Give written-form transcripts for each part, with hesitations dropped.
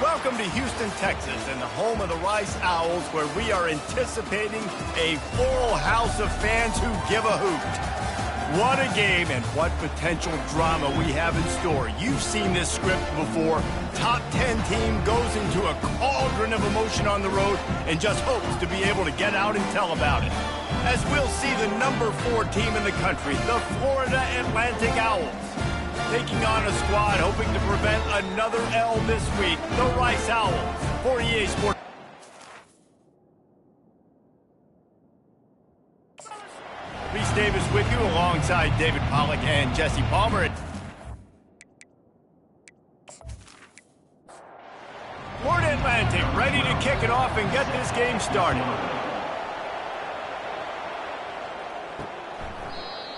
Welcome to Houston, Texas, and the home of the Rice Owls, where we are anticipating a full house of fans who give a hoot. What a game and what potential drama we have in store. You've seen this script before. Top 10 team goes into a cauldron of emotion on the road and just hopes to be able to get out and tell about it. As we'll see the number 4 team in the country, the Florida Atlantic Owls, taking on a squad hoping to prevent another L this week, the Rice Owls. For EA Sports. Reese Davis with you alongside David Pollack and Jesse Palmer. Florida Atlantic ready to kick it off and get this game started.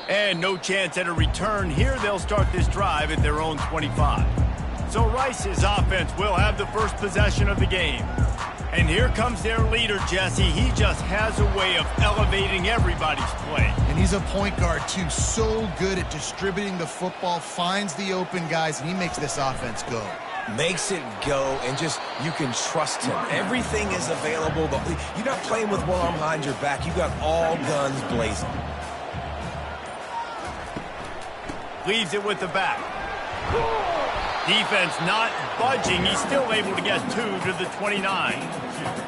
And no chance at a return here. They'll start this drive at their own 25. So Rice's offense will have the first possession of the game. And here comes their leader, Jesse. He just has a way of elevating everybody's play. And he's a point guard, too. So good at distributing the football, finds the open guys, and he makes this offense go. Makes it go, and just, you can trust him. Everything is available. You're not playing with one arm behind your back. You got all guns blazing. Leaves it with the back. Defense not budging. He's still able to get 2 to the 29.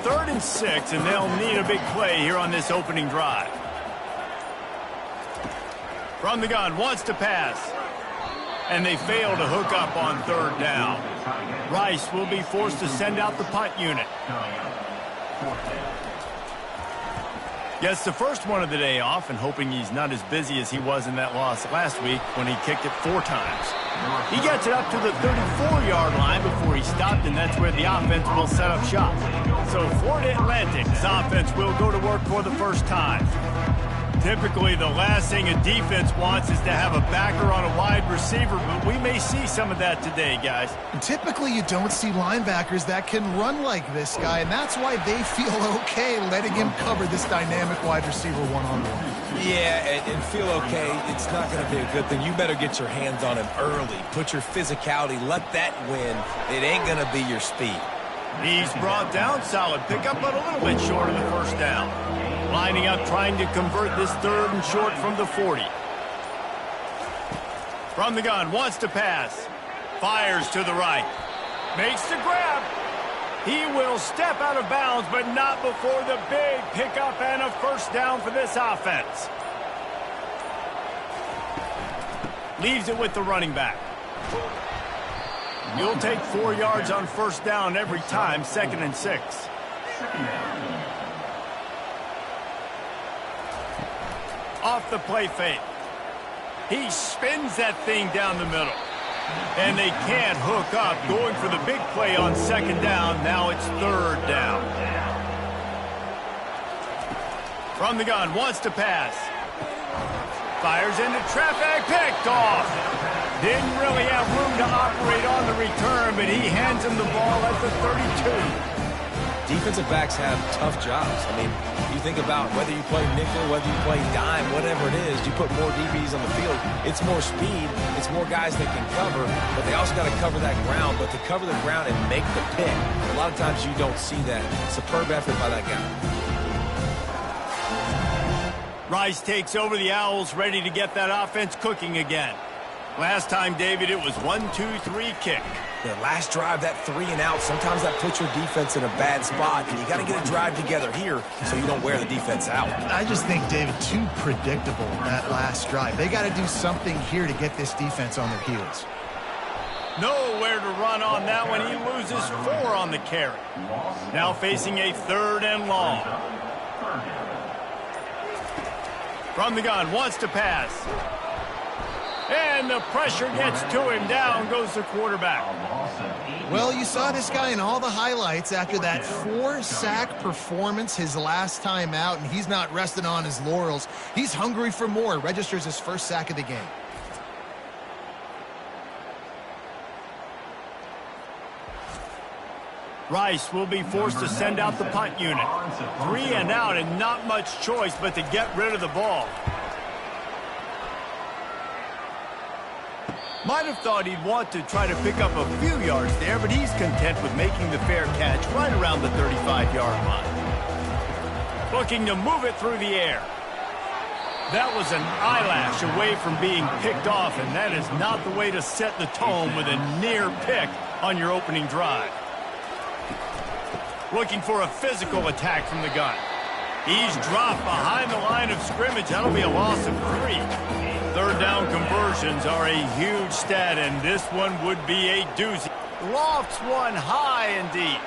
3rd and 6, and they'll need a big play here on this opening drive. From the gun, wants to pass. And they fail to hook up on 3rd down. Rice will be forced to send out the punt unit. Gets the first one of the day off, and hoping he's not as busy as he was in that loss last week when he kicked it 4 times. He gets it up to the 34-yard line before he stopped, and that's where the offense will set up shop. So Florida Atlantic's offense will go to work for the first time. Typically, the last thing a defense wants is to have a backer on a wide receiver, but we may see some of that today, guys. Typically, you don't see linebackers that can run like this guy, and that's why they feel okay letting him cover this dynamic wide receiver one-on-one. Yeah, and feel okay, it's not going to be a good thing. You better get your hands on him early. Put your physicality, let that win. It ain't going to be your speed. He's brought down, solid pickup, but a little bit short of the first down. Lining up, trying to convert this 3rd and short from the 40. From the gun, wants to pass. Fires to the right. Makes the grab. He will step out of bounds, but not before the big pickup and a first down for this offense. Leaves it with the running back. You'll take 4 yards on first down every time, 2nd and 6. Off the play fake. He spins that thing down the middle. And they can't hook up. Going for the big play on 2nd down. Now it's 3rd down. From the gun, wants to pass. Fires into traffic, picked off. Didn't really have room to operate on the return, but he hands him the ball at the 32. Defensive backs have tough jobs. I mean, you think about whether you play nickel, whether you play dime, whatever it is, you put more DBs on the field. It's more speed. It's more guys that can cover, but they also got to cover that ground. But to cover the ground and make the pick, a lot of times you don't see that. Superb effort by that guy. Rice takes over the Owls, ready to get that offense cooking again. Last time, David, it was 1-2-3 kick. The last drive, that 3 and out, sometimes that puts your defense in a bad spot, and you got to get a drive together here so you don't wear the defense out. I just think, David, too predictable that last drive. They got to do something here to get this defense on their heels. Nowhere to run on that one. He loses 4 on the carry. Now facing a 3rd and long. From the gun, wants to pass. And the pressure gets to him. Down goes the quarterback. Well, you saw this guy in all the highlights after that 4-sack performance his last time out, and he's not resting on his laurels. He's hungry for more. Registers his first sack of the game. Rice will be forced to send out the punt unit. 3 and out, and not much choice but to get rid of the ball. Might have thought he'd want to try to pick up a few yards there, but he's content with making the fair catch right around the 35-yard line. Looking to move it through the air. That was an eyelash away from being picked off, and that is not the way to set the tone with a near pick on your opening drive. Looking for a physical attack from the gun. He's dropped behind the line of scrimmage. That'll be a loss of 3. Third down conversions are a huge stat, and this one would be a doozy. Lofts one high and deep.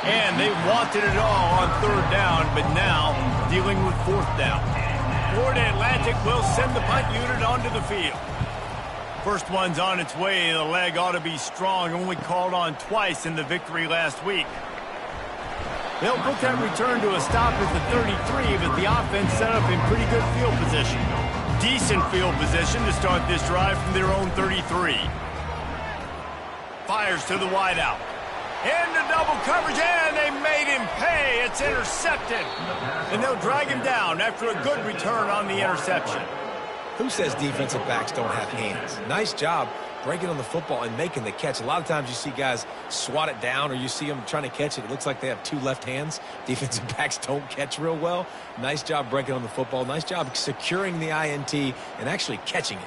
And they wanted it all on third down, but now dealing with fourth down. Florida Atlantic will send the punt unit onto the field. First one's on its way. The leg ought to be strong, only called on twice in the victory last week. They'll put that return to a stop at the 33, but the offense set up in pretty good field position. Decent field position to start this drive from their own 33. Fires to the wideout. Into double coverage, and they made him pay. It's intercepted. And they'll drag him down after a good return on the interception. Who says defensive backs don't have hands? Nice job breaking on the football and making the catch. A lot of times you see guys swat it down, or you see them trying to catch it. It looks like they have 2 left hands. Defensive backs don't catch real well. Nice job breaking on the football. Nice job securing the INT and actually catching it.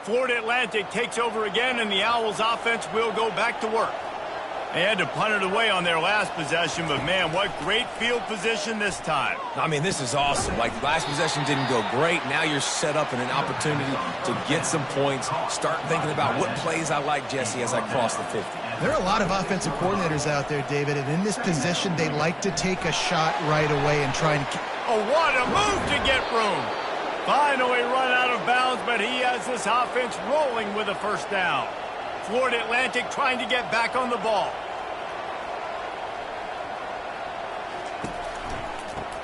Florida Atlantic takes over again, and the Owls offense will go back to work. They had to punt it away on their last possession, but man, what great field position this time. I mean, this is awesome. Like, last possession didn't go great. Now you're set up in an opportunity to get some points. Start thinking about what plays I like, Jesse, as I cross the 50. There are a lot of offensive coordinators out there, David, and in this position, they like to take a shot right away and try and... Oh, what a move to get room. Finally run out of bounds, but he has this offense rolling with a first down. Florida Atlantic trying to get back on the ball.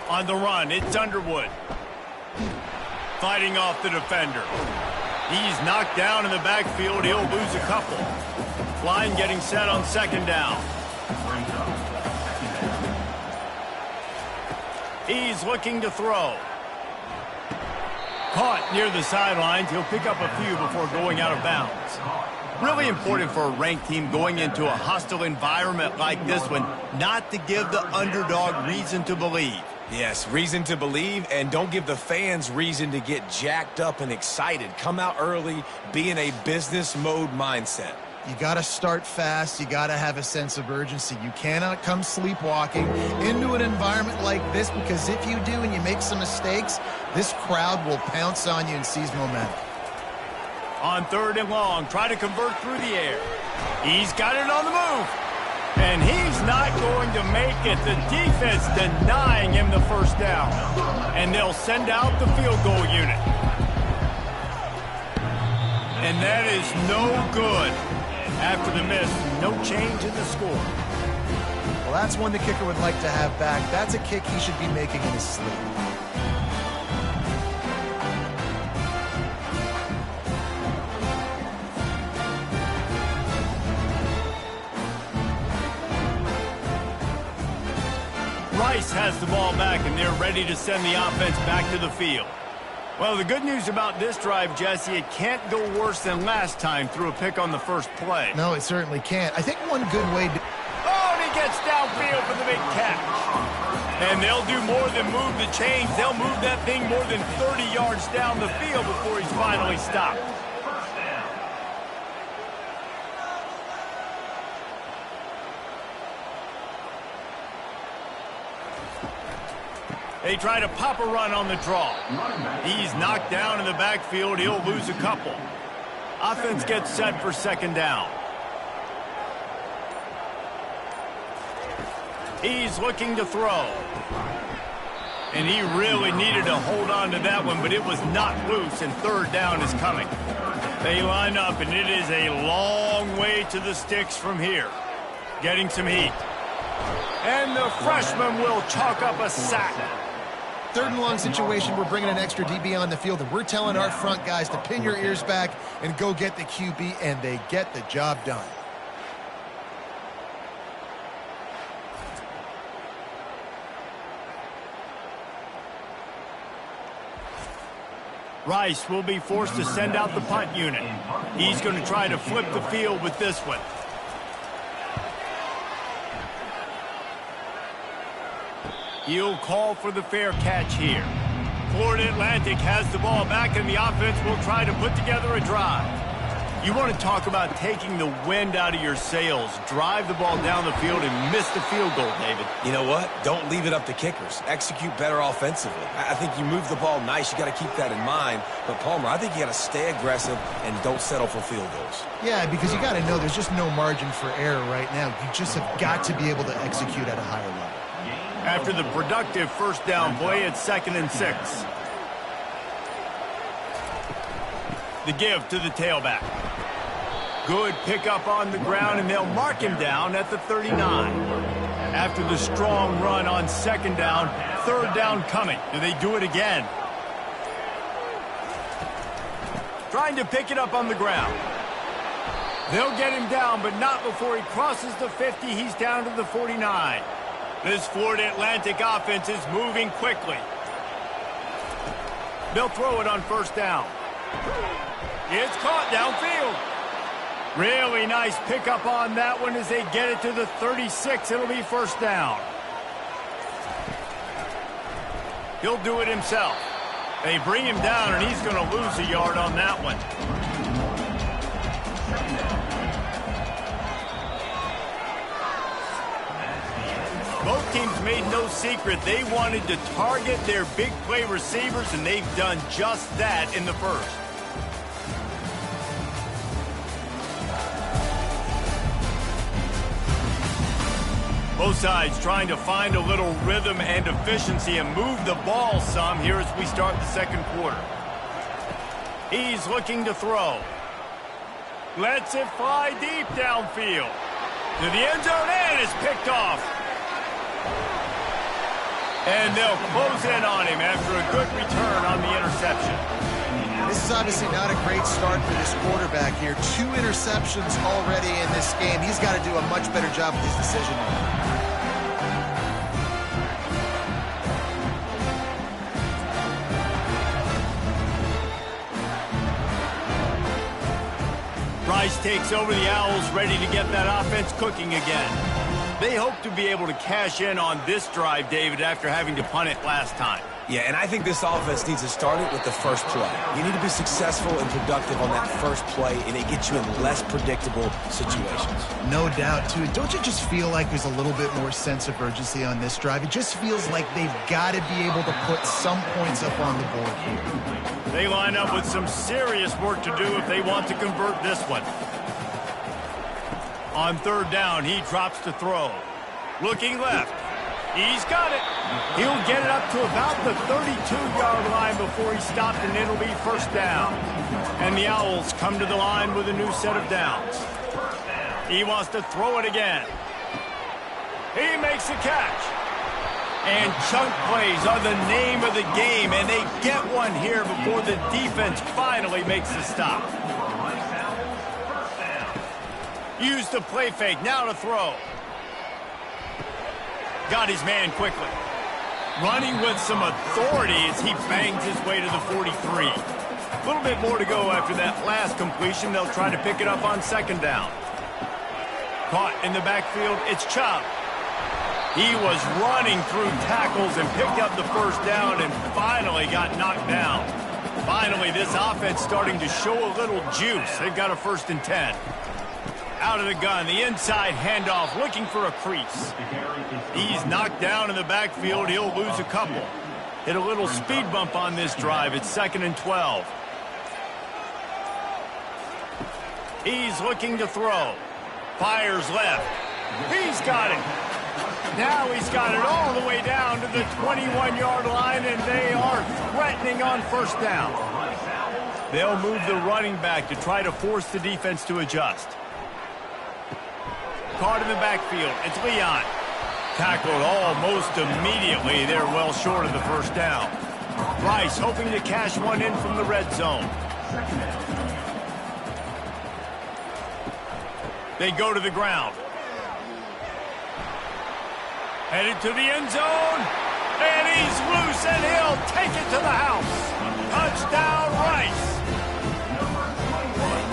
On the run, it's Underwood. Fighting off the defender. He's knocked down in the backfield. He'll lose a couple. Line getting set on second down. He's looking to throw. Caught near the sidelines. He'll pick up a few before going out of bounds. Really important for a ranked team going into a hostile environment like this one, not to give the underdog reason to believe. Yes, reason to believe, and don't give the fans reason to get jacked up and excited. Come out early, be in a business mode mindset. You got to start fast. You got to have a sense of urgency. You cannot come sleepwalking into an environment like this, because if you do and you make some mistakes, this crowd will pounce on you and seize momentum. On third and long, try to convert through the air. He's got it on the move. And he's not going to make it. The defense denying him the first down. And they'll send out the field goal unit. And that is no good. After the miss, no change in the score. Well, that's one the kicker would like to have back. That's a kick he should be making in his sleep. Rice has the ball back, and they're ready to send the offense back to the field. Well, the good news about this drive, Jesse, it can't go worse than last time through a pick on the first play. No, it certainly can't. I think one good way to... Oh, and he gets downfield for the big catch. And they'll do more than move the chains. They'll move that thing more than 30 yards down the field before he's finally stopped. They try to pop a run on the draw. He's knocked down in the backfield. He'll lose a couple. Offense gets set for second down. He's looking to throw. And he really needed to hold on to that one, but it was not loose, and third down is coming. They line up, and it is a long way to the sticks from here. Getting some heat. And the freshman will chalk up a sack. Third and long situation, we're bringing an extra DB on the field, and we're telling our front guys to pin your ears back and go get the QB, and they get the job done. Rice will be forced to send out the punt unit. He's going to try to flip the field with this one. He'll call for the fair catch here. Florida Atlantic has the ball back, and the offense will try to put together a drive. You want to talk about taking the wind out of your sails. Drive the ball down the field and miss the field goal, David. You know what? Don't leave it up to kickers. Execute better offensively. I think you move the ball nice. You got to keep that in mind. But, Palmer, I think you got to stay aggressive and don't settle for field goals. Yeah, because you got to know there's just no margin for error right now. You just have got to be able to execute at a higher level. After the productive first down play, it's 2nd and 6. The give to the tailback. Good pickup on the ground, and they'll mark him down at the 39. After the strong run on 2nd down, 3rd down coming. Do they do it again? Trying to pick it up on the ground. They'll get him down, but not before he crosses the 50. He's down to the 49. This Florida Atlantic offense is moving quickly. They'll throw it on 1st down. It's caught downfield. Really nice pickup on that one as they get it to the 36. It'll be 1st down. He'll do it himself. They bring him down, and he's going to lose a yard on that one. Both teams made no secret they wanted to target their big play receivers, and they've done just that in the first. Both sides trying to find a little rhythm and efficiency and move the ball some here as we start the 2nd quarter. He's looking to throw. Lets it fly deep downfield. To the end zone, and it's picked off. And they'll close in on him after a good return on the interception. This is obviously not a great start for this quarterback here. 2 interceptions already in this game. He's got to do a much better job with his decision making. Rice takes over the Owls, ready to get that offense cooking again. They hope to be able to cash in on this drive, David, after having to punt it last time. Yeah, and I think this offense needs to start it with the first play. You need to be successful and productive on that first play, and it gets you in less predictable situations. No doubt, too. Don't you just feel like there's a little bit more sense of urgency on this drive? It just feels like they've got to be able to put some points up on the board here. They line up with some serious work to do if they want to convert this one. On 3rd down, he drops to throw. Looking left. He's got it. He'll get it up to about the 32-yard line before he's stopped, and it'll be 1st down. And the Owls come to the line with a new set of downs. He wants to throw it again. He makes the catch. And chunk plays are the name of the game, and they get one here before the defense finally makes the stop. Use the play fake, now to throw. Got his man quickly. Running with some authority as he bangs his way to the 43. A little bit more to go after that last completion. They'll try to pick it up on 2nd down. Caught in the backfield, it's Chubb. He was running through tackles and picked up the 1st down and finally got knocked down. Finally, this offense starting to show a little juice. They've got a 1st and 10. Out of the gun, the inside handoff, looking for a crease. He's knocked down in the backfield. He'll lose a couple. Hit a little speed bump on this drive. It's 2nd and 12. He's looking to throw. Fires left. He's got it. Now he's got it all the way down to the 21-yard line, and they are threatening on 1st down. They'll move the running back to try to force the defense to adjust. Caught in the backfield. It's Leon. Tackled almost immediately. They're well short of the 1st down. Rice hoping to cash one in from the red zone. They go to the ground. Headed to the end zone. And he's loose, and he'll take it to the house. A Touchdown, Rice.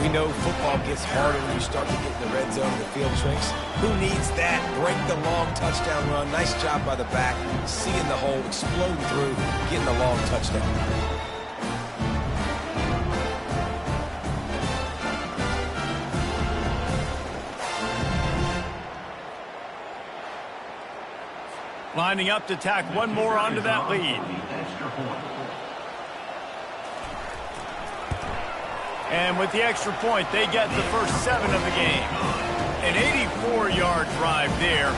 We know football gets harder when you start to get in the red zone and the field shrinks. Who needs that? Break the long touchdown run. Nice job by the back. Seeing the hole, exploding through, getting the long touchdown. Lining up to tack one more onto that lead. And with the extra point, they get the first 7 of the game. An 84-yard drive there.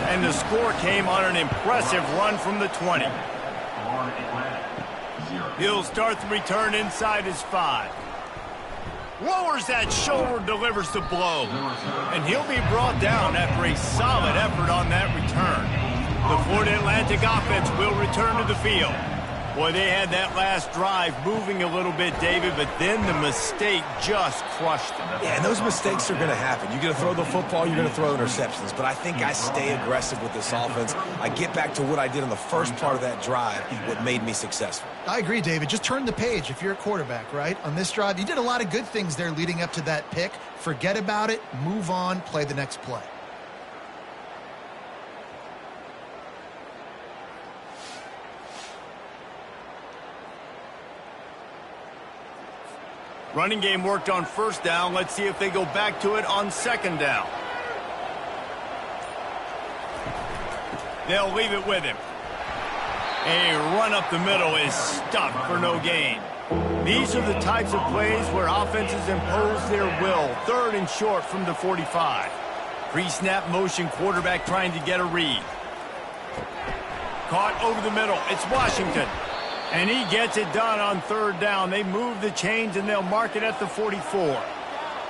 And the score came on an impressive run from the 20. He'll start the return inside his 5. Lowers that shoulder, delivers the blow. And he'll be brought down after a solid effort on that return. The Florida Atlantic offense will return to the field. Boy, they had that last drive moving a little bit, David, but then the mistake just crushed them. Yeah, and those mistakes are going to happen. You're going to throw the football, you're going to throw interceptions. But I think I stay aggressive with this offense. I get back to what I did in the first part of that drive, what made me successful. I agree, David. Just turn the page if you're a quarterback, right? On this drive, you did a lot of good things there leading up to that pick. Forget about it, move on, play the next play. Running game worked on first down. Let's see if they go back to it on second down. They'll leave it with him. A run up the middle is stuffed for no gain. These are the types of plays where offenses impose their will. 3rd and short from the 45. Pre-snap motion, quarterback trying to get a read. Caught over the middle. It's Washington. And he gets it done on 3rd down. They move the chains, and they'll mark it at the 44.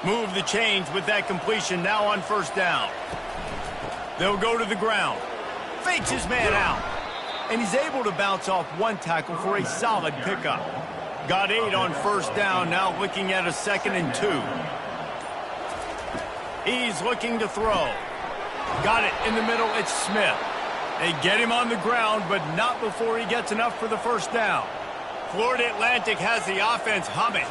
Move the chains with that completion now on 1st down. They'll go to the ground. Fakes his man out. And he's able to bounce off one tackle for a solid pickup. Got 8 on 1st down, now looking at a 2nd and 2. He's looking to throw. Got it in the middle, it's Smith. They get him on the ground, but not before he gets enough for the 1st down. Florida Atlantic has the offense humming.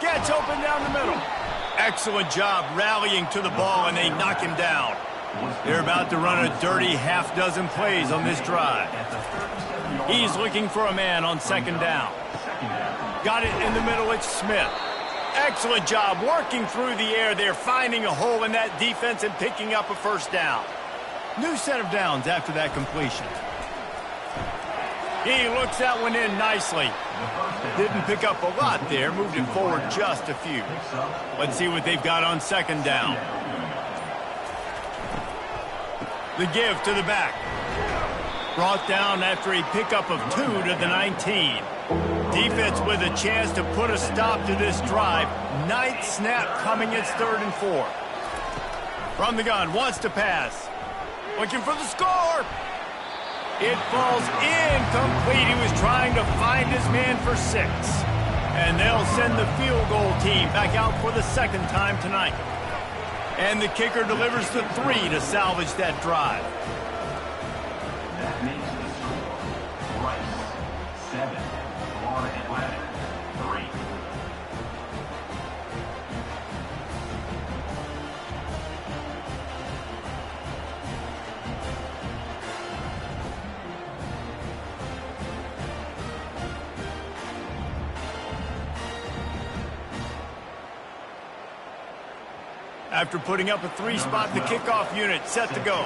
Gets open down the middle. Excellent job rallying to the ball, and they knock him down. They're about to run a dirty half-dozen plays on this drive. He's looking for a man on 2nd down. Got it in the middle, it's Smith. Excellent job working through the air. They're finding a hole in that defense and picking up a 1st down. New set of downs after that completion. He looks that one in nicely. Didn't pick up a lot there, moved it forward just a few. Let's see what they've got on 2nd down. The give to the back. Brought down after a pickup of 2 to the 19. Defense with a chance to put a stop to this drive. 9th snap coming, it's 3rd and 4. From the gun, wants to pass. Looking for the score. It falls incomplete. He was trying to find his man for 6. And they'll send the field goal team back out for the 2nd time tonight. And the kicker delivers the 3 to salvage that drive. That makes the score Rice 7, Florida Atlantic 3. After putting up a 3-spot, the kickoff unit set to go.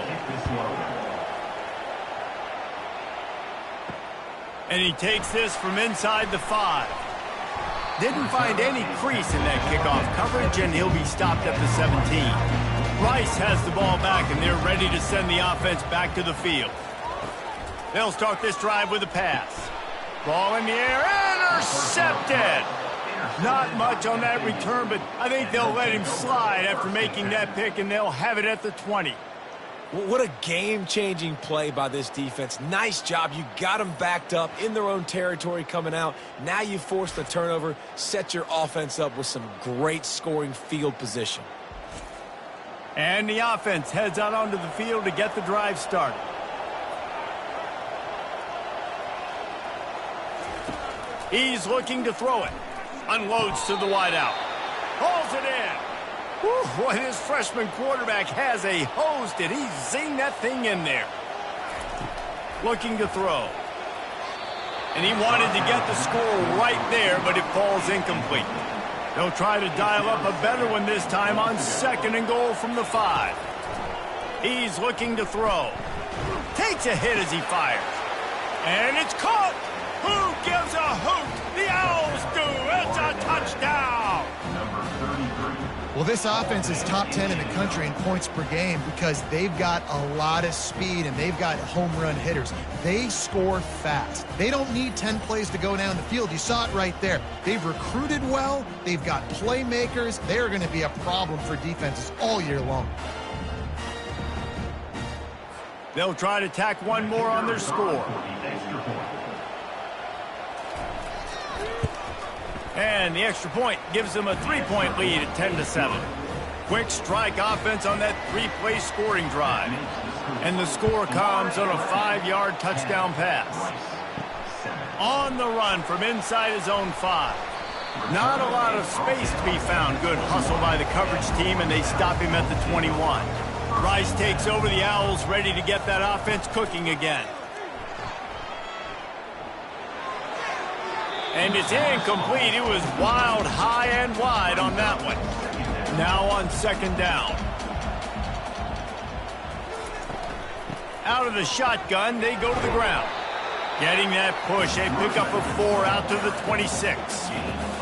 And he takes this from inside the 5. Didn't find any crease in that kickoff coverage, and he'll be stopped at the 17. Rice has the ball back, and they're ready to send the offense back to the field. They'll start this drive with a pass. Ball in the air, intercepted! Not much on that return, but I think they'll let him slide after making that pick, and they'll have it at the 20. What a game-changing play by this defense. Nice job. You got them backed up in their own territory coming out. Now you force the turnover, set your offense up with some great scoring field position. And the offense heads out onto the field to get the drive started. He's looking to throw it. Unloads to the wideout. Hauls it in. Whew, boy, this freshman quarterback has a hose. Did he zing that thing in there? Looking to throw. And he wanted to get the score right there, but it falls incomplete. They'll try to dial up a better one this time on 2nd and goal from the 5. He's looking to throw. Takes a hit as he fires. And it's caught. Who gives a hoot? The Owls do. It's a touchdown. Well, this offense is top 10 in the country in points per game because they've got a lot of speed and they've got home run hitters. They score fast. They don't need 10 plays to go down the field. You saw it right there. They've recruited well. They've got playmakers. They're going to be a problem for defenses all year long. They'll try to tack one more on their score. And the extra point gives them a 3-point lead at 10-7. Quick strike offense on that 3-play scoring drive. And the score comes on a 5-yard touchdown pass. On the run from inside his own 5. Not a lot of space to be found. Good hustle by the coverage team, and they stop him at the 21. Rice takes over. The Owls ready to get that offense cooking again. And it's incomplete. It was wild, high and wide on that one. Now on 2nd down. Out of the shotgun, they go to the ground. Getting that push, a pickup of 4 out to the 26.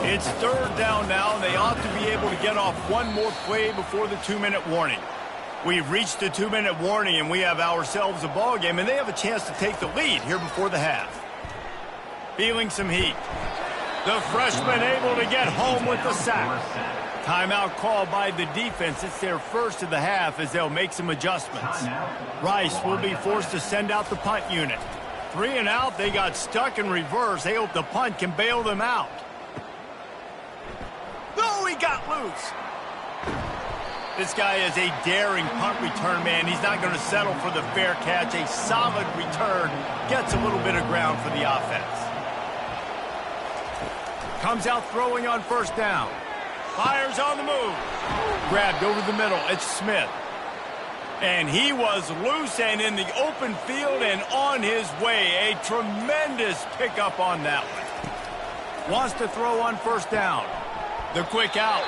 It's 3rd down now, and they ought to be able to get off one more play before the 2-minute warning. We've reached the 2-minute warning, and we have ourselves a ball game, and they have a chance to take the lead here before the half. Feeling some heat. The freshman able to get home with the sack. Timeout called by the defense. It's their first of the half as they'll make some adjustments. Rice will be forced to send out the punt unit. 3 and out. They got stuck in reverse. They hope the punt can bail them out. Oh, he got loose. This guy is a daring punt return man. He's not going to settle for the fair catch. A solid return. Gets a little bit of ground for the offense. Comes out throwing on 1st down. Fires on the move. Grabbed over the middle. It's Smith. And he was loose and in the open field and on his way. A tremendous pickup on that one. Wants to throw on 1st down. The quick out.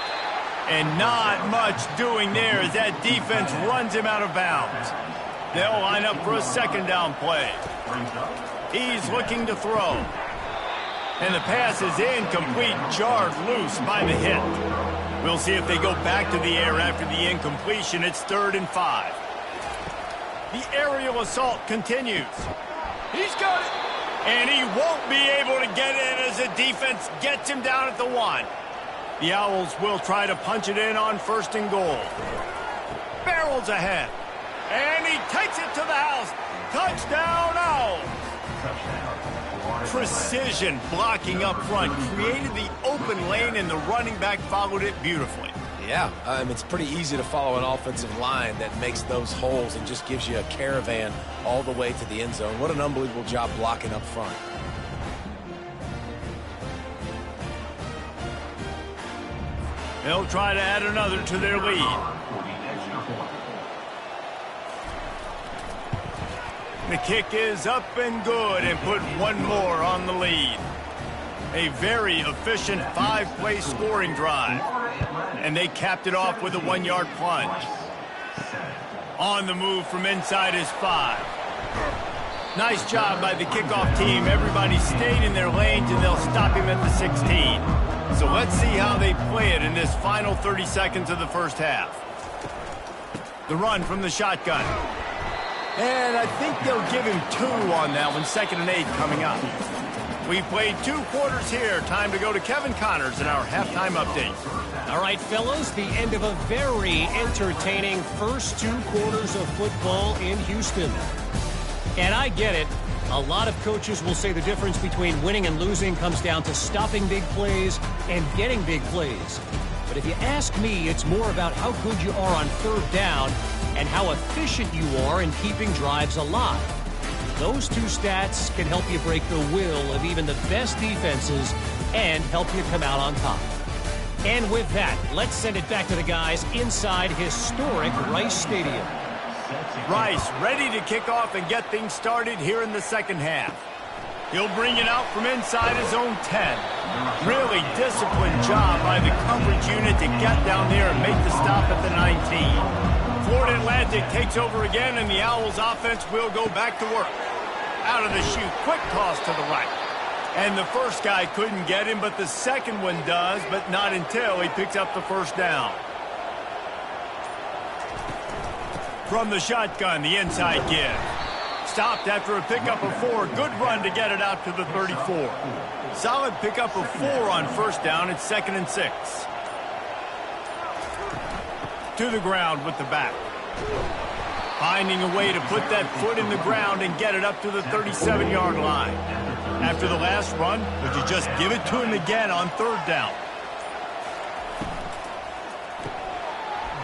And not much doing there as that defense runs him out of bounds. They'll line up for a 2nd down play. He's looking to throw. And the pass is incomplete, jarred loose by the hit. We'll see if they go back to the air after the incompletion. It's 3rd and 5. The aerial assault continues. He's got it. And he won't be able to get in as the defense gets him down at the 1. The Owls will try to punch it in on 1st and goal. Barrels ahead. And he takes it to the house. Touchdown, Owls. Precision blocking up front. Created the open lane, and the running back followed it beautifully. Yeah, it's pretty easy to follow an offensive line that makes those holes and just gives you a caravan all the way to the end zone. What an unbelievable job blocking up front. They'll try to add another to their lead. The kick is up and good and put one more on the lead. A very efficient 5-play scoring drive. And they capped it off with a 1-yard plunge. On the move from inside his 5. Nice job by the kickoff team. Everybody stayed in their lanes, and they'll stop him at the 16. So let's see how they play it in this final 30 seconds of the 1st half. The run from the shotgun. And I think they'll give him 2 on that one. 2nd and 8 coming up. We played 2 quarters here. Time to go to Kevin Connors in our halftime update. All right, fellas, the end of a very entertaining first 2 quarters of football in Houston. And I get it. A lot of coaches will say the difference between winning and losing comes down to stopping big plays and getting big plays. But if you ask me, it's more about how good you are on 3rd down and how efficient you are in keeping drives alive. Those two stats can help you break the will of even the best defenses and help you come out on top. And with that, let's send it back to the guys inside historic Rice Stadium. Rice ready to kick off and get things started here in the second half. He'll bring it out from inside his own 10. Really disciplined job by the coverage unit to get down there and make the stop at the 19. Florida Atlantic takes over again, and the Owls offense will go back to work. Out of the chute, quick toss to the right. And the first guy couldn't get him, but the second one does, but not until he picks up the first down. From the shotgun, the inside give. Stopped after a pickup of 4. Good run to get it out to the 34. Solid pickup of 4 on first down. It's 2nd and 6. To the ground with the back. Finding a way to put that foot in the ground and get it up to the 37-yard line. After the last run, would you just give it to him again on 3rd down?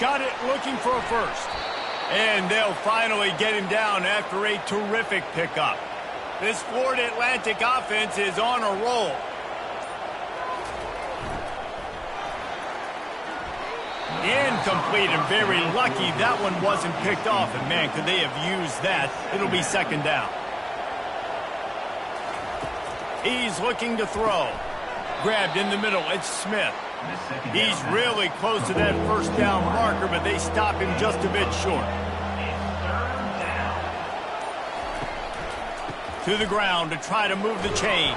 Got it looking for a first. And they'll finally get him down after a terrific pickup. This Florida Atlantic offense is on a roll. Incomplete, and very lucky that one wasn't picked off. And man, could they have used that. It'll be 2nd down. He's looking to throw. Grabbed in the middle. It's Smith. He's really close to that first down marker, but they stop him just a bit short. To the ground to try to move the chains.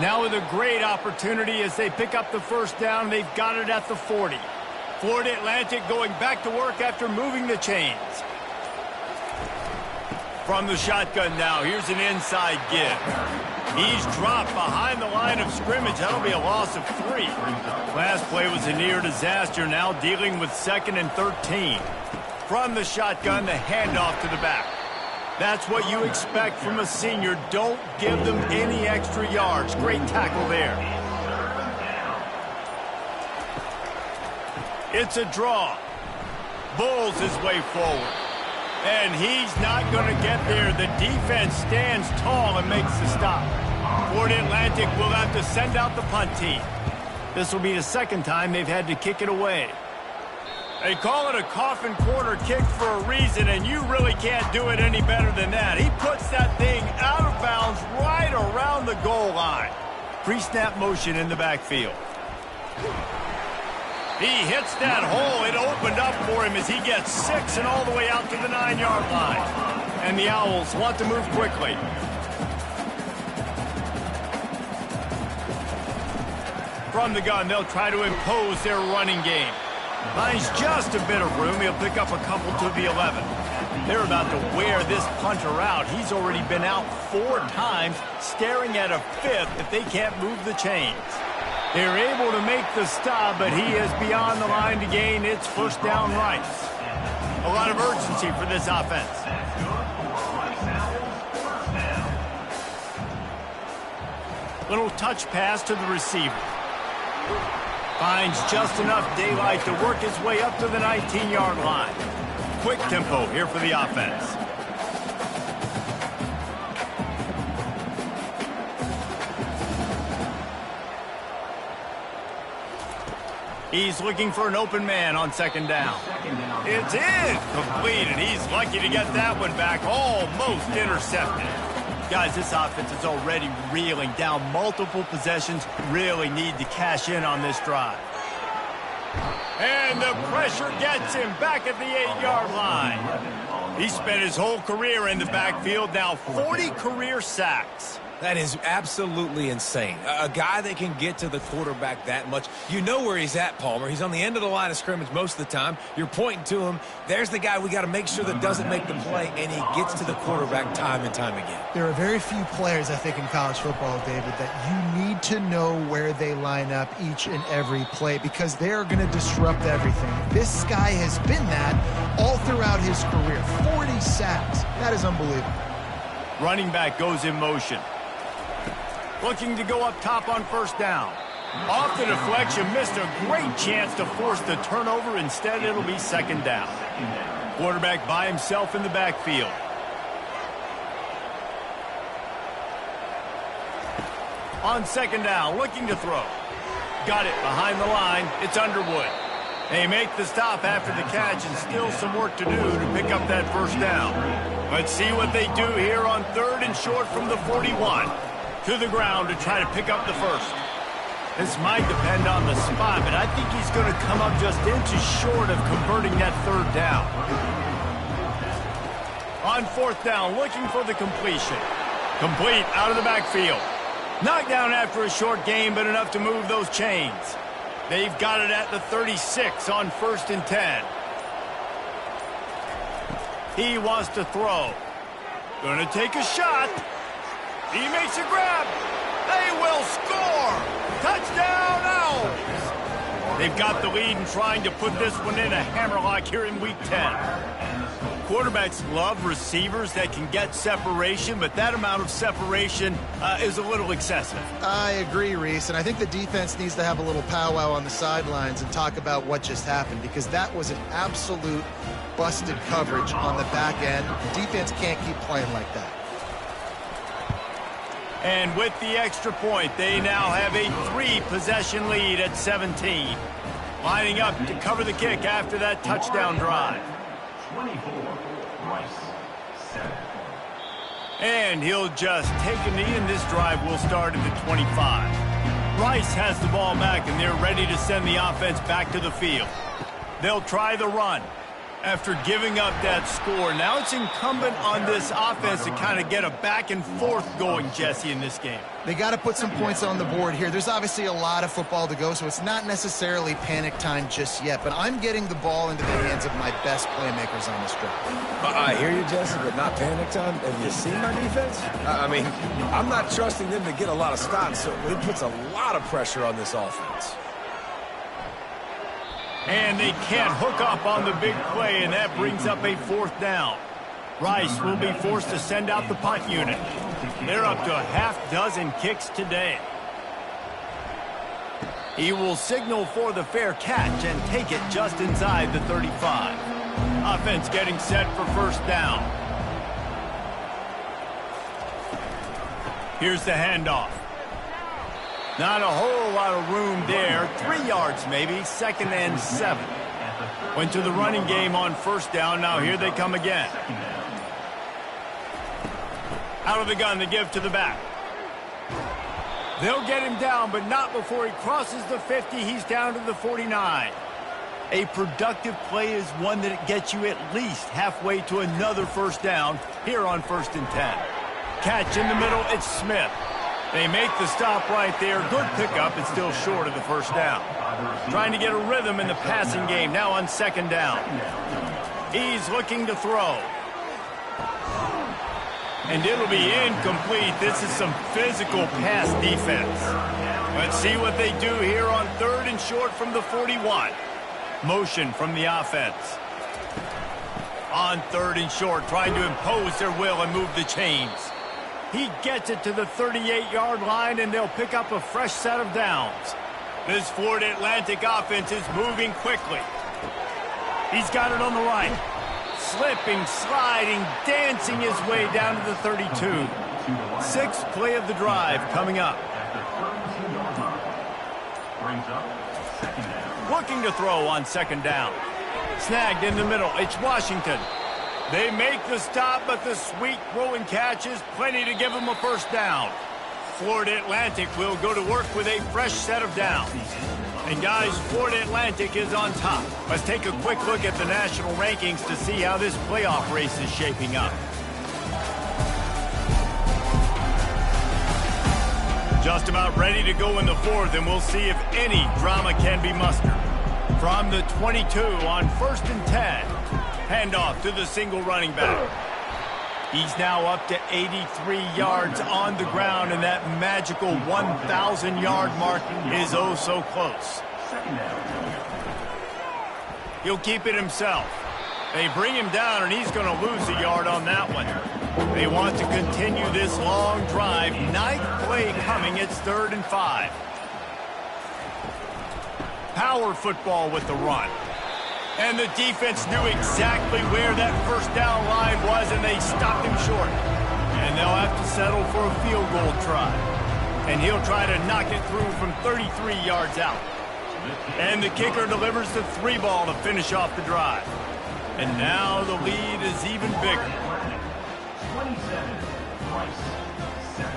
Now with a great opportunity as they pick up the first down. They've got it at the 40. Florida Atlantic going back to work after moving the chains. From the shotgun now, here's an inside give. He's dropped behind the line of scrimmage. That'll be a loss of 3. Last play was a near disaster, now dealing with 2nd and 13. From the shotgun, the handoff to the back. That's what you expect from a senior. Don't give them any extra yards. Great tackle there. It's a draw. Bulls his way forward. And he's not going to get there. The defense stands tall and makes the stop. Florida Atlantic will have to send out the punt team. This will be the 2nd time they've had to kick it away. They call it a coffin corner kick for a reason, and you really can't do it any better than that. He puts that thing out of bounds right around the goal line. Pre-snap motion in the backfield. He hits that hole. It opened up for him as he gets 6 and all the way out to the 9-yard line. And the Owls want to move quickly. From the gun, they'll try to impose their running game. Finds just a bit of room. He'll pick up a couple to the 11. They're about to wear this punter out. He's already been out 4 times, staring at a 5th if they can't move the chains. They're able to make the stop, but he is beyond the line to gain. It's first down Rice. A lot of urgency for this offense. Little touch pass to the receiver. Finds just enough daylight to work his way up to the 19-yard line. Quick tempo here for the offense. He's looking for an open man on 2nd down. It's incomplete, and he's lucky to get that one back. Almost intercepted. Guys, this offense is already reeling down multiple possessions. Really need to cash in on this drive. And the pressure gets him back at the 8-yard line. He spent his whole career in the backfield, now 40 career sacks. That is absolutely insane. A guy that can get to the quarterback that much. You know where he's at, Palmer. He's on the end of the line of scrimmage most of the time. You're pointing to him. There's the guy we got to make sure that doesn't make the play, and he gets to the quarterback time and time again. There are very few players, I think, in college football, David, that you need to know where they line up each and every play because they're going to disrupt everything. This guy has been that all throughout his career. 40 sacks. That is unbelievable. Running back goes in motion. Looking to go up top on first down. Off the deflection, missed a great chance to force the turnover. Instead, it'll be 2nd down. Quarterback by himself in the backfield. On second down, looking to throw. Got it behind the line. It's Underwood. They make the stop after the catch, and still some work to do to pick up that first down. Let's see what they do here on 3rd and short from the 41. To the ground to try to pick up the first. This might depend on the spot, but I think he's going to come up just inches short of converting that 3rd down. On 4th down, looking for the completion. Complete out of the backfield. Knocked down after a short gain, but enough to move those chains. They've got it at the 36 on 1st and 10. He wants to throw. Gonna take a shot. He makes a grab. They will score. Touchdown, Owls. They've got the lead and trying to put this one in a hammerlock here in Week 10. Quarterbacks love receivers that can get separation, but that amount of separation is a little excessive. I agree, Reese, and I think the defense needs to have a little powwow on the sidelines and talk about what just happened, because that was an absolute busted coverage on the back end. The defense can't keep playing like that. And with the extra point, they now have a 3-possession lead at 17. Lining up to cover the kick after that touchdown drive. 24, Rice, 7. And he'll just take a knee, and this drive will start at the 25. Rice has the ball back, and they're ready to send the offense back to the field. They'll try the run. After giving up that score, now it's incumbent on this offense to kind of get a back and forth going, Jesse, in this game. They got to put some points on the board here. There's obviously a lot of football to go, so it's not necessarily panic time just yet, but I'm getting the ball into the hands of my best playmakers on this drive. I hear you, Jesse, but not panic time. Have you seen my defense? I mean, I'm not trusting them to get a lot of stops, so it puts a lot of pressure on this offense. And they can't hook up on the big play, and that brings up a 4th down. Rice will be forced to send out the punt unit. They're up to a half-dozen kicks today. He will signal for the fair catch and take it just inside the 35. Offense getting set for 1st down. Here's the handoff. Not a whole lot of room there. 3 yards maybe, 2nd and 7. Went to the running game on 1st down. Now here they come again. Out of the gun, they give to the back. They'll get him down, but not before he crosses the 50. He's down to the 49. A productive play is one that gets you at least halfway to another 1st down here on 1st and 10. Catch in the middle, it's Smith. They make the stop right there. Good pickup. It's still short of the 1st down. Trying to get a rhythm in the passing game now on 2nd down. He's looking to throw. And it'll be incomplete. This is some physical pass defense. Let's see what they do here on 3rd and short from the 41. Motion from the offense. On 3rd and short, trying to impose their will and move the chains. He gets it to the 38-yard line, and they'll pick up a fresh set of downs. This Florida Atlantic offense is moving quickly. He's got it on the right. Slipping, sliding, dancing his way down to the 32. 6th play of the drive coming up. Looking to throw on 2nd down. Snagged in the middle. It's Washington. They make the stop, but the sweet throwing catch is plenty to give them a 1st down. Florida Atlantic will go to work with a fresh set of downs. And guys, Florida Atlantic is on top. Let's take a quick look at the national rankings to see how this playoff race is shaping up. Just about ready to go in the 4th, and we'll see if any drama can be mustered. From the 22 on 1st and 10. Handoff to the single running back. He's now up to 83 yards on the ground, and that magical 1,000-yard mark is oh so close. He'll keep it himself. They bring him down, and he's going to lose a yard on that one. They want to continue this long drive. 9th play coming. It's 3rd and 5. Power football with the run. And the defense knew exactly where that 1st down line was, and they stopped him short. And they'll have to settle for a field goal try. And he'll try to knock it through from 33 yards out. And the kicker delivers the 3-ball to finish off the drive. And now the lead is even bigger. 27, Rice, 7.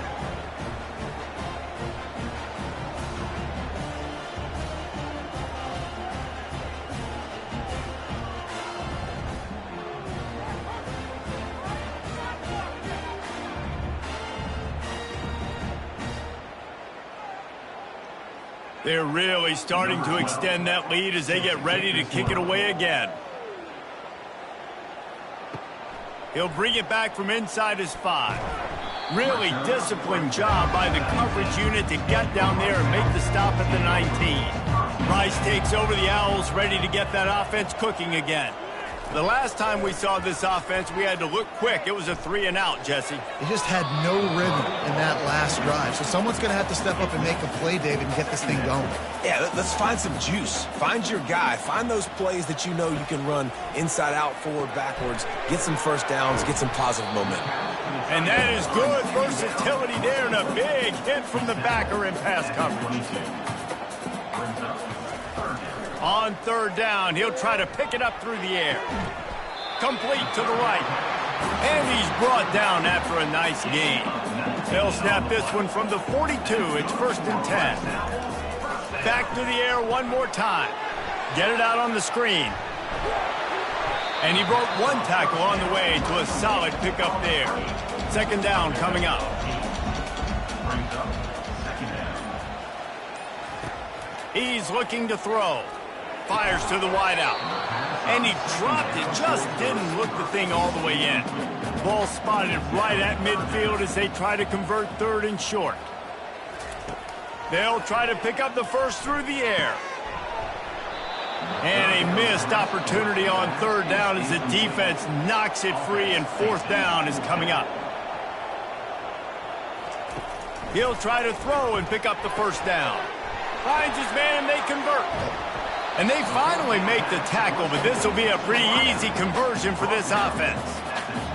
They're really starting to extend that lead as they get ready to kick it away again. He'll bring it back from inside his 5. Really disciplined job by the coverage unit to get down there and make the stop at the 19. Rice takes over the Owls, ready to get that offense cooking again. The last time we saw this offense, we had to look quick. It was a 3-and-out, Jesse. They just had no rhythm in that last drive. So someone's going to have to step up and make a play, David, and get this thing going. Yeah, let's find some juice. Find your guy. Find those plays that you know you can run inside out, forward, backwards. Get some first downs. Get some positive momentum. And that is good versatility there and a big hit from the backer in pass coverage. On 3rd down, he'll try to pick it up through the air. Complete to the right. And he's brought down after a nice gain. They'll snap this one from the 42. It's 1st and 10. Back to the air one more time. Get it out on the screen. And he broke one tackle on the way to a solid pickup there. 2nd down coming up. He's looking to throw. Fires to the wideout. And he dropped it. Just didn't look the thing all the way in. Ball spotted right at midfield as they try to convert 3rd and short. They'll try to pick up the first through the air. And a missed opportunity on 3rd down as the defense knocks it free, and 4th down is coming up. He'll try to throw and pick up the first down. Finds his man and they convert. And they finally make the tackle, but this will be a pretty easy conversion for this offense.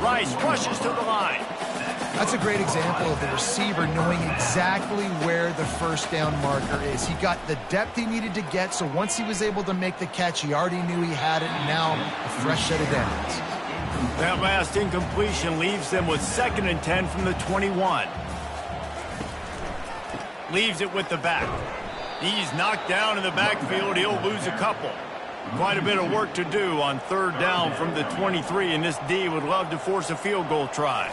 Rice rushes to the line. That's a great example of the receiver knowing exactly where the first down marker is. He got the depth he needed to get, so once he was able to make the catch, he already knew he had it, and now a fresh set of downs. That last incompletion leaves them with 2nd and 10 from the 21. Leaves it with the back. He's knocked down in the backfield. He'll lose a couple. Quite a bit of work to do on 3rd down from the 23, and this D would love to force a field goal try.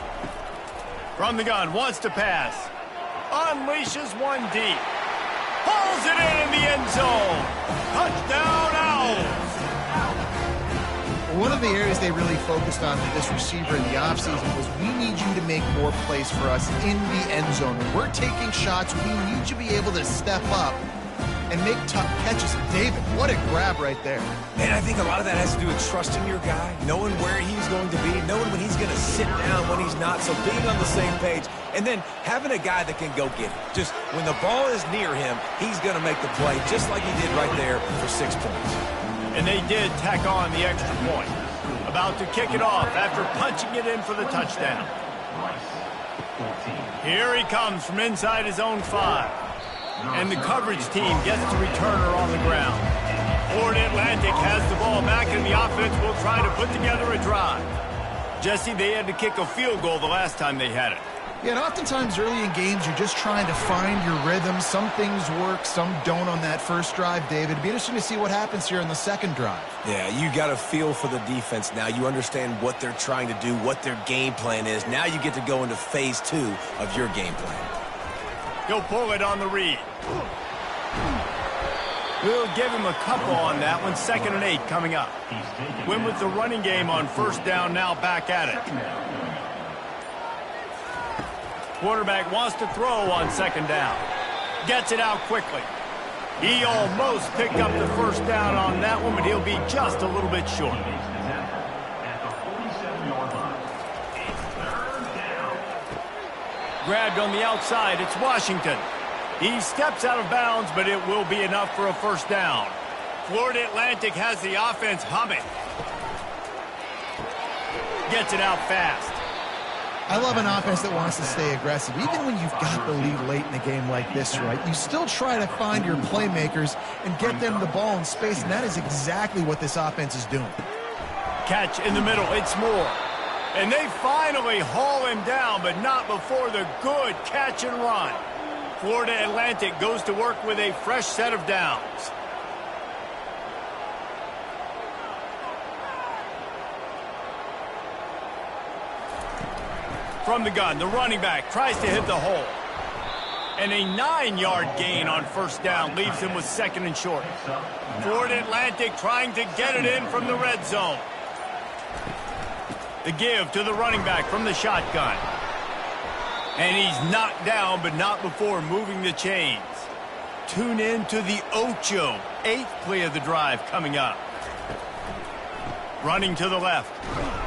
From the gun, wants to pass. Unleashes one deep. Pulls it in the end zone. Touchdown, Owls! One of the areas they really focused on with this receiver in the offseason was, we need you to make more plays for us in the end zone. When we're taking shots, we need you to be able to step up and make tough catches. David, what a grab right there. And I think a lot of that has to do with trusting your guy, knowing where he's going to be, knowing when he's going to sit down, when he's not, so being on the same page, and then having a guy that can go get it. Just when the ball is near him, he's going to make the play, just like he did right there for 6 points. And they did tack on the extra point. About to kick it off after punching it in for the touchdown. Here he comes from inside his own 5. And the coverage team gets the returner on the ground. Florida Atlantic has the ball back, and the offense will try to put together a drive. Jesse, they had to kick a field goal the last time they had it. Yeah, and oftentimes early in games, you're just trying to find your rhythm. Some things work, some don't on that first drive, David. It'd be interesting to see what happens here in the second drive. Yeah, you got a feel for the defense now. You understand what they're trying to do, what their game plan is. Now you get to go into phase 2 of your game plan. He'll pull it on the read. We'll give him a couple on that one. 2nd and 8 coming up. Win with the running game on 1st down, now back at it. Quarterback wants to throw on 2nd down. Gets it out quickly. He almost picked up the first down on that one, but he'll be just a little bit short. Grabbed on the outside, it's Washington. He steps out of bounds, but it will be enough for a first down. Florida Atlantic has the offense humming. Gets it out fast. I love an offense that wants to stay aggressive. Even when you've got the lead late in a game like this, right, you still try to find your playmakers and get them the ball in space, and that is exactly what this offense is doing. Catch in the middle, it's Moore. And they finally haul him down, but not before the good catch and run. Florida Atlantic goes to work with a fresh set of downs. From the gun, the running back tries to hit the hole. And a 9-yard gain on first down leaves him with 2nd and short. Florida Atlantic trying to get it in from the red zone. The give to the running back from the shotgun. And he's knocked down, but not before moving the chains. Tune in to the Ocho, 8th play of the drive coming up. Running to the left.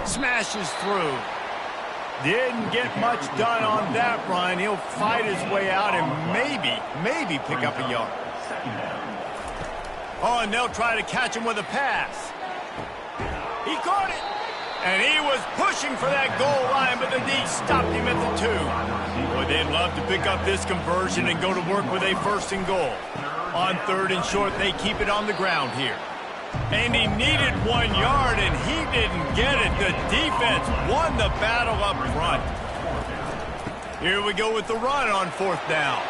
Smashes through. Didn't get much done on that run. He'll fight his way out and maybe pick up a yard. Oh, and they'll try to catch him with a pass. He caught it. And he was pushing for that goal line, but the D stopped him at the 2. Boy, they'd love to pick up this conversion and go to work with a 1st and goal. On 3rd and short, they keep it on the ground here. And he needed 1 yard, and he didn't get it. The defense won the battle up front. Here we go with the run on 4th down.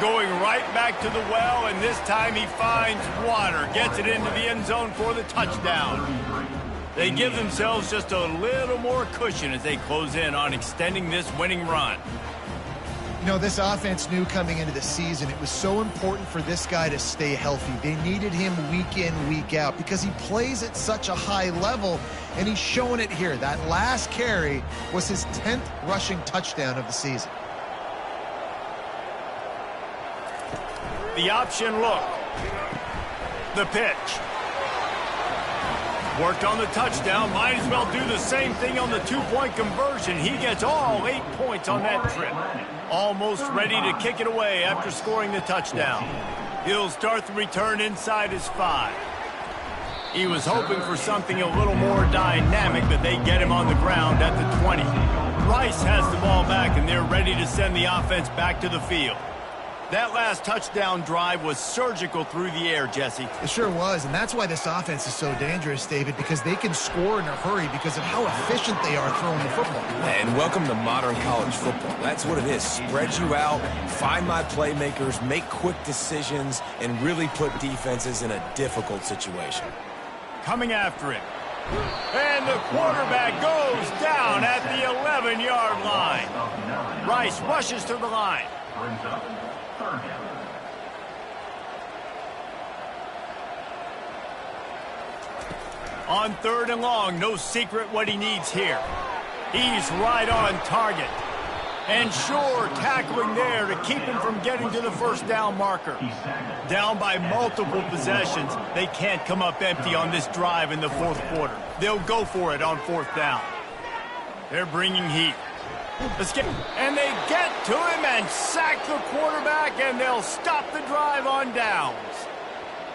Going right back to the well, and this time he finds water. Gets it into the end zone for the touchdown. They give themselves just a little more cushion as they close in on extending this winning run. You know, this offense knew coming into the season it was so important for this guy to stay healthy. They needed him week in, week out because he plays at such a high level, and he's showing it here. That last carry was his 10th rushing touchdown of the season. The option look. The pitch. Worked on the touchdown. Might as well do the same thing on the 2-point conversion. He gets all 8 points on that trip. Almost ready to kick it away after scoring the touchdown. He'll start the return inside his 5. He was hoping for something a little more dynamic, but they get him on the ground at the 20. Rice has the ball back, and they're ready to send the offense back to the field. That last touchdown drive was surgical through the air, Jesse. It sure was, and that's why this offense is so dangerous, David, because they can score in a hurry because of how efficient they are throwing the football. And welcome to modern college football. That's what it is. Spread you out, find my playmakers, make quick decisions, and really put defenses in a difficult situation. Coming after him. And the quarterback goes down at the 11-yard line. Rice rushes to the line. On 3rd and long, no secret what he needs here. He's right on target. And sure, tackling there to keep him from getting to the first down marker. Down by multiple possessions, they can't come up empty on this drive in the 4th quarter. They'll go for it on 4th down. They're bringing heat. And they get to him and sack the quarterback, and they'll stop the drive on downs.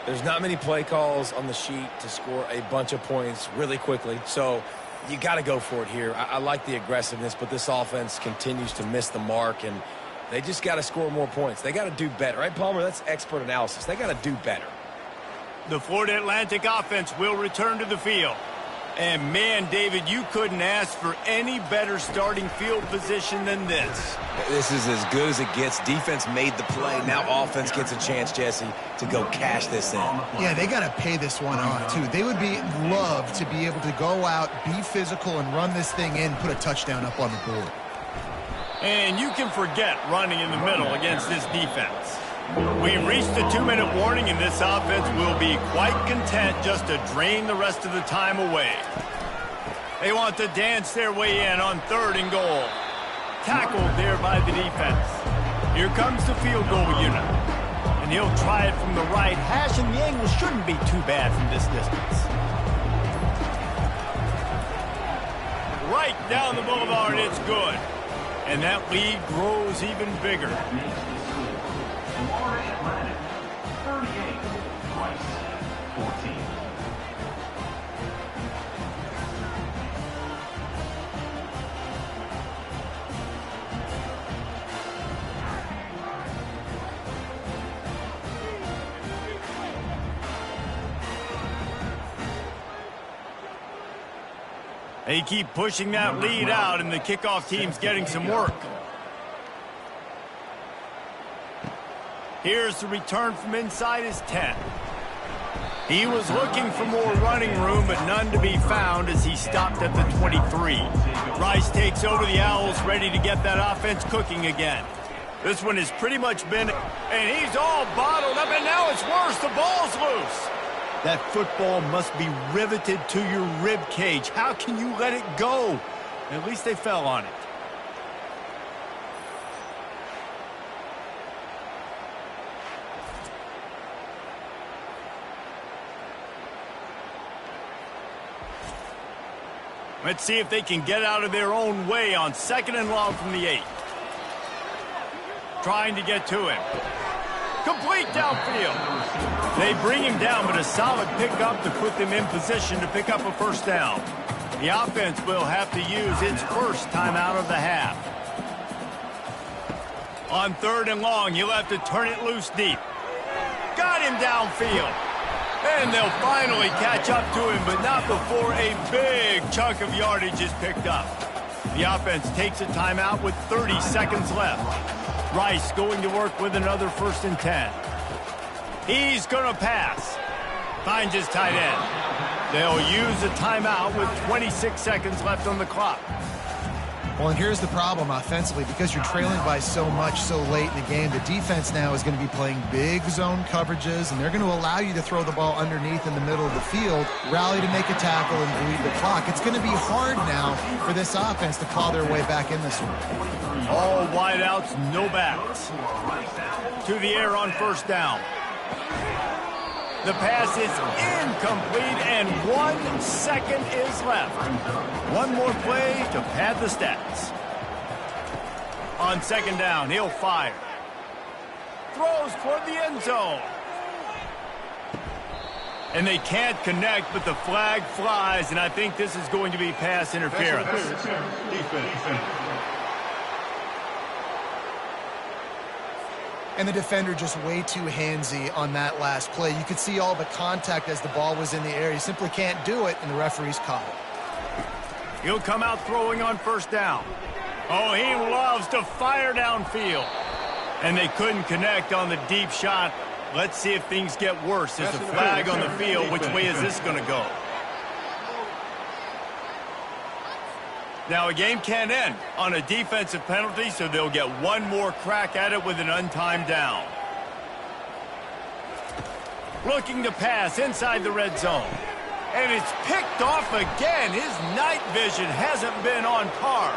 There's not many play calls on the sheet to score a bunch of points really quickly, so you got to go for it here. I like the aggressiveness, but this offense continues to miss the mark, and they just got to score more points. They got to do better. Right, Palmer? That's expert analysis. They got to do better. The Florida Atlantic offense will return to the field. And, man, David, you couldn't ask for any better starting field position than this. This is as good as it gets. Defense made the play. Now offense gets a chance, Jesse, to go cash this in. Yeah, they got to pay this one off, too. They would love to be able to go out, be physical, and run this thing in, put a touchdown up on the board. And you can forget running in the middle against this defense. We've reached the 2-minute warning, and this offense will be quite content just to drain the rest of the time away. They want to dance their way in on 3rd and goal. Tackled there by the defense. Here comes the field goal unit. And he'll try it from the right hash, and the angle shouldn't be too bad from this distance. Right down the boulevard, it's good. And that lead grows even bigger. Florida Atlantic, 38, Rice, 14. They keep pushing that lead out, and the kickoff team's getting some work. Here's the return from inside his 10. He was looking for more running room, but none to be found as he stopped at the 23. Rice takes over the Owls, ready to get that offense cooking again. This one has pretty much been, and he's all bottled up, and now it's worse. The ball's loose. That football must be riveted to your rib cage. How can you let it go? At least they fell on it. Let's see if they can get out of their own way on 2nd and long from the 8. Trying to get to him. Complete downfield. They bring him down, but a solid pickup to put them in position to pick up a first down. The offense will have to use its first timeout of the half. On 3rd and long, he'll have to turn it loose deep. Got him downfield. And they'll finally catch up to him, but not before a big chunk of yardage is picked up. The offense takes a timeout with 30 seconds left. Rice going to work with another 1st and 10. He's going to pass. Finds his tight end. They'll use a timeout with 26 seconds left on the clock. Well, and here's the problem offensively. Because you're trailing by so much so late in the game, the defense now is going to be playing big zone coverages, and they're going to allow you to throw the ball underneath in the middle of the field, rally to make a tackle, and bleed the clock. It's going to be hard now for this offense to claw their way back in this one. All wideouts, no backs. To the air on 1st down. The pass is incomplete, and 1 second is left. One more play to pad the stats. On 2nd down, he'll fire. Throws toward the end zone. And they can't connect, but the flag flies, and I think this is going to be pass interference. And the defender just way too handsy on that last play. You could see all the contact as the ball was in the air. He simply can't do it, and the referee's caught it. He'll come out throwing on 1st down. Oh, he loves to fire downfield. And they couldn't connect on the deep shot. Let's see if things get worse. There's a flag on the field. Which way is this going to go? Now, a game can't end on a defensive penalty, so they'll get one more crack at it with an untimed down. Looking to pass inside the red zone. And it's picked off again. His night vision hasn't been on par.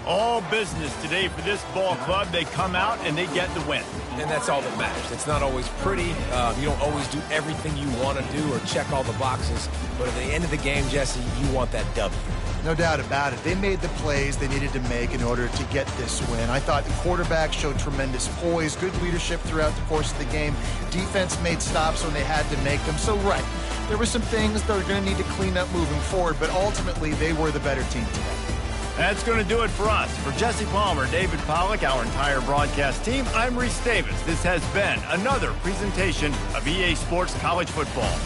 All business today for this ball club. They come out and they get the win. And that's all that matters. It's not always pretty. You don't always do everything you want to do or check all the boxes. But at the end of the game, Jesse, you want that W. No doubt about it. They made the plays they needed to make in order to get this win. I thought the quarterback showed tremendous poise, good leadership throughout the course of the game. Defense made stops when they had to make them. So, right, there were some things they're going to need to clean up moving forward, but ultimately they were the better team today. That's going to do it for us. For Jesse Palmer, David Pollack, our entire broadcast team, I'm Reese Davis. This has been another presentation of EA Sports College Football.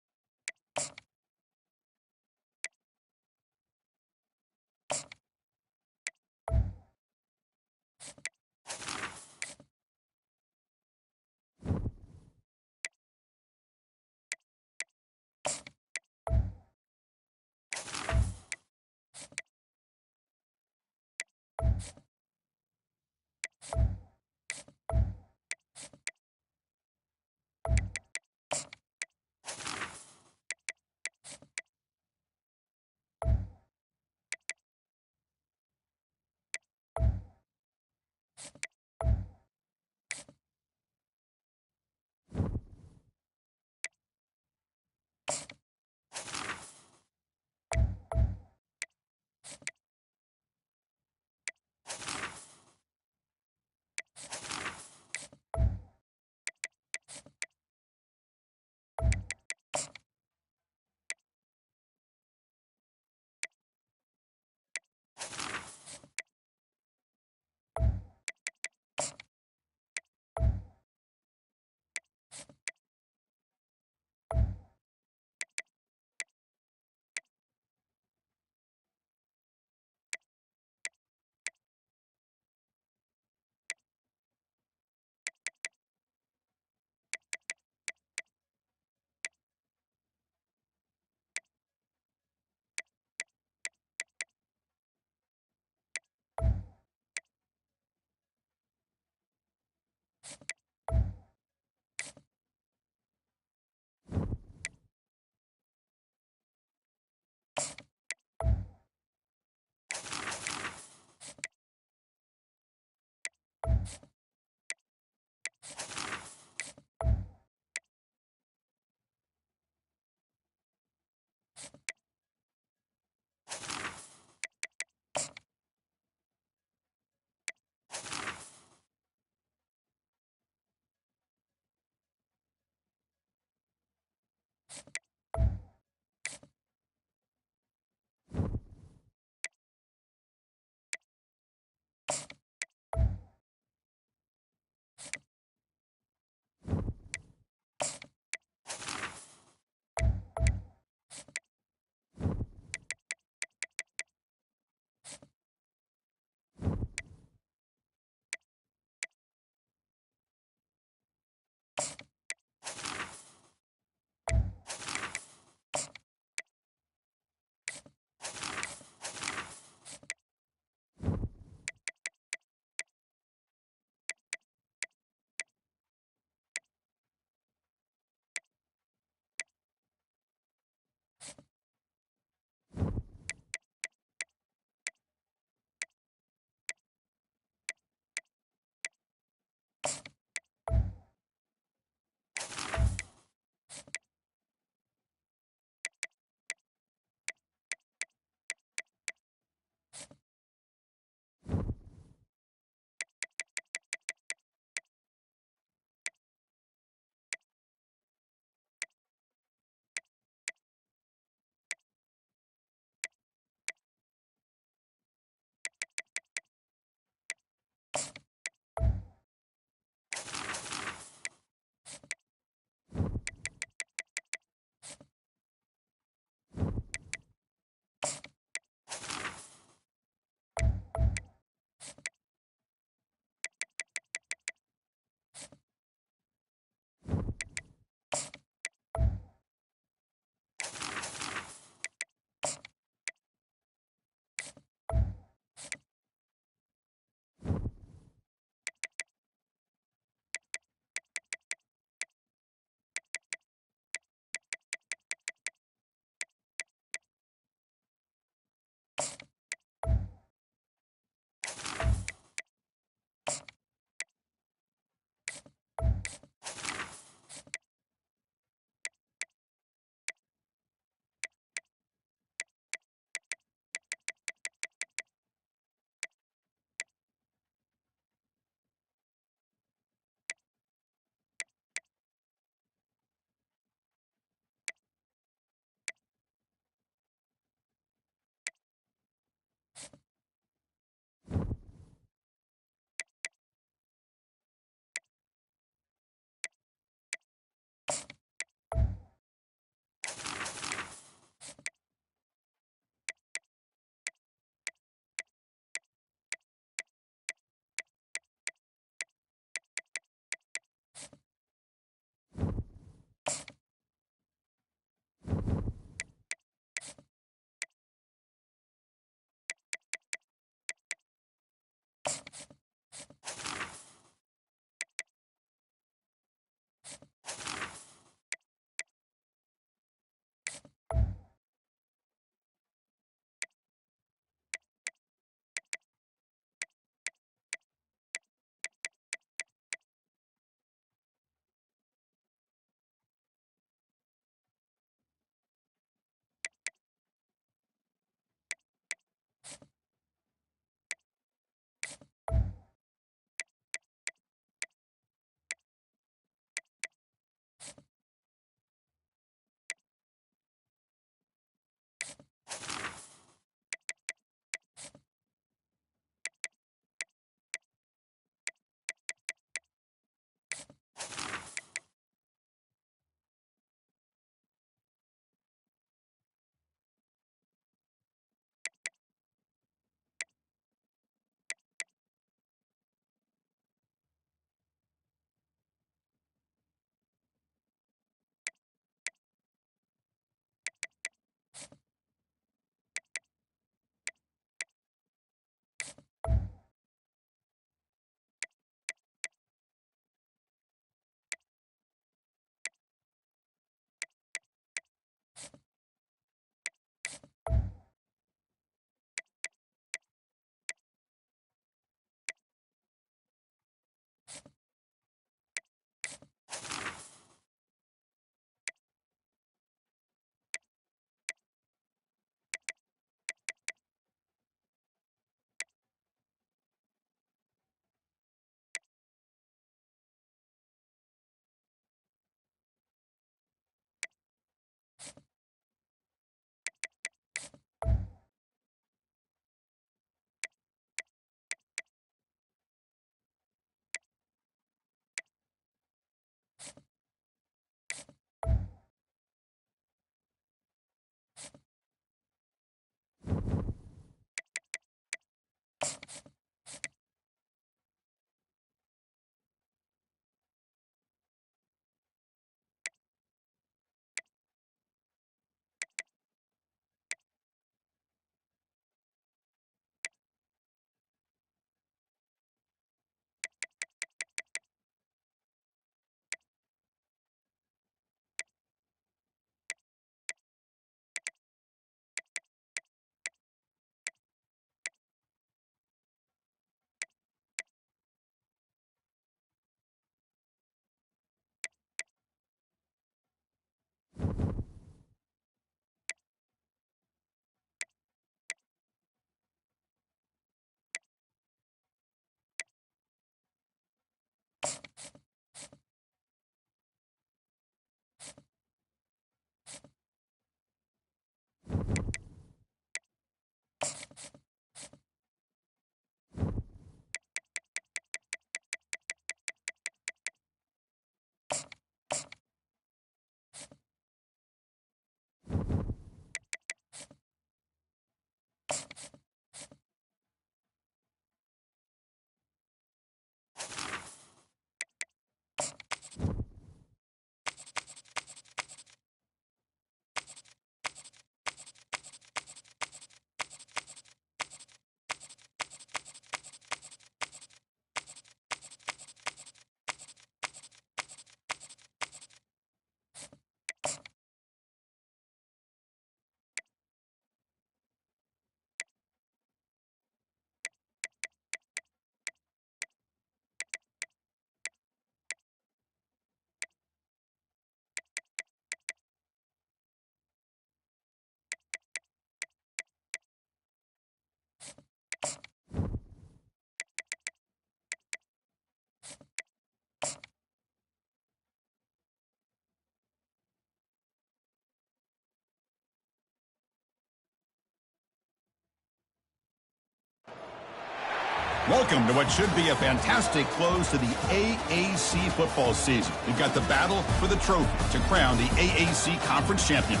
Welcome to what should be a fantastic close to the AAC football season. We've got the battle for the trophy to crown the AAC Conference champion.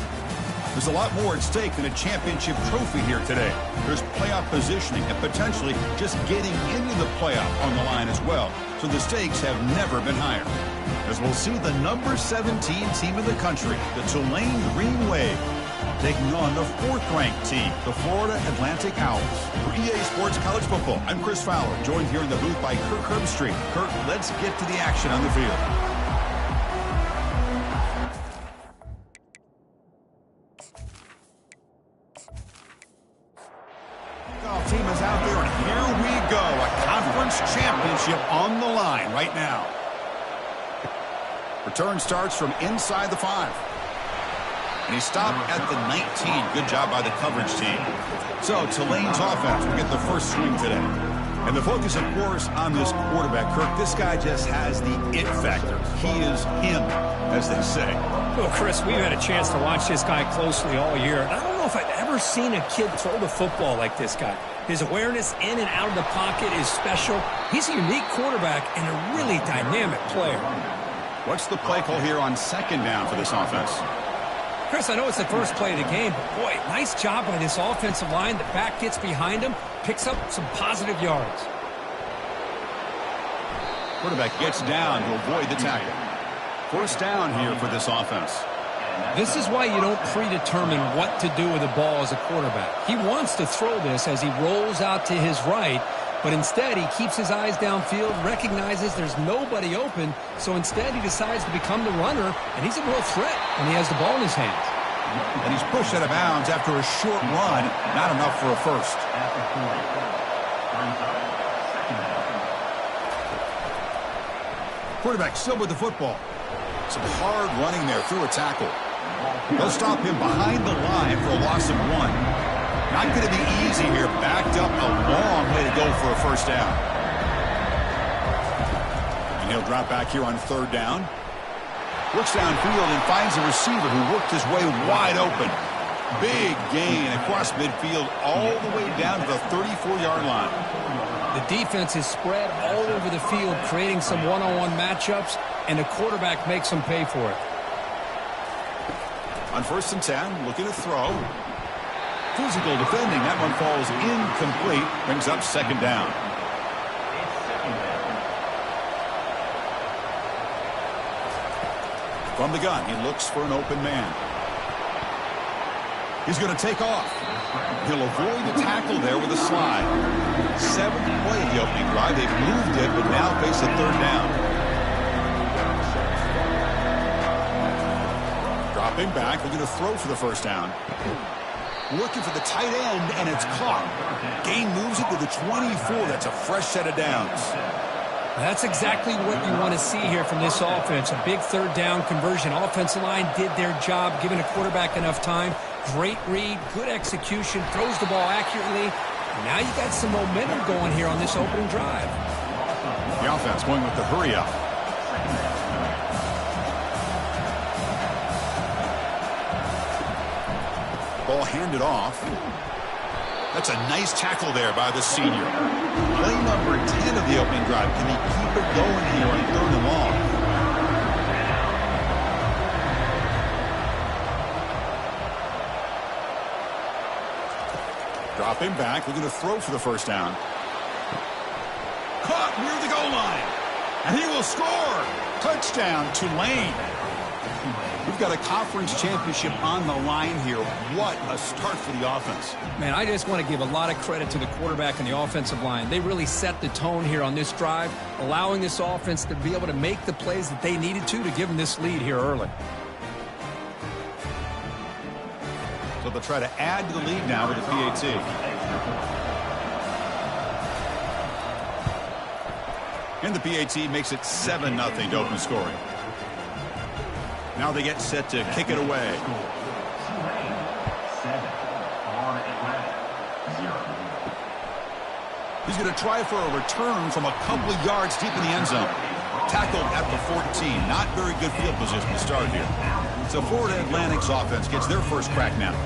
There's a lot more at stake than a championship trophy here today. There's playoff positioning and potentially just getting into the playoff on the line as well. So the stakes have never been higher. As we'll see the number 17 team in the country, the Tulane Green Wave, taking on the 4th-ranked team, the Florida Atlantic Owls. For EA Sports College Football, I'm Chris Fowler, joined here in the booth by Kirk Herbstreit. Kirk, let's get to the action on the field. Golf team is out there, and here we go. A conference championship on the line right now. Return starts from inside the 5. And he stopped at the 19. Good job by the coverage team. So Tulane's offense will get the first swing today. And the focus, of course, on this quarterback, Kirk. This guy just has the it factor. He is him, as they say. Well, Chris, we've had a chance to watch this guy closely all year. I don't know if I've ever seen a kid throw the football like this guy. His awareness in and out of the pocket is special. He's a unique quarterback and a really dynamic player. What's the play call here on 2nd down for this offense? Chris, I know it's the first play of the game, but boy, nice job by this offensive line. The back gets behind him, picks up some positive yards. Quarterback gets down to avoid the tackle. First down here for this offense. This is why you don't predetermine what to do with the ball as a quarterback. He wants to throw this as he rolls out to his right, but instead he keeps his eyes downfield, recognizes there's nobody open, so instead he decides to become the runner, and he's a real threat when he has the ball in his hands. And he's pushed out of bounds after a short run, not enough for a first. Quarterback still with the football. Some hard running there through a tackle. They'll stop him behind the line for a loss of 1. Not going to be easy here. Backed up a long way to go for a first down. And he'll drop back here on 3rd down. Looks downfield and finds a receiver who worked his way wide open. Big gain across midfield all the way down to the 34-yard line. The defense is spread all over the field, creating some one-on-one matchups, and the quarterback makes them pay for it. On 1st and 10, looking to throw. Physical defending. That one falls incomplete. Brings up 2nd down. From the gun, he looks for an open man. He's going to take off. He'll avoid the tackle there with a slide. 7th play of the opening drive. They've moved it, but now face a 3rd down. Dropping back, looking to throw for the first down. Looking for the tight end, and it's caught. Gain moves it to the 24. That's a fresh set of downs. That's exactly what you want to see here from this offense. A big 3rd down conversion. Offensive line did their job, giving a quarterback enough time. Great read, good execution, throws the ball accurately. And now you got some momentum going here on this opening drive. The offense going with the hurry up. Ball handed off. That's a nice tackle there by the senior. Play number 10 of the opening drive. Can he keep it going here on 3rd and long? Drop him back. We're going to throw for the first down. Caught near the goal line. And he will score. Touchdown, Tulane. We've got a conference championship on the line here. What a start for the offense. Man, I just want to give a lot of credit to the quarterback and the offensive line. They really set the tone here on this drive, allowing this offense to be able to make the plays that they needed to give them this lead here early. So they'll try to add to the lead now with the PAT. And the PAT makes it 7-0 to open scoring. Now they get set to kick it away. He's going to try for a return from a couple of yards deep in the end zone. Tackled at the 14. Not very good field position to start here. So Florida Atlantic's offense gets their first crack now.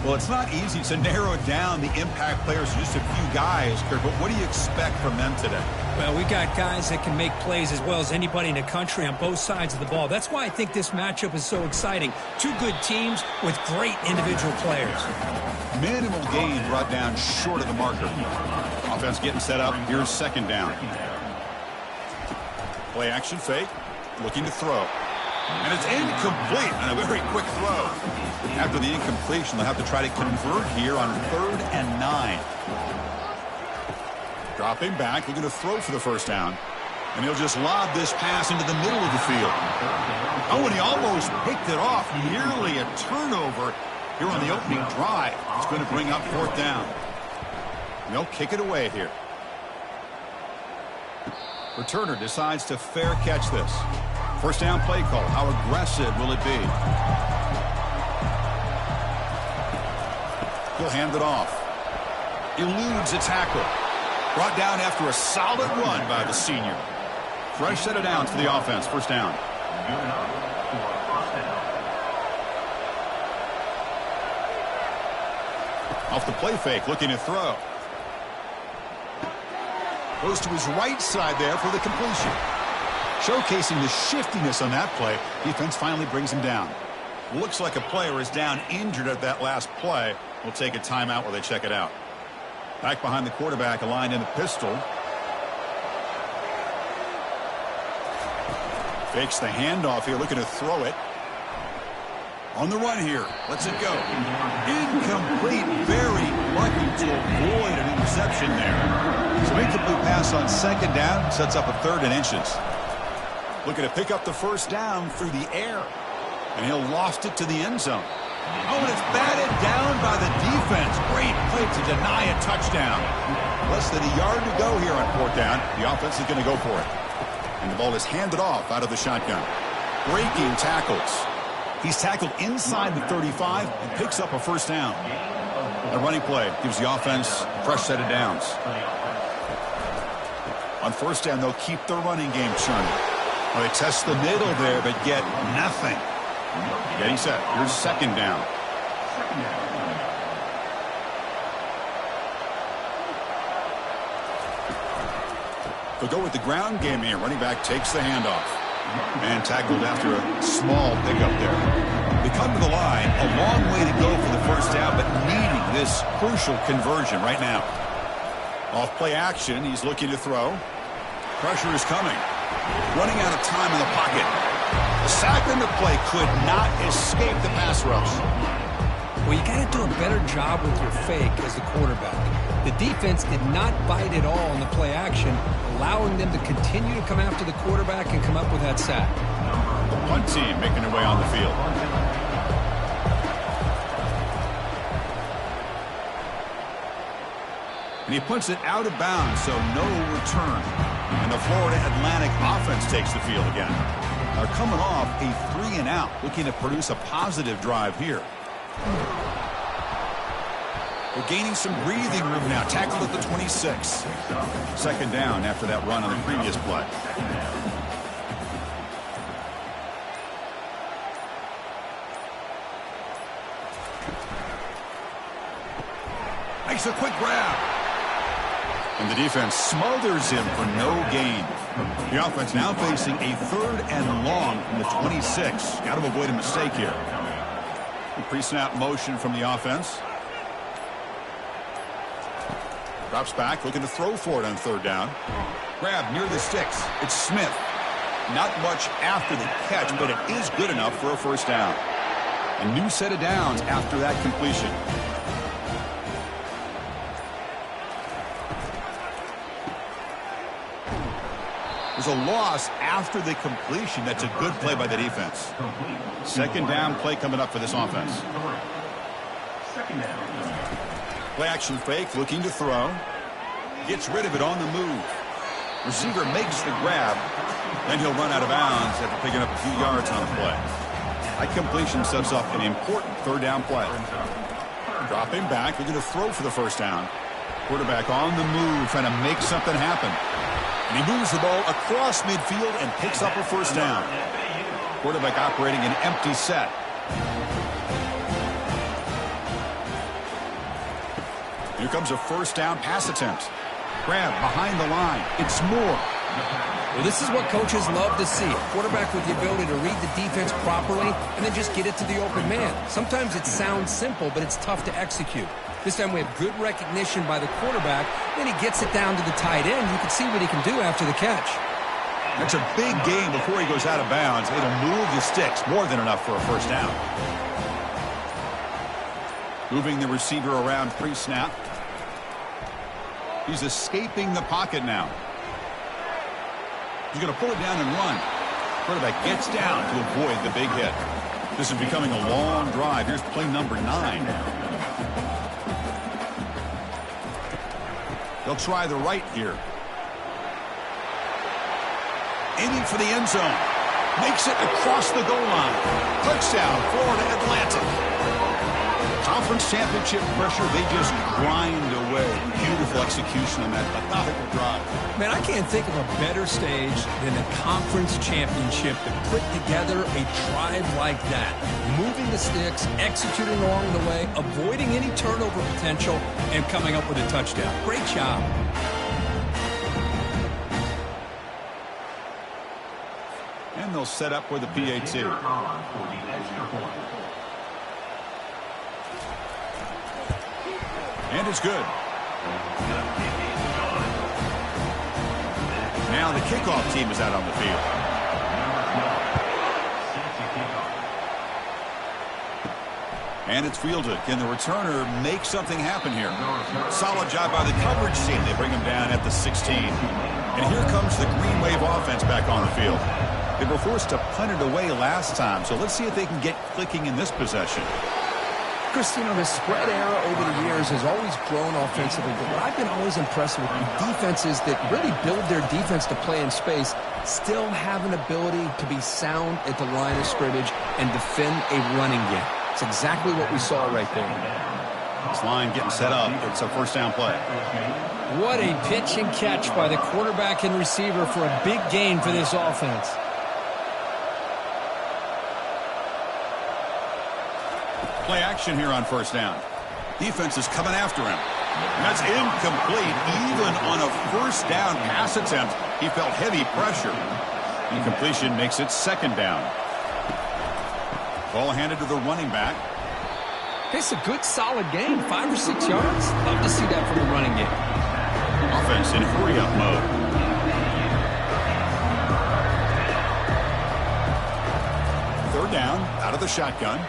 Well, it's not easy to narrow down the impact players to just a few guys, Kurt, but what do you expect from them today? Well, we got guys that can make plays as well as anybody in the country on both sides of the ball. That's why I think this matchup is so exciting. Two good teams with great individual players. Minimal gain brought down short of the marker. Offense getting set up. Here's 2nd down. Play action fake. Looking to throw. And it's incomplete on a very quick throw. After the incompletion, they'll have to try to convert here on 3rd and 9. Dropping back, looking to throw for the first down. And he'll just lob this pass into the middle of the field. Oh, and he almost picked it off. Nearly a turnover here on the opening drive. It's going to bring up 4th down. And they'll kick it away here. Returner decides to fair catch this. First down play call. How aggressive will it be? He'll hand it off. Eludes a tackle. Brought down after a solid run by the senior. Fresh set of downs for the offense. First down. Off the play fake, looking to throw. Goes to his right side there for the completion. Showcasing the shiftiness on that play. Defense finally brings him down. Looks like a player is down injured at that last play. We'll take a timeout while they check it out. Back behind the quarterback, aligned in the pistol. Fakes the handoff here, looking to throw it. On the run here. Lets it go. Incomplete. Very lucky to avoid an interception there. So incomplete pass on 2nd down. Sets up a 3rd and inches. Looking to pick up the first down through the air. And he'll loft it to the end zone. Oh, and it's batted down by the defense. Great play to deny a touchdown. Less than a yard to go here on 4th down. The offense is going to go for it. And the ball is handed off out of the shotgun. Breaking tackles. He's tackled inside the 35 and picks up a first down. A running play gives the offense a fresh set of downs. On first down, they'll keep the running game churning. Well, they test the middle there, but get nothing. Getting set. Here's 2nd down. They'll go with the ground game here. Running back takes the handoff. And tackled after a small pickup there. They come to the line. A long way to go for the first down, but needing this crucial conversion right now. Off play action. He's looking to throw. Pressure is coming. Running out of time in the pocket. The sack in the play could not escape the pass rush. Well, you got to do a better job with your fake as the quarterback. The defense did not bite at all in the play action, allowing them to continue to come after the quarterback and come up with that sack. The punt team making their way on the field. And he punts it out of bounds, so no return. And the Florida Atlantic offense takes the field again. They're coming off a 3-and-out, looking to produce a positive drive here. They're gaining some breathing room now. Tackled at the 26. Second down after that run on the previous play. Makes a quick grab. And the defense smothers him for no gain. The offense now facing a 3rd and long from the 26. Got to avoid a mistake here. Pre-snap motion from the offense. Drops back, looking to throw for it on 3rd down. Grab near the sticks. It's Smith. Not much after the catch, but it is good enough for a first down. A new set of downs after that completion. There's a loss after the completion. That's a good play by the defense. Second down play coming up for this offense. Play action fake, looking to throw. Gets rid of it on the move. Receiver makes the grab. Then he'll run out of bounds after picking up a few yards on the play. That completion sets up an important 3rd down play. Dropping back, looking to throw for the first down. Quarterback on the move, trying to make something happen. And he moves the ball across midfield and picks up a first down. Quarterback operating an empty set. Here comes a first down pass attempt. Grab behind the line. It's Moore. Well, this is what coaches love to see. A quarterback with the ability to read the defense properly and then just get it to the open man. Sometimes it sounds simple, but it's tough to execute. This time we have good recognition by the quarterback. Then he gets it down to the tight end. You can see what he can do after the catch. That's a big gain before he goes out of bounds. It'll move the sticks. More than enough for a first down. Moving the receiver around pre-snap. He's escaping the pocket now. He's going to pull it down and run. Quarterback gets down to avoid the big hit. This is becoming a long drive. Here's play number 9. They'll try the right here. Aiming for the end zone. Makes it across the goal line. Touchdown, Florida Atlantic. Conference championship pressure, they just grind away. Beautiful execution on that methodical drive. Man, I can't think of a better stage than the conference championship to put together a drive like that. Moving the sticks, executing along the way, avoiding any turnover potential, and coming up with a touchdown. Great job. And they'll set up with a PAT. And it's good. Now the kickoff team is out on the field. And it's fielded. Can the returner make something happen here? Solid job by the coverage team. They bring him down at the 16. And here comes the Green Wave offense back on the field. They were forced to punt it away last time, so let's see if they can get clicking in this possession. Chris, you know, the spread era over the years has always grown offensively, but what I've been always impressed with defenses that really build their defense to play in space still have an ability to be sound at the line of scrimmage and defend a running game. It's exactly what we saw right there. This line getting set up. It's a first down play. What a pitch and catch by the quarterback and receiver for a big gain for this offense. Play action here on first down. Defense is coming after him. And that's incomplete. Even on a first down pass attempt, he felt heavy pressure. Incompletion makes it second down. Ball handed to the running back. It's a good, solid game, 5 or 6 yards. Love to see that from the running game. Offense in hurry-up mode. Third down, out of the shotgun.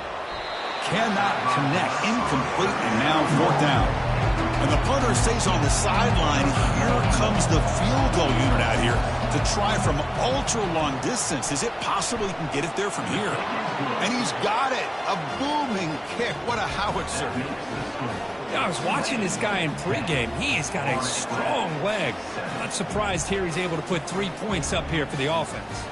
Cannot connect, incomplete, and now fourth down. And the punter stays on the sideline. Here comes the field goal unit out here to try from ultra-long distance. Is it possible he can get it there from here? And he's got it. A booming kick. What a howitzer. Yeah, I was watching this guy in pregame. He has got a strong leg. Not surprised here he's able to put 3 points up here for the offense.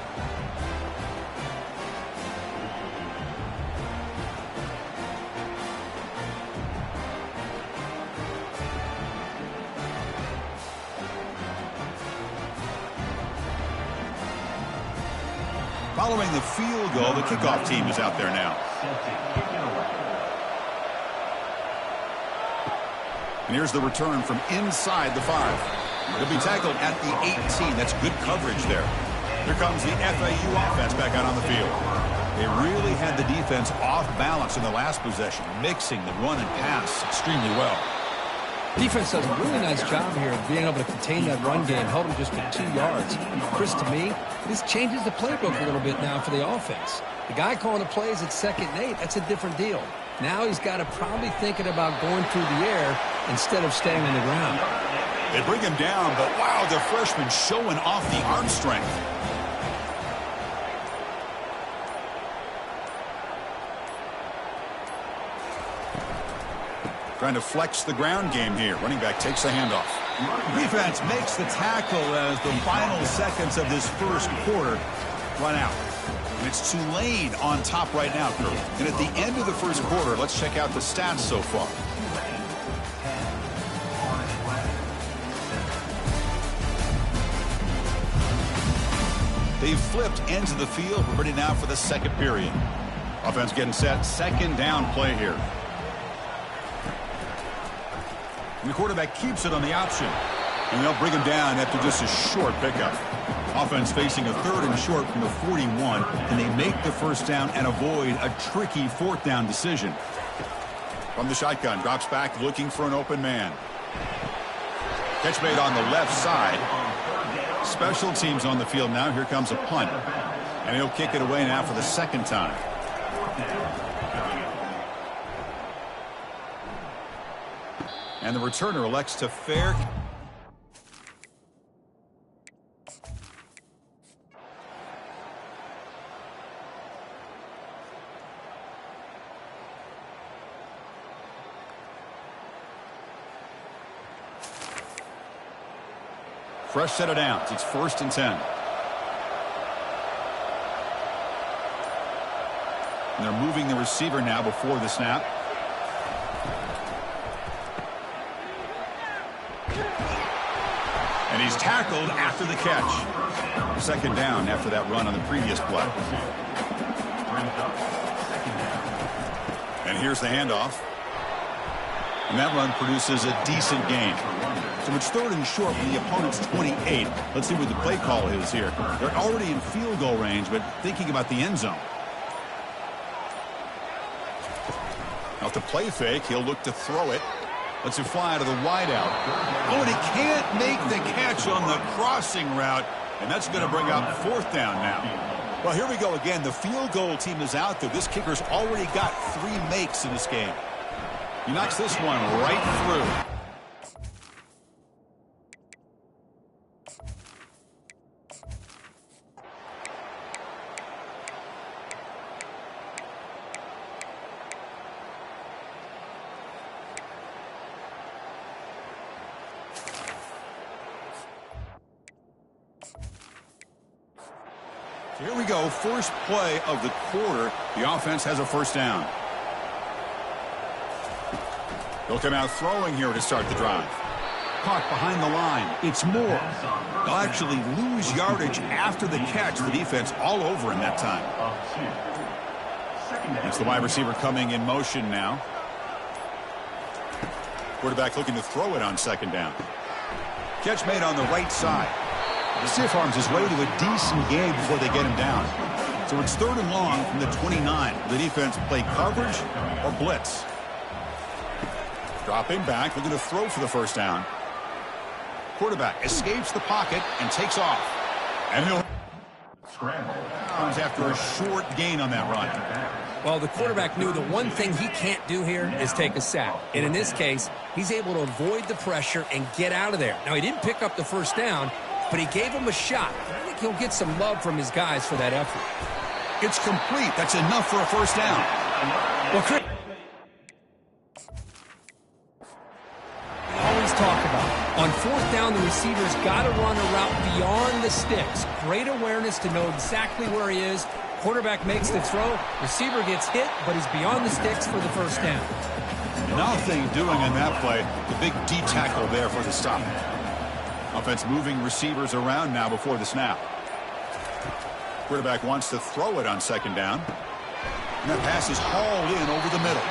Following the field goal, the kickoff team is out there now. And here's the return from inside the 5. He'll be tackled at the 18. That's good coverage there. Here comes the FAU offense back out on the field. They really had the defense off balance in the last possession, mixing the run and pass extremely well. Defense does a really nice job here of being able to contain that run game, held them just to 2 yards. Chris, to me, this changes the playbook a little bit now for the offense. The guy calling the plays at 2nd and 8, that's a different deal. Now he's got to probably thinking about going through the air instead of staying on the ground. They bring him down, but wow, the freshman showing off the arm strength. Trying to flex the ground game here. Running back takes the handoff. Defense makes the tackle as the final seconds of this first quarter run out. And it's Tulane on top right now, Kurt. And at the end of the first quarter, let's check out the stats so far. They've flipped ends of the field. We're ready now for the second period. Offense getting set. Second down play here. And the quarterback keeps it on the option. And they'll bring him down after just a short pickup. Offense facing a 3rd and short from the 41. And they make the first down and avoid a tricky 4th down decision. From the shotgun, drops back looking for an open man. Catch made on the left side. Special teams on the field now. Here comes a punt. And he'll kick it away now for the 2nd time. And the returner elects to fair. Fresh set of downs. It's 1st and 10. And they're moving the receiver now before the snap. And he's tackled after the catch. 2nd down after that run on the previous play. And here's the handoff. And that run produces a decent gain. So it's 3rd and short from the opponent's 28. Let's see what the play call is here. They're already in field goal range, but thinking about the end zone. Now to play fake, he'll look to throw it. Lets it fly to the wideout. Oh, and he can't make the catch on the crossing route. And that's going to bring up 4th down now. Well, here we go again. The field goal team is out there. This kicker's already got 3 makes in this game. He knocks this one right through. Here we go, first play of the quarter. The offense has a 1st down. They'll come out throwing here to start the drive. Caught behind the line. It's Moore. They'll actually lose yardage after the catch. The defense all over him that time. It's the wide receiver coming in motion now. Quarterback looking to throw it on 2nd down. Catch made on the right side. The stiff arms his way to a decent game before they get him down. So it's 3rd and long from the 29. The defense play coverage or blitz. Dropping back, looking to throw for the 1st down. Quarterback escapes the pocket and takes off. And he'll scramble after a short gain on that run. Well, the quarterback knew the one thing he can't do here is take a sack. And in this case, he's able to avoid the pressure and get out of there. Now, he didn't pick up the 1st down, but he gave him a shot. I think he'll get some love from his guys for that effort. It's complete. That's enough for a 1st down. Well, Chris, always talk about on 4th down, the receiver's got to run a route beyond the sticks. Great awareness to know exactly where he is. Quarterback makes the throw. Receiver gets hit, but is beyond the sticks for the 1st down. Nothing doing on that play. The big D tackle there for the stop. Offense moving receivers around now before the snap. Quarterback wants to throw it on second down. And that pass is hauled in over the middle.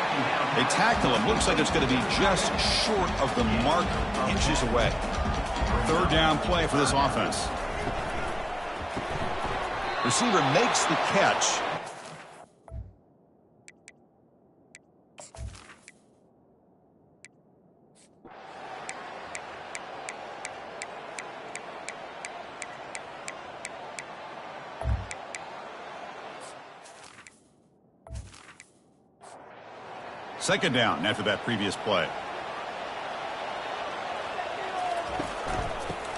They tackle him. Looks like it's going to be just short of the mark, inches away. Third down play for this offense. Receiver makes the catch. Second down after that previous play.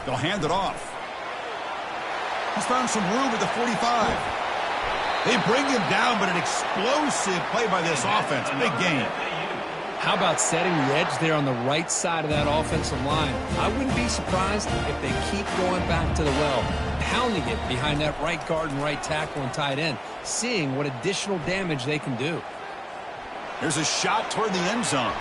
They'll hand it off. He's found some room at the 45. They bring him down, but an explosive play by this offense. Big game. How about setting the edge there on the right side of that offensive line? I wouldn't be surprised if they keep going back to the well, pounding it behind that right guard and right tackle and tight end, seeing what additional damage they can do. There's a shot toward the end zone.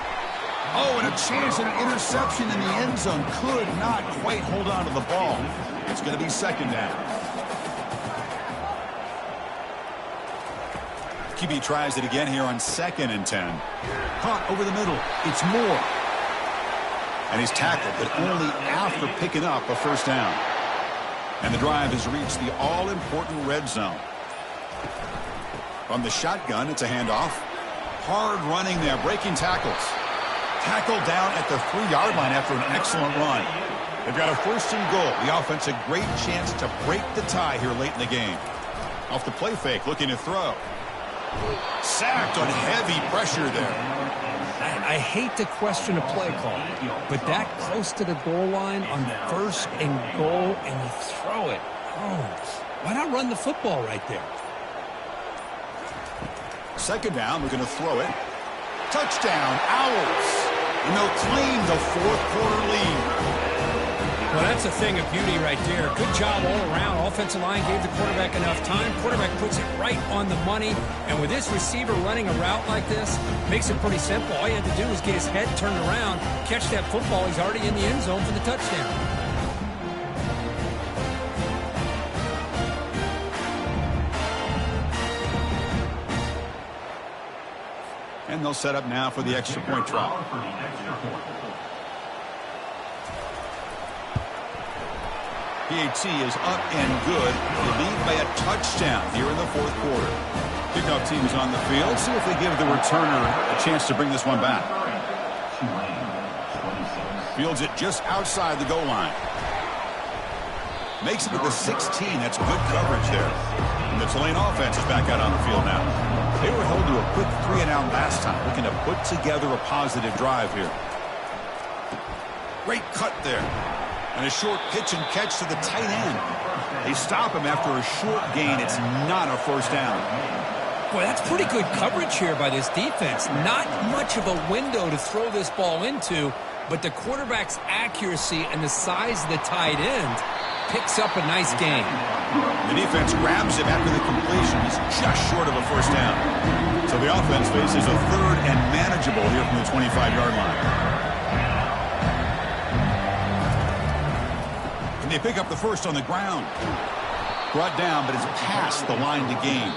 Oh, and a chance at an interception in the end zone. Could not quite hold on to the ball. It's going to be second down. QB tries it again here on 2nd and 10. Caught over the middle. It's Moore. And he's tackled, but only after picking up a first down. And the drive has reached the all-important red zone. From the shotgun, it's a handoff. Hard running there, breaking tackles. Tackled down at the 3-yard line after an excellent run. They've got a 1st and goal. The offense a great chance to break the tie here late in the game. Off the play fake, looking to throw. Sacked on heavy pressure there. I hate to question a play call, but that close to the goal line on 1st and goal, and you throw it. Oh, why not run the football right there? Second down, we're going to throw it. Touchdown, Owls. And they'll claim the 4th quarter lead. Well, that's a thing of beauty right there. Good job all around. Offensive line gave the quarterback enough time. Quarterback puts it right on the money. And with this receiver running a route like this, makes it pretty simple. All you had to do was get his head turned around, catch that football. He's already in the end zone for the touchdown. And they'll set up now for the extra point try. PAT is up and good. They lead by a touchdown here in the 4th quarter. Kickoff team is on the field. Let's see if they give the returner a chance to bring this one back. Fields it just outside the goal line. Makes it to the 16. That's good coverage there. And the Tulane offense is back out on the field now. They were held to a quick 3-and-out last time, looking to put together a positive drive here. Great cut there. And a short pitch and catch to the tight end. They stop him after a short gain. It's not a first down. Boy, that's pretty good coverage here by this defense. Not much of a window to throw this ball into, but the quarterback's accuracy and the size of the tight end picks up a nice gain. The defense grabs him after the completion. He's just short of a first down. So the offense faces a 3rd and manageable here from the 25-yard line. And they pick up the first on the ground. Brought down, but it's past the line to gain.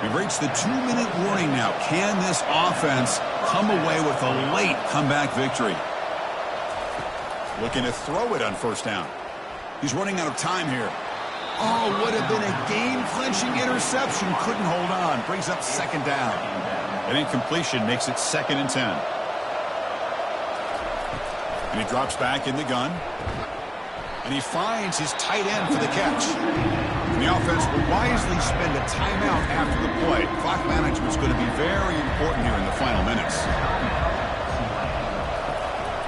We've reached the 2-minute warning now. Can this offense come away with a late comeback victory? Looking to throw it on first down. He's running out of time here. Oh, would have been a game-clinching interception. Couldn't hold on. Brings up second down. An incompletion makes it 2nd and 10. And he drops back in the gun. And he finds his tight end for the catch. And the offense will wisely spend a timeout after the play. Clock management is going to be very important here in the final minutes.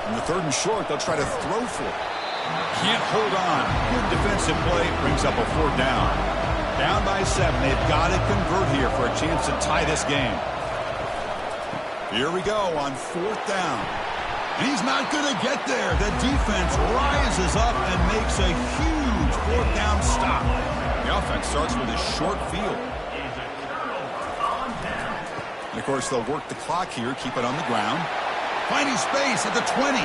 In the 3rd and short, they'll try to throw for it. Can't hold on. Good defensive play. Brings up a 4th down. Down by 7. They've got to convert here for a chance to tie this game. Here we go on 4th down. And he's not going to get there. The defense rises up and makes a huge 4th down stop. The offense starts with a short field. And, of course, they'll work the clock here, keep it on the ground. Finding space at the 20.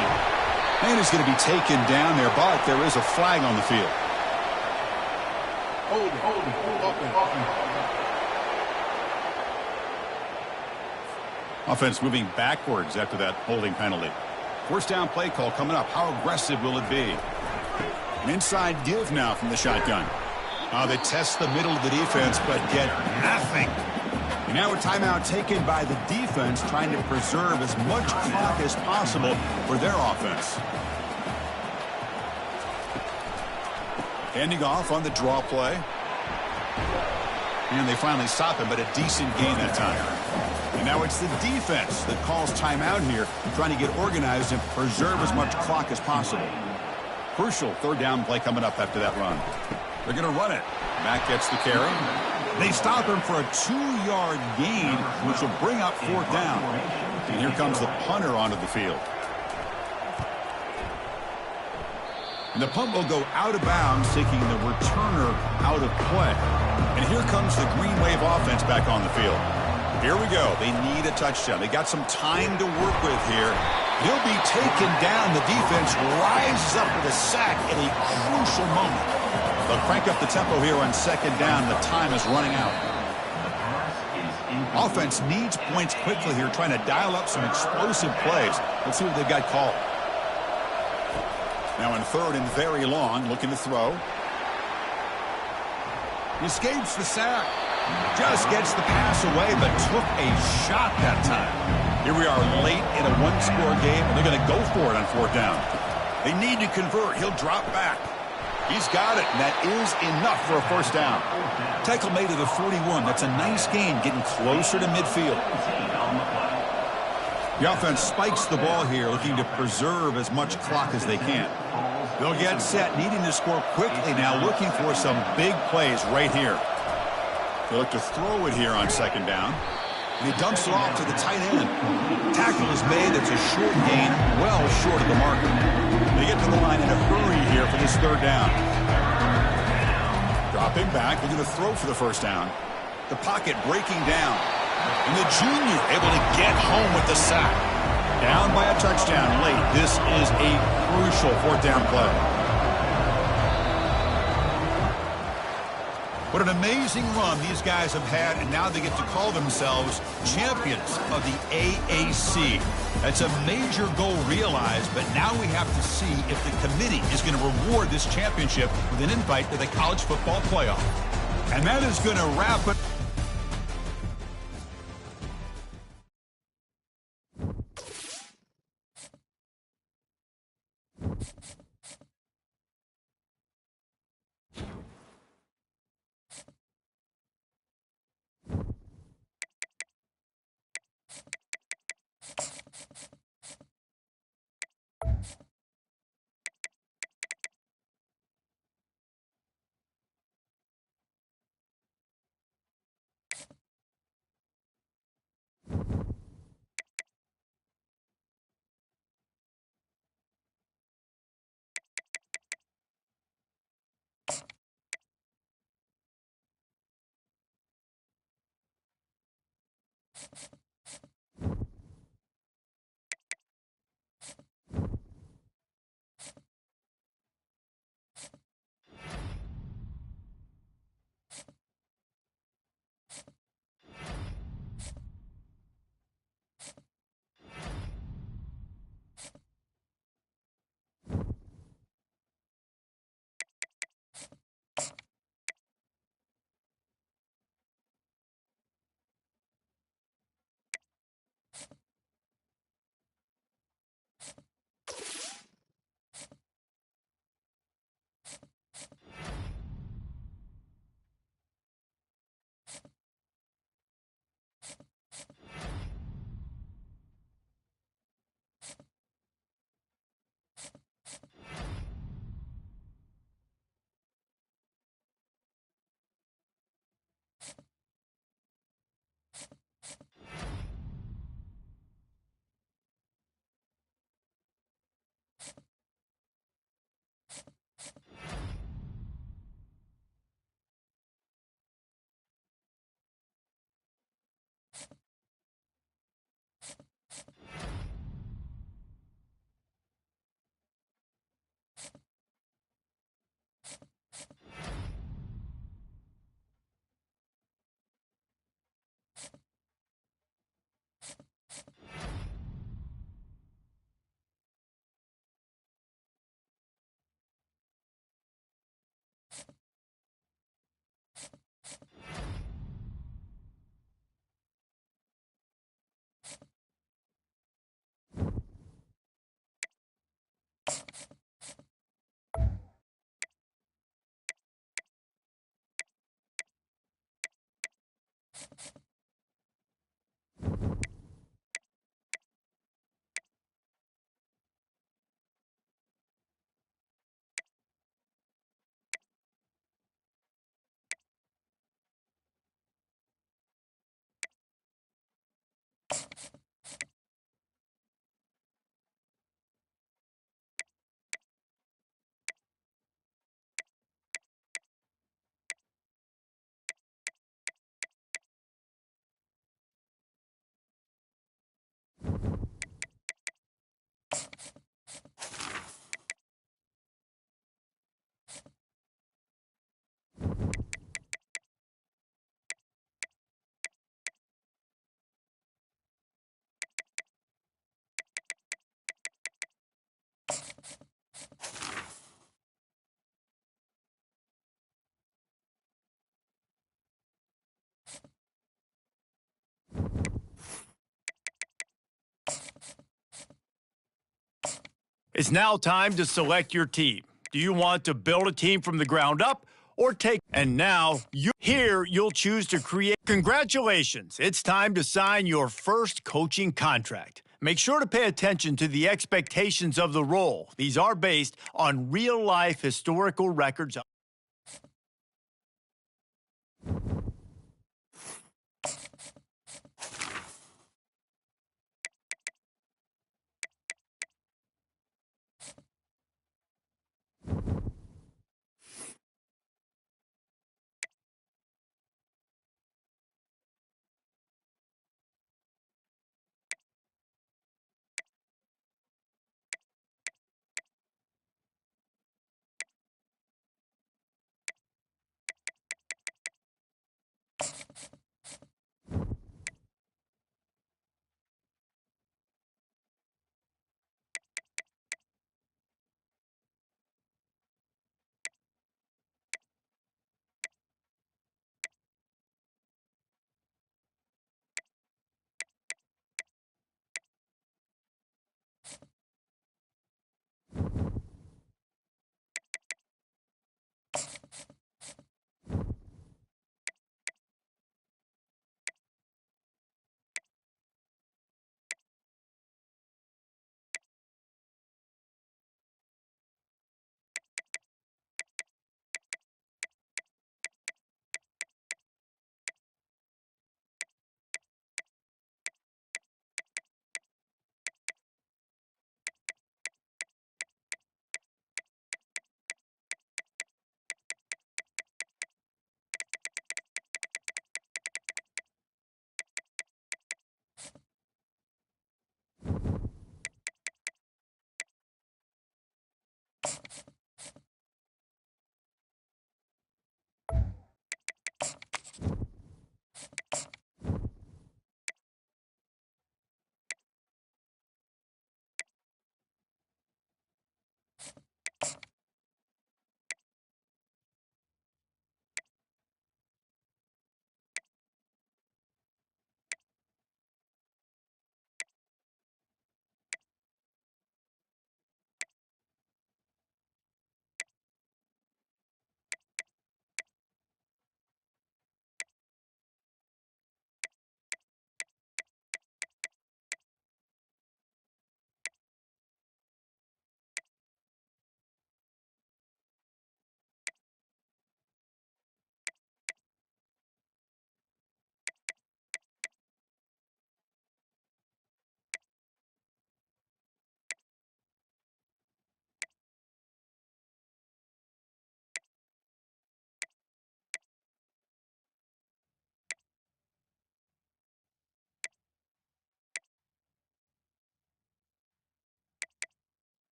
And he's going to be taken down there, but there is a flag on the field. Offense moving backwards after that holding penalty. First down play call coming up. How aggressive will it be? An inside give now from the shotgun. They test the middle of the defense, but get nothing. And now a timeout taken by the defense, trying to preserve as much clock as possible for their offense. Handing off on the draw play. And they finally stop him, but a decent gain that time. And now it's the defense that calls timeout here, trying to get organized and preserve as much clock as possible. Crucial third down play coming up after that run. They're going to run it. Mack gets the carry. They stop him for a 2-yard gain, which will bring up fourth down. And here comes the punter onto the field. And the punt will go out of bounds, taking the returner out of play. And here comes the Green Wave offense back on the field. Here we go. They need a touchdown. They got some time to work with here. He'll be taken down. The defense rises up with a sack at a crucial moment. They'll crank up the tempo here on second down. The time is running out. Offense needs points quickly here, trying to dial up some explosive plays. Let's see what they've got called. Now in third and very long, looking to throw. He escapes the sack. Just gets the pass away, but took a shot that time. Here we are late in a one-score game, and they're going to go for it on fourth down. They need to convert. He'll drop back. He's got it, and that is enough for a first down. Tackle made at the 41. That's a nice gain, getting closer to midfield. The offense spikes the ball here, looking to preserve as much clock as they can. They'll get set, needing to score quickly now, looking for some big plays right here. They look to throw it here on second down. And he dumps it off to the tight end. Tackle is made. It's a short gain, well short of the marker. They get to the line in a hurry here for this third down. Dropping back, they're going to throw for the first down. The pocket breaking down. And the junior able to get home with the sack. Down by a touchdown late. This is a crucial fourth down play. What an amazing run these guys have had, and now they get to call themselves champions of the AAC. That's a major goal realized, but now we have to see if the committee is going to reward this championship with an invite to the college football playoff. And that is going to wrap it. It's now time to select your team. Do you want to build a team from the ground up or take? And now, you'll choose to create. Congratulations, it's time to sign your first coaching contract. Make sure to pay attention to the expectations of the role. These are based on real-life historical records.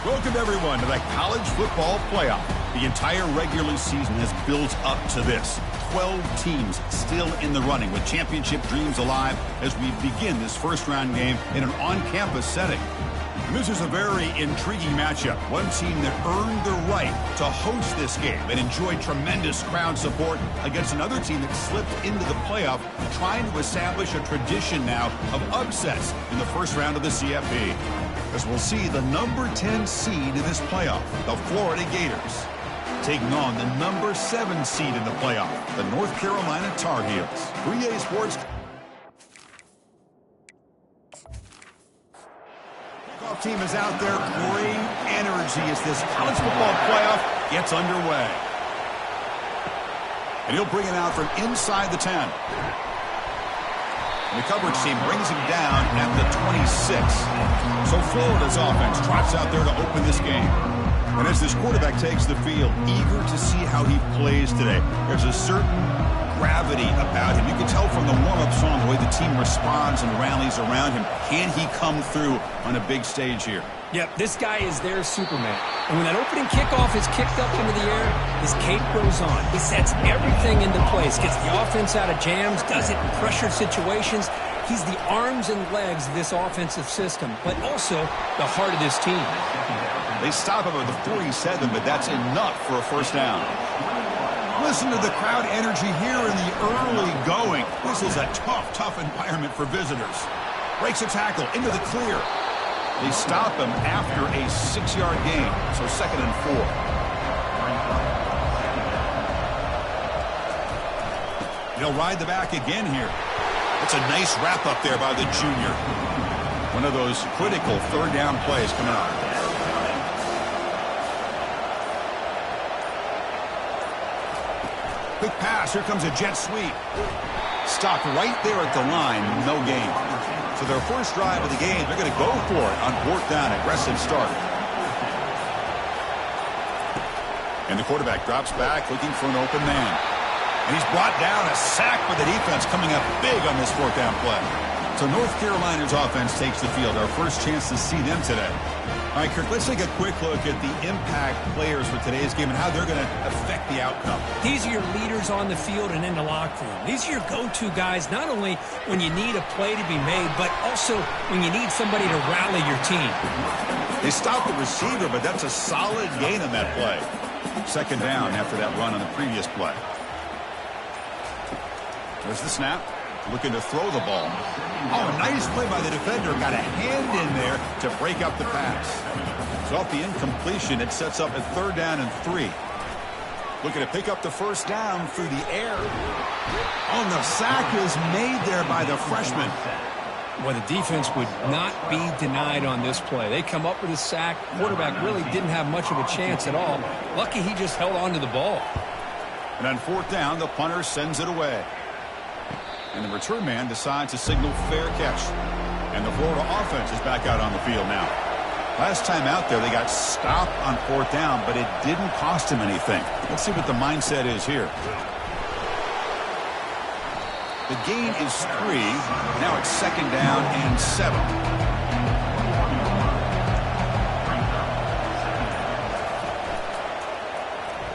Welcome, everyone, to the College Football Playoff. The entire regular season has built up to this. 12 teams still in the running with championship dreams alive as we begin this first-round game in an on-campus setting. This is a very intriguing matchup. One team that earned the right to host this game and enjoyed tremendous crowd support against another team that slipped into the playoff, trying to establish a tradition now of upsets in the first round of the CFB. As we'll see the number 10 seed in this playoff, the Florida Gators, taking on the number 7 seed in the playoff, the North Carolina Tar Heels. 3A Sports. Team is out there. Great energy as this college football playoff gets underway. And he'll bring it out from inside the 10. And the coverage team brings him down at the 26. So Florida's offense trots out there to open this game. And as this quarterback takes the field, eager to see how he plays today, there's a certain gravity about him. You can tell from the warm-up song the way the team responds and rallies around him. Can he come through on a big stage here? Yep, this guy is their Superman. And when that opening kickoff is kicked up into the air, his cape goes on. He sets everything into place, gets the offense out of jams, does it in pressure situations. He's the arms and legs of this offensive system, but also the heart of this team. They stop him at the 47, but that's enough for a first down. Listen to the crowd energy here in the early going. This is a tough environment for visitors. Breaks a tackle into the clear. They stop him after a 6-yard gain, so 2nd and 4. He'll ride the back again here. It's a nice wrap up there by the junior. One of those critical third down plays coming up. Quick pass. Here comes a jet sweep. Stopped right there at the line. No gain. So their first drive of the game, they're going to go for it on 4th down. Aggressive start. And the quarterback drops back looking for an open man. And he's brought down. A sack for the defense coming up big on this 4th down play. So North Carolina's offense takes the field. Our first chance to see them today. All right, Kirk, let's take a quick look at the impact players for today's game and how they're going to affect the outcome. These are your leaders on the field and in the locker room. These are your go-to guys, not only when you need a play to be made, but also when you need somebody to rally your team. They stopped the receiver, but that's a solid gain on that play. 2nd down after that run on the previous play. There's the snap. Looking to throw the ball. Oh, a nice play by the defender. Got a hand in there to break up the pass. So off the incompletion, it sets up a 3rd down and 3. Looking to pick up the first down through the air. Oh, and the sack is made there by the freshman. Well, the defense would not be denied on this play. They come up with a sack. Quarterback really didn't have much of a chance at all. Lucky he just held on to the ball. And on 4th down, the punter sends it away. And the return man decides to signal fair catch. And the Florida offense is back out on the field now. Last time out there, they got stopped on 4th down, but it didn't cost him anything. Let's see what the mindset is here. The gain is 3. Now it's 2nd down and 7.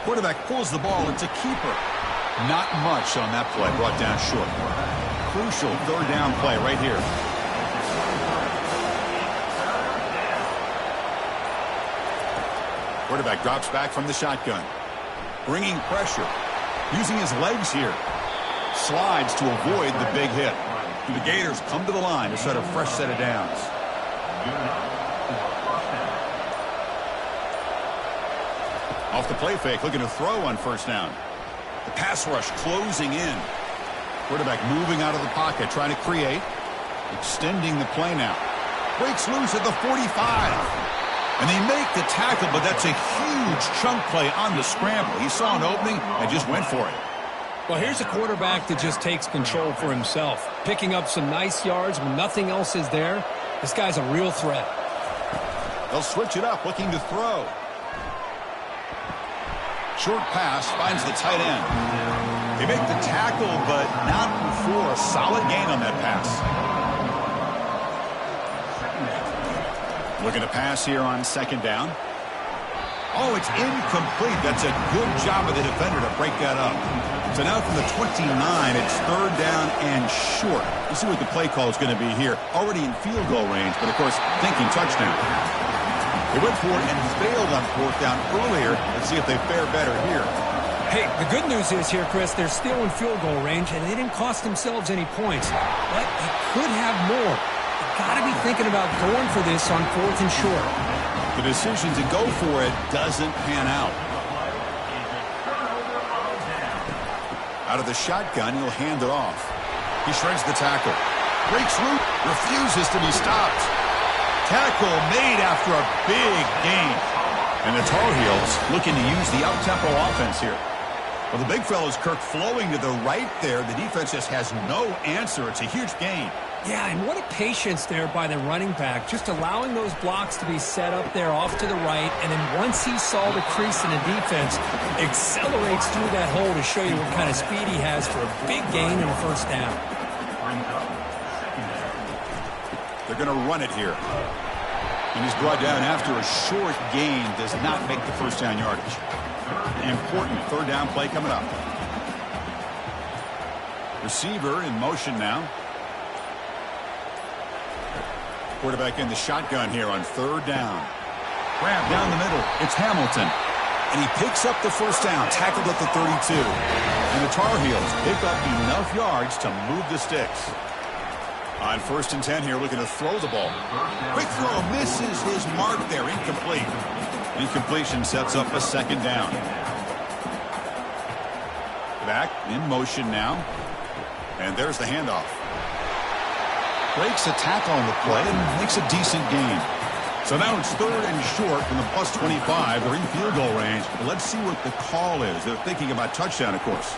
Quarterback pulls the ball. It's a keeper. Not much on that play. Brought down short. Crucial 3rd down play right here. Quarterback drops back from the shotgun. Bringing pressure. Using his legs here. Slides to avoid the big hit. The Gators come to the line to set a fresh set of downs. Off the play fake, looking to throw on 1st down. The pass rush closing in. Quarterback moving out of the pocket, trying to create. Extending the play now. Breaks loose at the 45. And they make the tackle, but that's a huge chunk play on the scramble. He saw an opening and just went for it. Well, here's a quarterback that just takes control for himself. Picking up some nice yards when nothing else is there. This guy's a real threat. They'll switch it up, looking to throw. Short pass finds the tight end. They make the tackle, but not before a solid gain on that pass. Looking to pass here on 2nd down. Oh, it's incomplete. That's a good job of the defender to break that up. So now from the 29, it's third down and short. Let's see what the play call is going to be here. Already in field goal range, but of course, thinking touchdown. They went for it and failed on fourth down earlier. Let's see if they fare better here. Hey, the good news is here, Chris, they're still in field goal range, and they didn't cost themselves any points. But they could have more. They've got to be thinking about going for this on fourth and short. The decision to go for it doesn't pan out. Out of the shotgun, he'll hand it off. He shreds the tackle. Breaks route, refuses to be stopped. Tackle made after a big gain. And the Tar Heels looking to use the up-tempo offense here. Well, the big fella's Kirk flowing to the right there. The defense just has no answer. It's a huge gain. Yeah, and what a patience there by the running back, just allowing those blocks to be set up there off to the right, and then once he saw the crease in the defense, accelerates through that hole to show you what kind of speed he has for a big gain and a first down. They're going to run it here. And he's brought down after a short gain, does not make the first down yardage. An important third down play coming up. Receiver in motion now. Quarterback in the shotgun here on third down. Grab down the middle. It's Hamilton. And he picks up the first down, tackled at the 32. And the Tar Heels pick up enough yards to move the sticks. On 1st and 10 here, looking to throw the ball. Quick throw, misses his mark there, incomplete. Incompletion sets up a second down. Back in motion now. And there's the handoff. Breaks a tackle on the play and makes a decent gain. So now it's third and short from the plus 25. They're in field goal range. Let's see what the call is. They're thinking about touchdown, of course.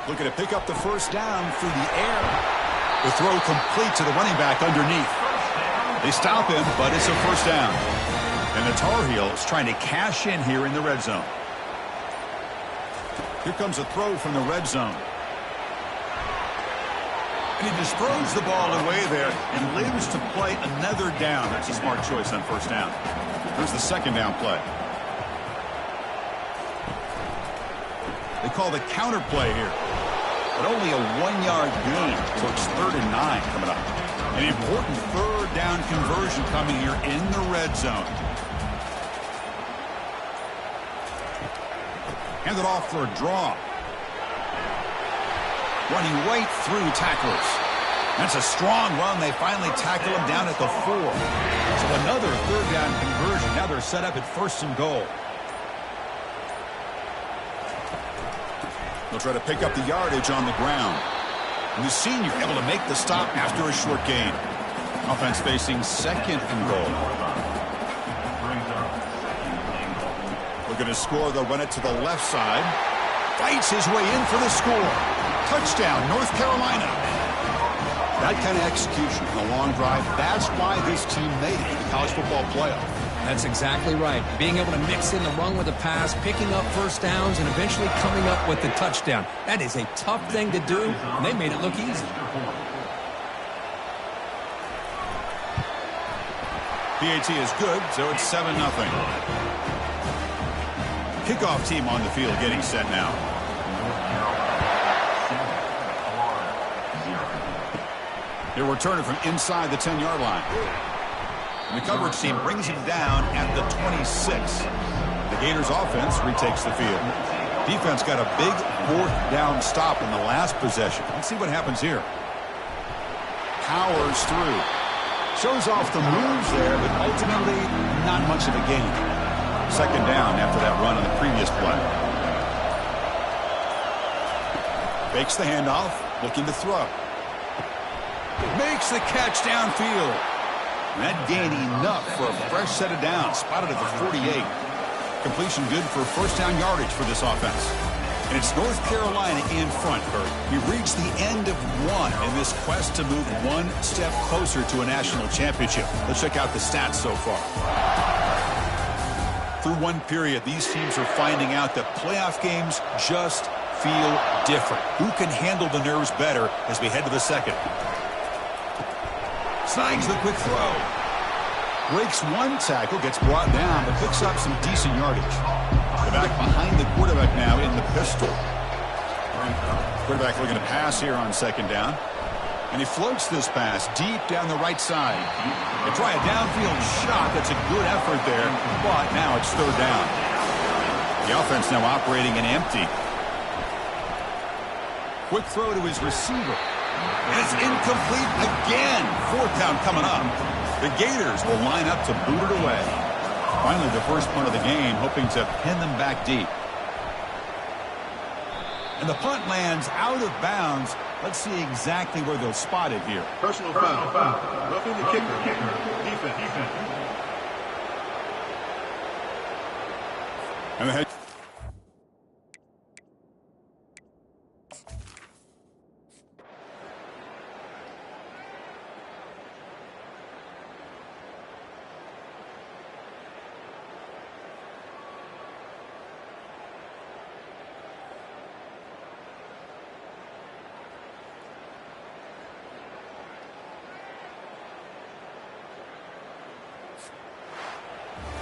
Looking to pick up the first down through the air. The throw complete to the running back underneath. They stop him, but it's a first down. And the Tar Heels trying to cash in here in the red zone. Here comes a throw from the red zone. And he just throws the ball away there and lives to play another down. That's a smart choice on first down. Here's the second down play. They call the counter play here. But only a 1-yard gain, so it's 3rd and 9 coming up. An important third down conversion coming here in the red zone. Hand it off for a draw. Running right through tacklers. That's a strong run. They finally tackle him down at the 4. So another third down conversion. Now they're set up at 1st and goal. They'll try to pick up the yardage on the ground. And the senior able to make the stop after a short gain. Offense facing 2nd and goal. Looking to score. They'll run it to the left side. Fights his way in for the score. Touchdown, North Carolina. That kind of execution in a long drive, that's why this team made it in the college football playoff. That's exactly right. Being able to mix in the run with the pass, picking up first downs, and eventually coming up with the touchdown. That is a tough thing to do, and they made it look easy. PAT is good, so it's 7-0. Kickoff team on the field getting set now. He'll return it from inside the 10-yard line. And the coverage team brings him down at the 26. The Gators offense retakes the field. Defense got a big 4th down stop in the last possession. Let's see what happens here. Powers through. Shows off the moves there, but ultimately not much of a gain. Second down after that run on the previous play. Fakes the handoff, looking to throw. Makes the catch downfield. And that gained enough for a fresh set of downs, spotted at the 48. Completion good for first down yardage for this offense. And it's North Carolina in front, Bert. We've reached the end of one in this quest to move one step closer to a national championship. Let's check out the stats so far. Through one period, these teams are finding out that playoff games just feel different. Who can handle the nerves better as we head to the second? Snags the quick throw. Breaks one tackle, gets brought down, but picks up some decent yardage. The back behind the quarterback now in the pistol. Quarterback looking to pass here on second down. And he floats this pass deep down the right side. They try a downfield shot. That's a good effort there, but now it's third down. The offense now operating in empty. Quick throw to his receiver. And it's incomplete again. Fourth down coming up. The Gators will line up to boot it away. Finally, the first punt of the game, hoping to pin them back deep. And the punt lands out of bounds. Let's see exactly where they'll spot it here. Personal foul. Roughing the kicker. Defense. And the head.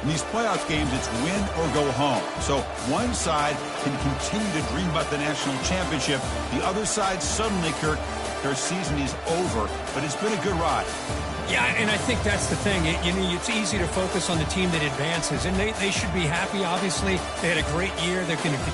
In these playoff games, it's win or go home. So one side can continue to dream about the national championship. The other side suddenly, Kirk, their season is over. But it's been a good ride. Yeah, and I think that's the thing. It's easy to focus on the team that advances, and they should be happy, obviously. They had a great year. They're going to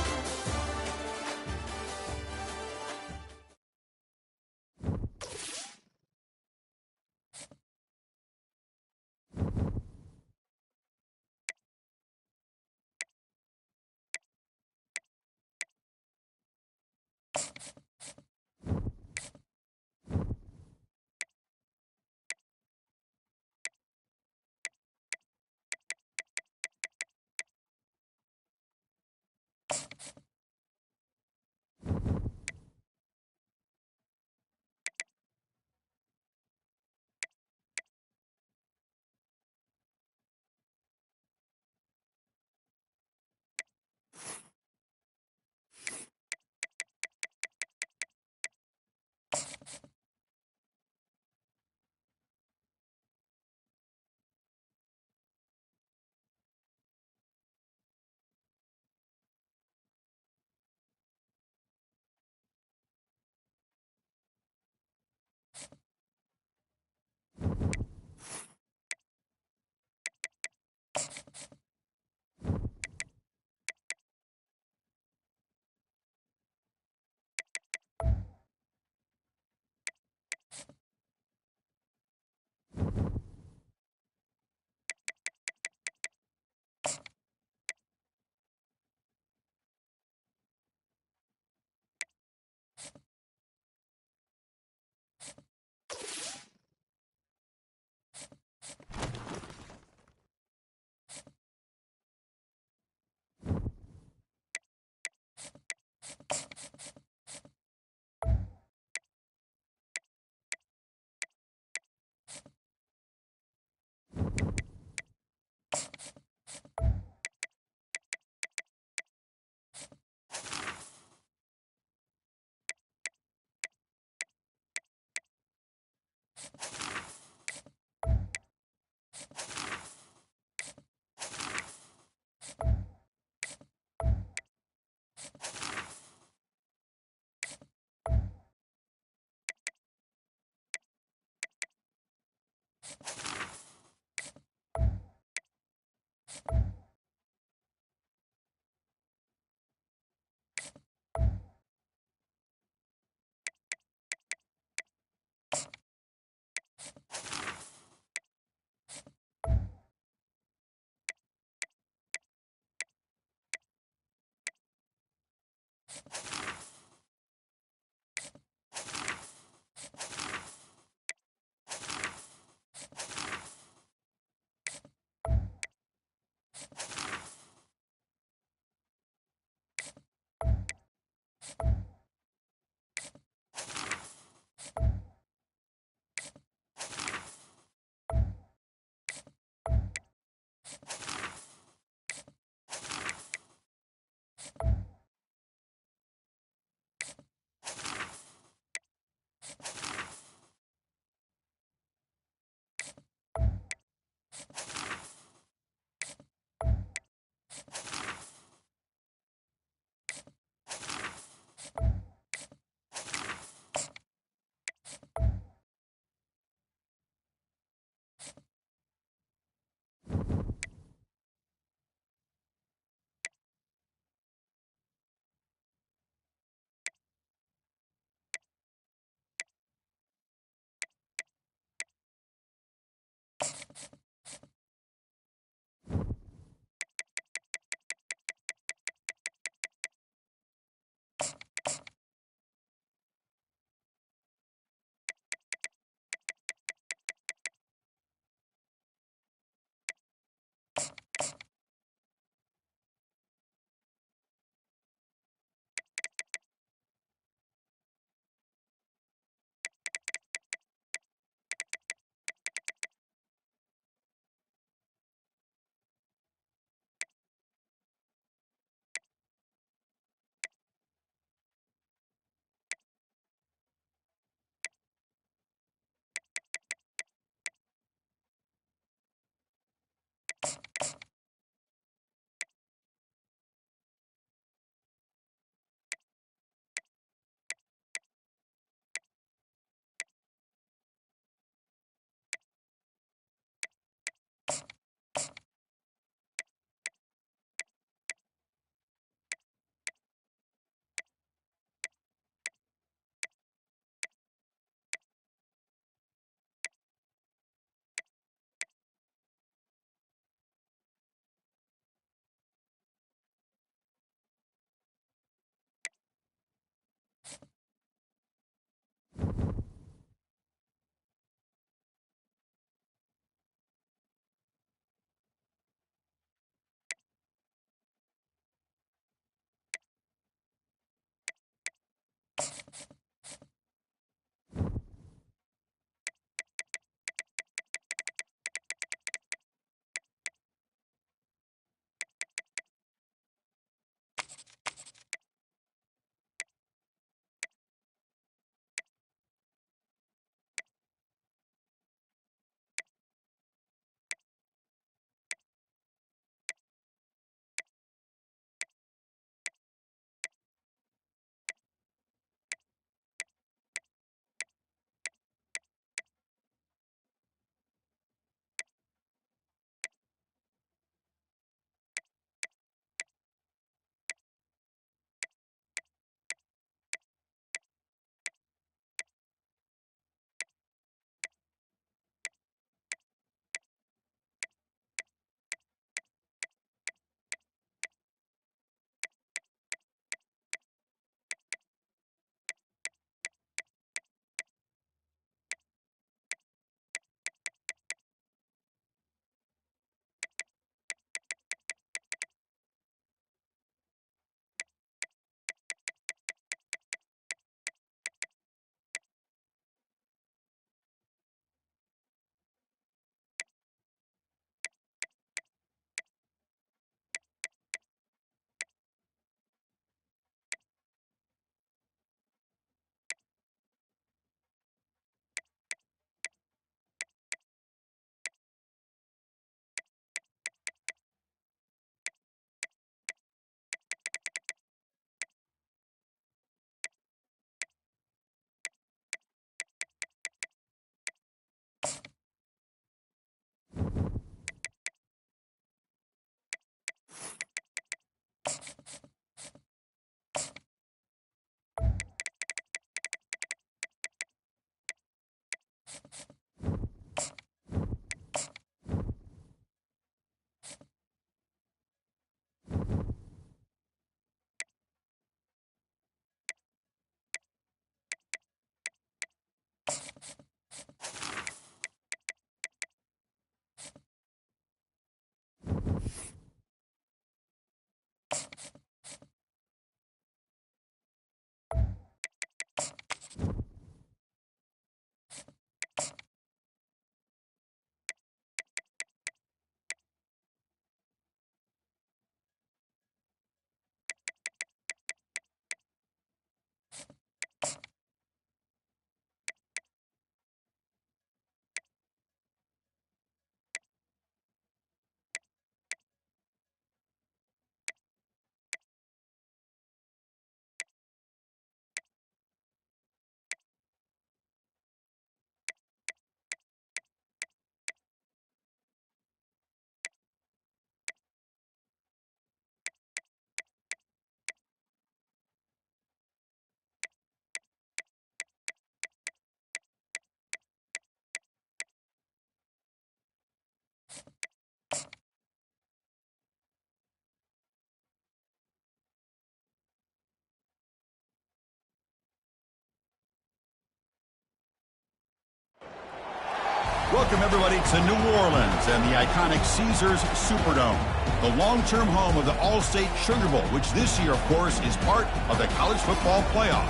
Welcome, everybody, to New Orleans and the iconic Caesars Superdome, the long-term home of the All-State Sugar Bowl, which this year, of course, is part of the college football playoff.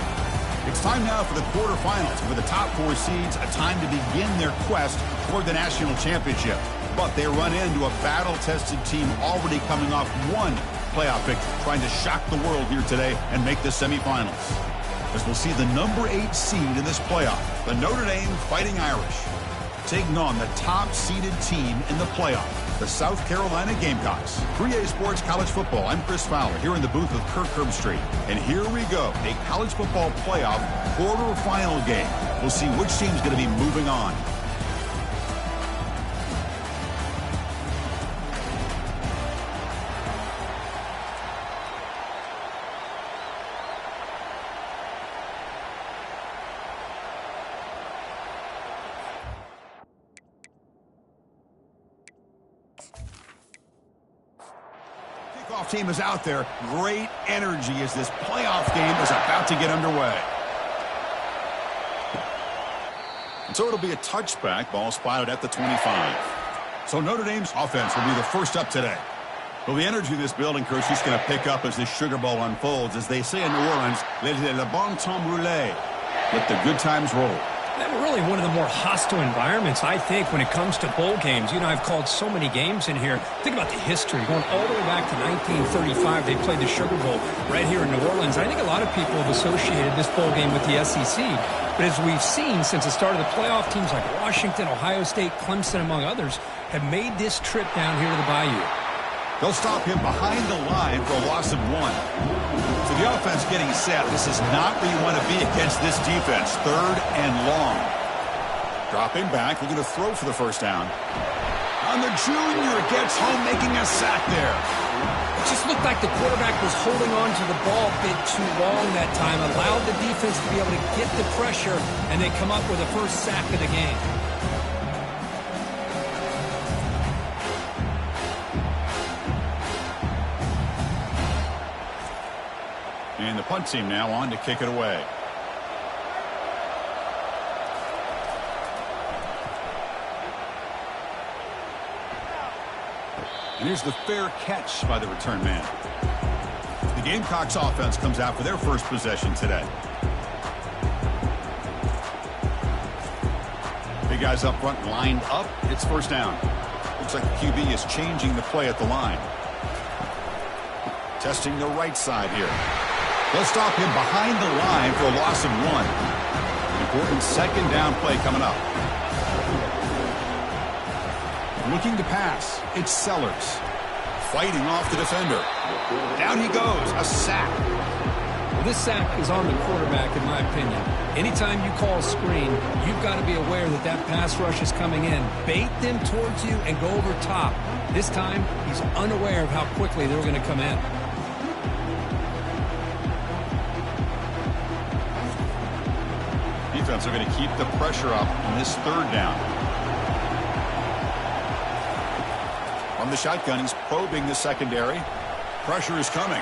It's time now for the quarterfinals, for the top 4 seeds, a time to begin their quest toward the national championship. But they run into a battle-tested team already coming off one playoff victory, trying to shock the world here today and make the semifinals. As we'll see the number 8 seed in this playoff, the Notre Dame Fighting Irish, taking on the top-seeded team in the playoff, the South Carolina Gamecocks. 3A Sports College Football, I'm Chris Fowler, here in the booth with Kirk Herbstreit. And here we go, a college football playoff quarterfinal game. We'll see which team's going to be moving on. Kickoff team is out there. Great energy as this playoff game is about to get underway. And so it'll be a touchback. Ball spotted at the 25. So Notre Dame's offense will be the first up today. Well, the energy of this building, Coach, is going to pick up as this Sugar Bowl unfolds. As they say in New Orleans, let le bon temps rouler. Let the good times roll. Really one of the more hostile environments, I think, when it comes to bowl games. You know, I've called so many games in here. Think about the history. Going all the way back to 1935, they played the Sugar Bowl right here in New Orleans. I think a lot of people have associated this bowl game with the SEC. But as we've seen since the start of the playoff, teams like Washington, Ohio State, Clemson, among others, have made this trip down here to the Bayou. They'll stop him behind the line for a loss of 1. So the offense getting set. This is not where you want to be against this defense. 3rd and long. Dropping back, looking to throw for the first down. On the junior, gets home, making a sack there. It just looked like the quarterback was holding on to the ball a bit too long that time, allowed the defense to be able to get the pressure, and they come up with the first sack of the game. And the punt team now on to kick it away. And here's the fair catch by the return man. The Gamecocks offense comes out for their first possession today. Big guys up front lined up. It's first down. Looks like the QB is changing the play at the line. Testing the right side here. They'll stop him behind the line for a loss of 1. Important second down play coming up. Looking to pass. It's Sellers. Fighting off the defender. Down he goes. A sack. Well, this sack is on the quarterback, in my opinion. Anytime you call a screen, you've got to be aware that that pass rush is coming in. Bait them towards you and go over top. This time, he's unaware of how quickly they're going to come in. Defense are going to keep the pressure up on this 3rd down. From the shotgun, he's probing the secondary. Pressure is coming.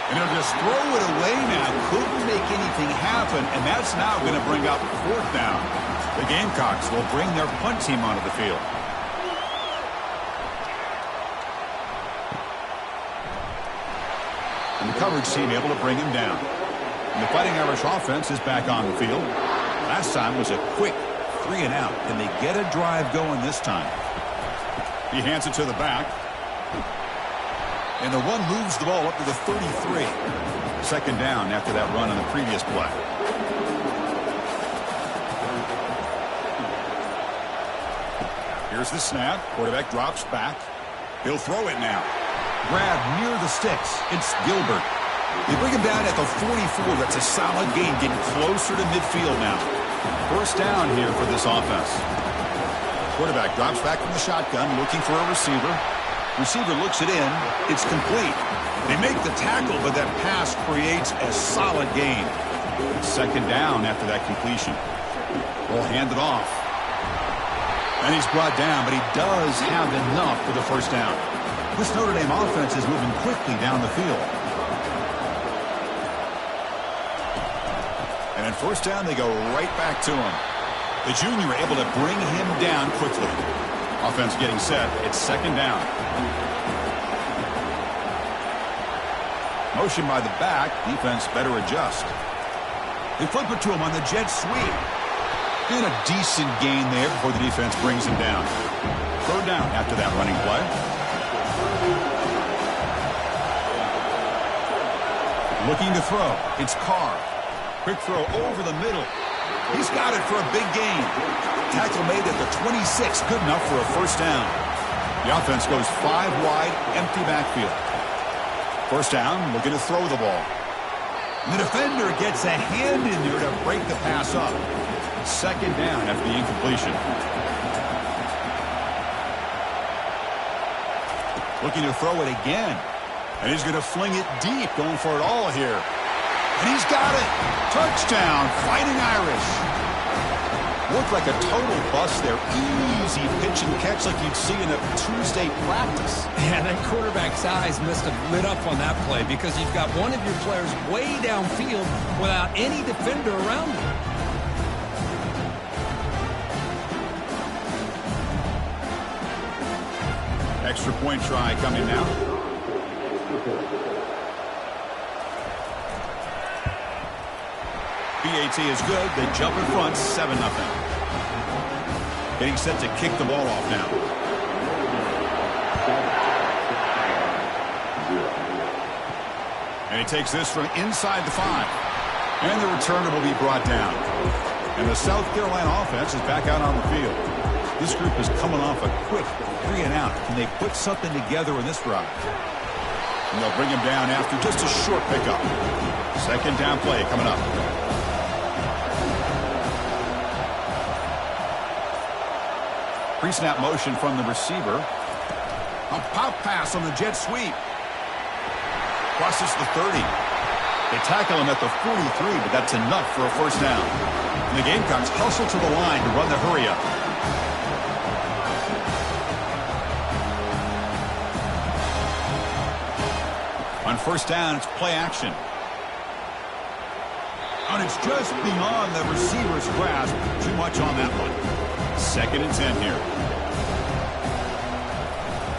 And he'll just throw it away now. Couldn't make anything happen, and that's now going to bring up 4th down. The Gamecocks will bring their punt team onto the field. And the coverage team able to bring him down. And the Fighting Irish offense is back on the field. Last time was a quick 3 and out. Can they get a drive going this time? He hands it to the back. And the run moves the ball up to the 33. Second down after that run on the previous play. Here's the snap. Quarterback drops back. He'll throw it now. Grab near the sticks. It's Gilbert. They bring him down at the 44. That's a solid gain, getting closer to midfield now. First down here for this offense. Quarterback drops back from the shotgun, looking for a receiver. Receiver looks it in. It's complete. They make the tackle, but that pass creates a solid gain. Second down after that completion. Ball handed off. And he's brought down, but he does have enough for the first down. This Notre Dame offense is moving quickly down the field. And at first down, they go right back to him. The junior able to bring him down quickly. Offense getting set. It's second down. Motion by the back. Defense better adjust. They flip it to him on the jet sweep. And a decent gain there before the defense brings him down. Third down after that running play. Looking to throw. It's Carr. Quick throw over the middle. He's got it for a big gain. Tackle made at the 26. Good enough for a first down. The offense goes 5 wide, empty backfield. First down, looking to throw the ball. And the defender gets a hand in there to break the pass up. Second down after the incompletion. Looking to throw it again. And he's going to fling it deep, going for it all here. And he's got it. Touchdown, Fighting Irish. Looked like a total bust there. Easy pitch and catch like you'd see in a Tuesday practice. Yeah, that quarterback's eyes must have lit up on that play because you've got one of your players way downfield without any defender around him. Extra point try coming now. PAT is good. They jump in front, 7-0. Getting set to kick the ball off now. And he takes this from inside the 5. And the returner will be brought down. And the South Carolina offense is back out on the field. This group is coming off a quick 3 and out. Can they put something together in this drive? And they'll bring him down after just a short pickup. Second down play coming up. Pre-snap motion from the receiver. A pop pass on the jet sweep. Crosses the 30. They tackle him at the 43, but that's enough for a first down. And the Gamecocks hustle to the line to run the hurry up. On first down, it's play action. And it's just beyond the receiver's grasp. Too much on that one. Second and 10 here.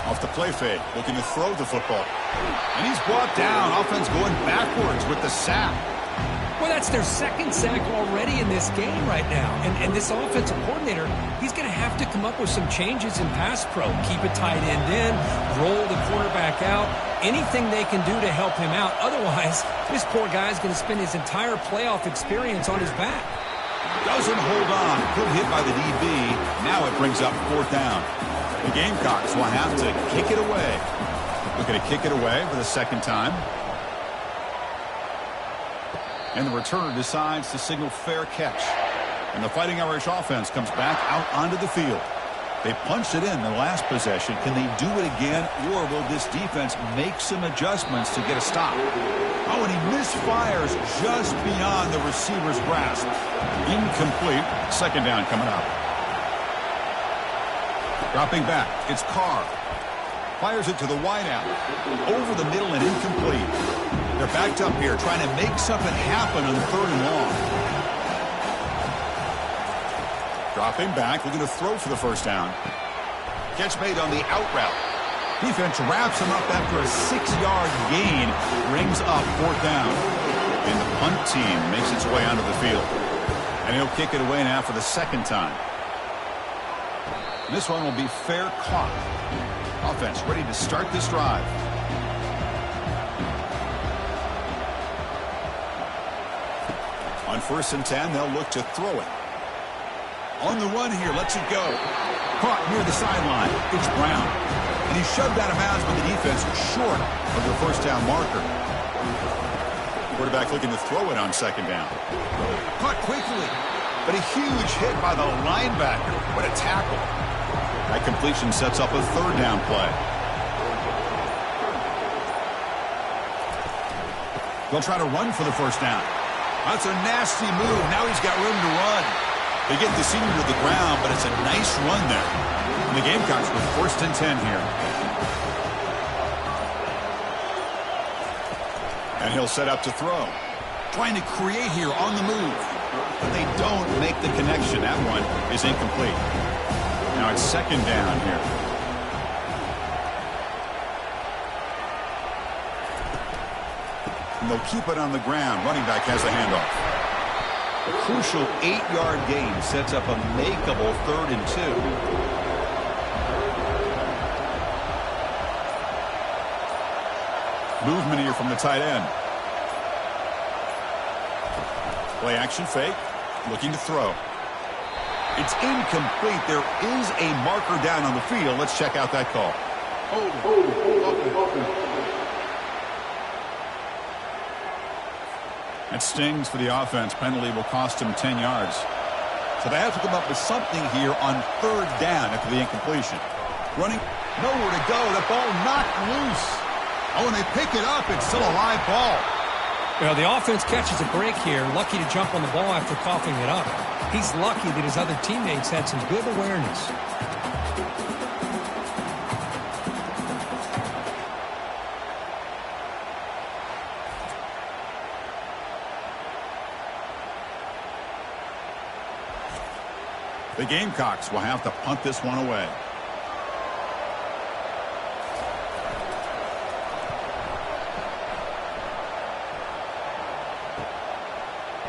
Off the play fake, looking to throw the football. And he's brought down. Offense going backwards with the sack. Well, that's their second sack already in this game right now. And this offensive coordinator, he's going to have to come up with some changes in pass pro. Keep a tight end in, roll the quarterback out, anything they can do to help him out. Otherwise, this poor guy's going to spend his entire playoff experience on his back. Doesn't hold on. Good hit by the DB. Now it brings up fourth down. The Gamecocks will have to kick it away. Looking to kick it away for the second time. And the returner decides to signal fair catch. And the Fighting Irish offense comes back out onto the field. They punched it in the last possession. Can they do it again, or will this defense make some adjustments to get a stop? Oh, and he misfires just beyond the receiver's grasp. Incomplete. Second down coming up. Dropping back, it's Carr. Fires it to the wideout. Over the middle and incomplete. They're backed up here trying to make something happen on the third and long. Dropping back, looking to throw for the first down. Catch made on the out route. Defense wraps him up after a 6-yard gain. Brings up fourth down. And the punt team makes its way onto the field. And he'll kick it away now for the second time. And this one will be fair caught. Offense ready to start this drive. On first and 10, they'll look to throw it. On the run here, lets it go. Caught near the sideline. It's Brown. And he's shoved out of bounds by the defense short of the first down marker. Quarterback looking to throw it on second down. Caught quickly, but a huge hit by the linebacker. What a tackle. That completion sets up a third down play. They'll try to run for the first down. That's a nasty move. Now he's got room to run. They get the senior to the ground, but it's a nice run there. And the Gamecocks with first and 10 here. And he'll set up to throw. Trying to create here on the move. But they don't make the connection. That one is incomplete. Now it's second down here. And they'll keep it on the ground. Running back has a handoff. A crucial 8-yard gain sets up a makeable 3rd and 2. Movement here from the tight end. Play action fake. Looking to throw. It's incomplete. There is a marker down on the field. Let's check out that call. That stings for the offense. Penalty will cost him 10 yards. So they have to come up with something here on 3rd down after the incompletion. Running, nowhere to go. The ball knocked loose. Oh, and they pick it up. It's still a live ball. Well, the offense catches a break here. Lucky to jump on the ball after coughing it up. He's lucky that his other teammates had some good awareness. The Gamecocks will have to punt this one away.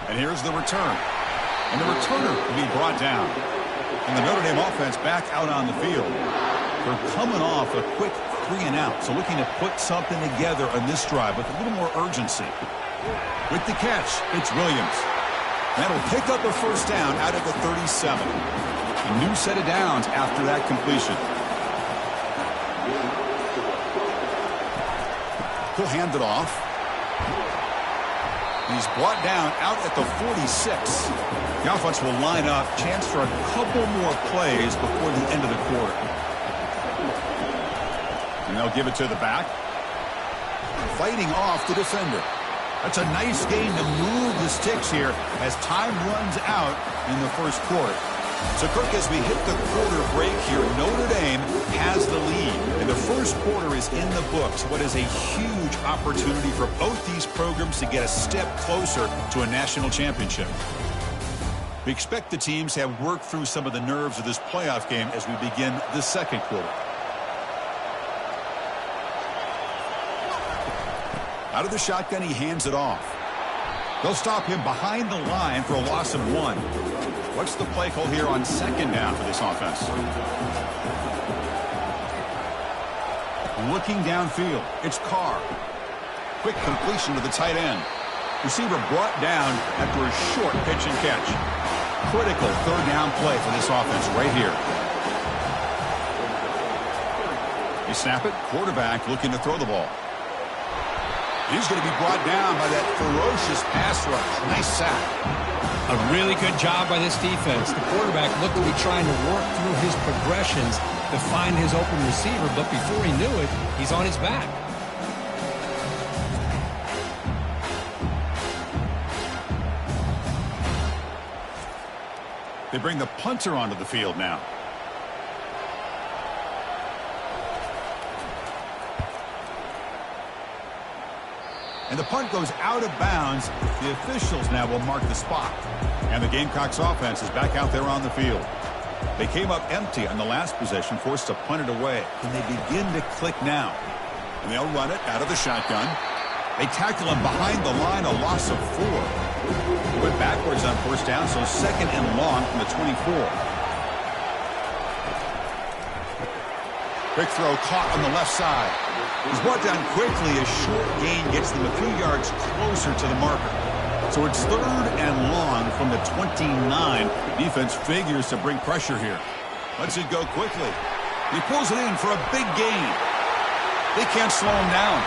And here's the return. And the returner will be brought down. And the Notre Dame offense back out on the field. They're coming off a quick 3-and-out. So looking to put something together on this drive with a little more urgency. With the catch, it's Williams. That'll pick up a first down out of the 37. A new set of downs after that completion. He'll hand it off. He's brought down out at the 46. The offense will line up. Chance for a couple more plays before the end of the quarter. And they'll give it to the back. Fighting off the defender. That's a nice gain to move the sticks here as time runs out in the first quarter. So, Kirk, as we hit the quarter break here, Notre Dame has the lead. And the first quarter is in the books. What is a huge opportunity for both these programs to get a step closer to a national championship. We expect the teams to have worked through some of the nerves of this playoff game as we begin the second quarter. Out of the shotgun, he hands it off. They'll stop him behind the line for a loss of 1. What's the play call here on second down for this offense? Looking downfield, it's Carr. Quick completion to the tight end. Receiver brought down after a short pitch and catch. Critical 3rd down play for this offense right here. They snap it. Quarterback looking to throw the ball. He's going to be brought down by that ferocious pass rush. Nice sack. A really good job by this defense. The quarterback looked to be trying to work through his progressions to find his open receiver, but before he knew it, he's on his back. They bring the punter onto the field now. And the punt goes out of bounds. The officials now will mark the spot. And the Gamecocks offense is back out there on the field. They came up empty on the last possession, forced to punt it away. And they begin to click now. And they'll run it out of the shotgun. They tackle him behind the line, a loss of 4. Went backwards on first down, so second and long from the 24. Quick throw caught on the left side. He's brought down quickly. A short gain gets them a few yards closer to the marker. So it's 3rd and long from the 29. Defense figures to bring pressure here. Lets it go quickly. He pulls it in for a big gain. They can't slow him down.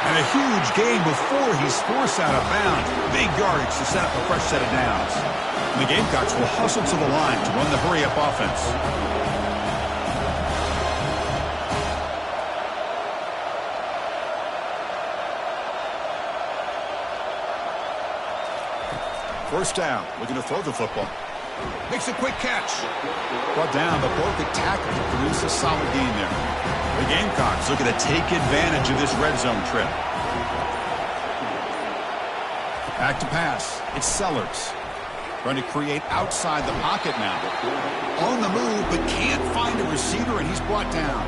And a huge gain before he's forced out of bounds. Big yardage to set up a fresh set of downs. And the Gamecocks will hustle to the line to run the hurry-up offense. First down, looking to throw the football. Makes a quick catch. Brought down, but broke a tackle to produce a solid gain there. The Gamecocks looking to take advantage of this red zone trip. Back to pass. It's Sellers. Trying to create outside the pocket now. On the move, but can't find a receiver, and he's brought down.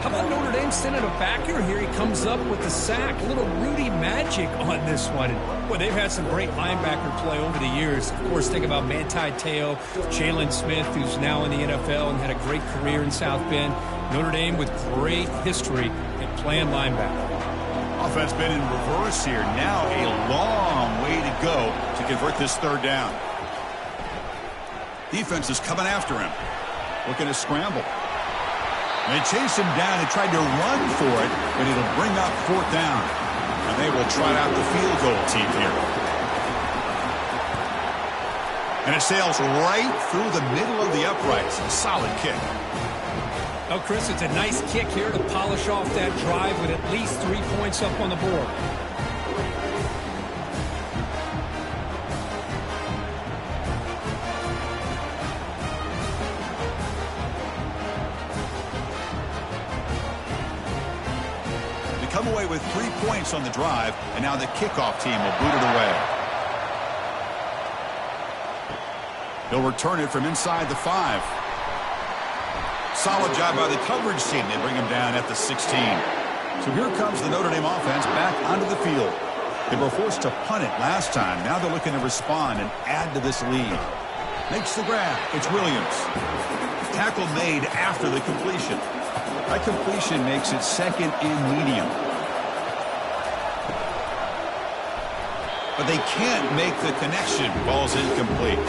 How about Notre Dame sending a backer here? He comes up with the sack. A little Rudy magic on this one. And, boy, they've had some great linebacker play over the years. Of course, think about Manti Te'o, Jalen Smith, who's now in the NFL and had a great career in South Bend. Notre Dame with great history in playing linebacker. Offense been in reverse here. Now a long way to go to convert this third down. Defense is coming after him. Looking to scramble. They chase him down and tried to run for it, but it'll bring up fourth down. And they will trot out the field goal team here. And it sails right through the middle of the uprights. A solid kick. Oh, Chris, it's a nice kick here to polish off that drive with at least 3 points up on the board. Come away with 3 points on the drive, and now the kickoff team will boot it away. He'll return it from inside the 5. Solid job by the coverage team. They bring him down at the 16. So here comes the Notre Dame offense back onto the field. They were forced to punt it last time. Now they're looking to respond and add to this lead. Makes the grab. It's Williams. Tackle made after the completion. That completion makes it second and medium. But they can't make the connection. Ball's incomplete.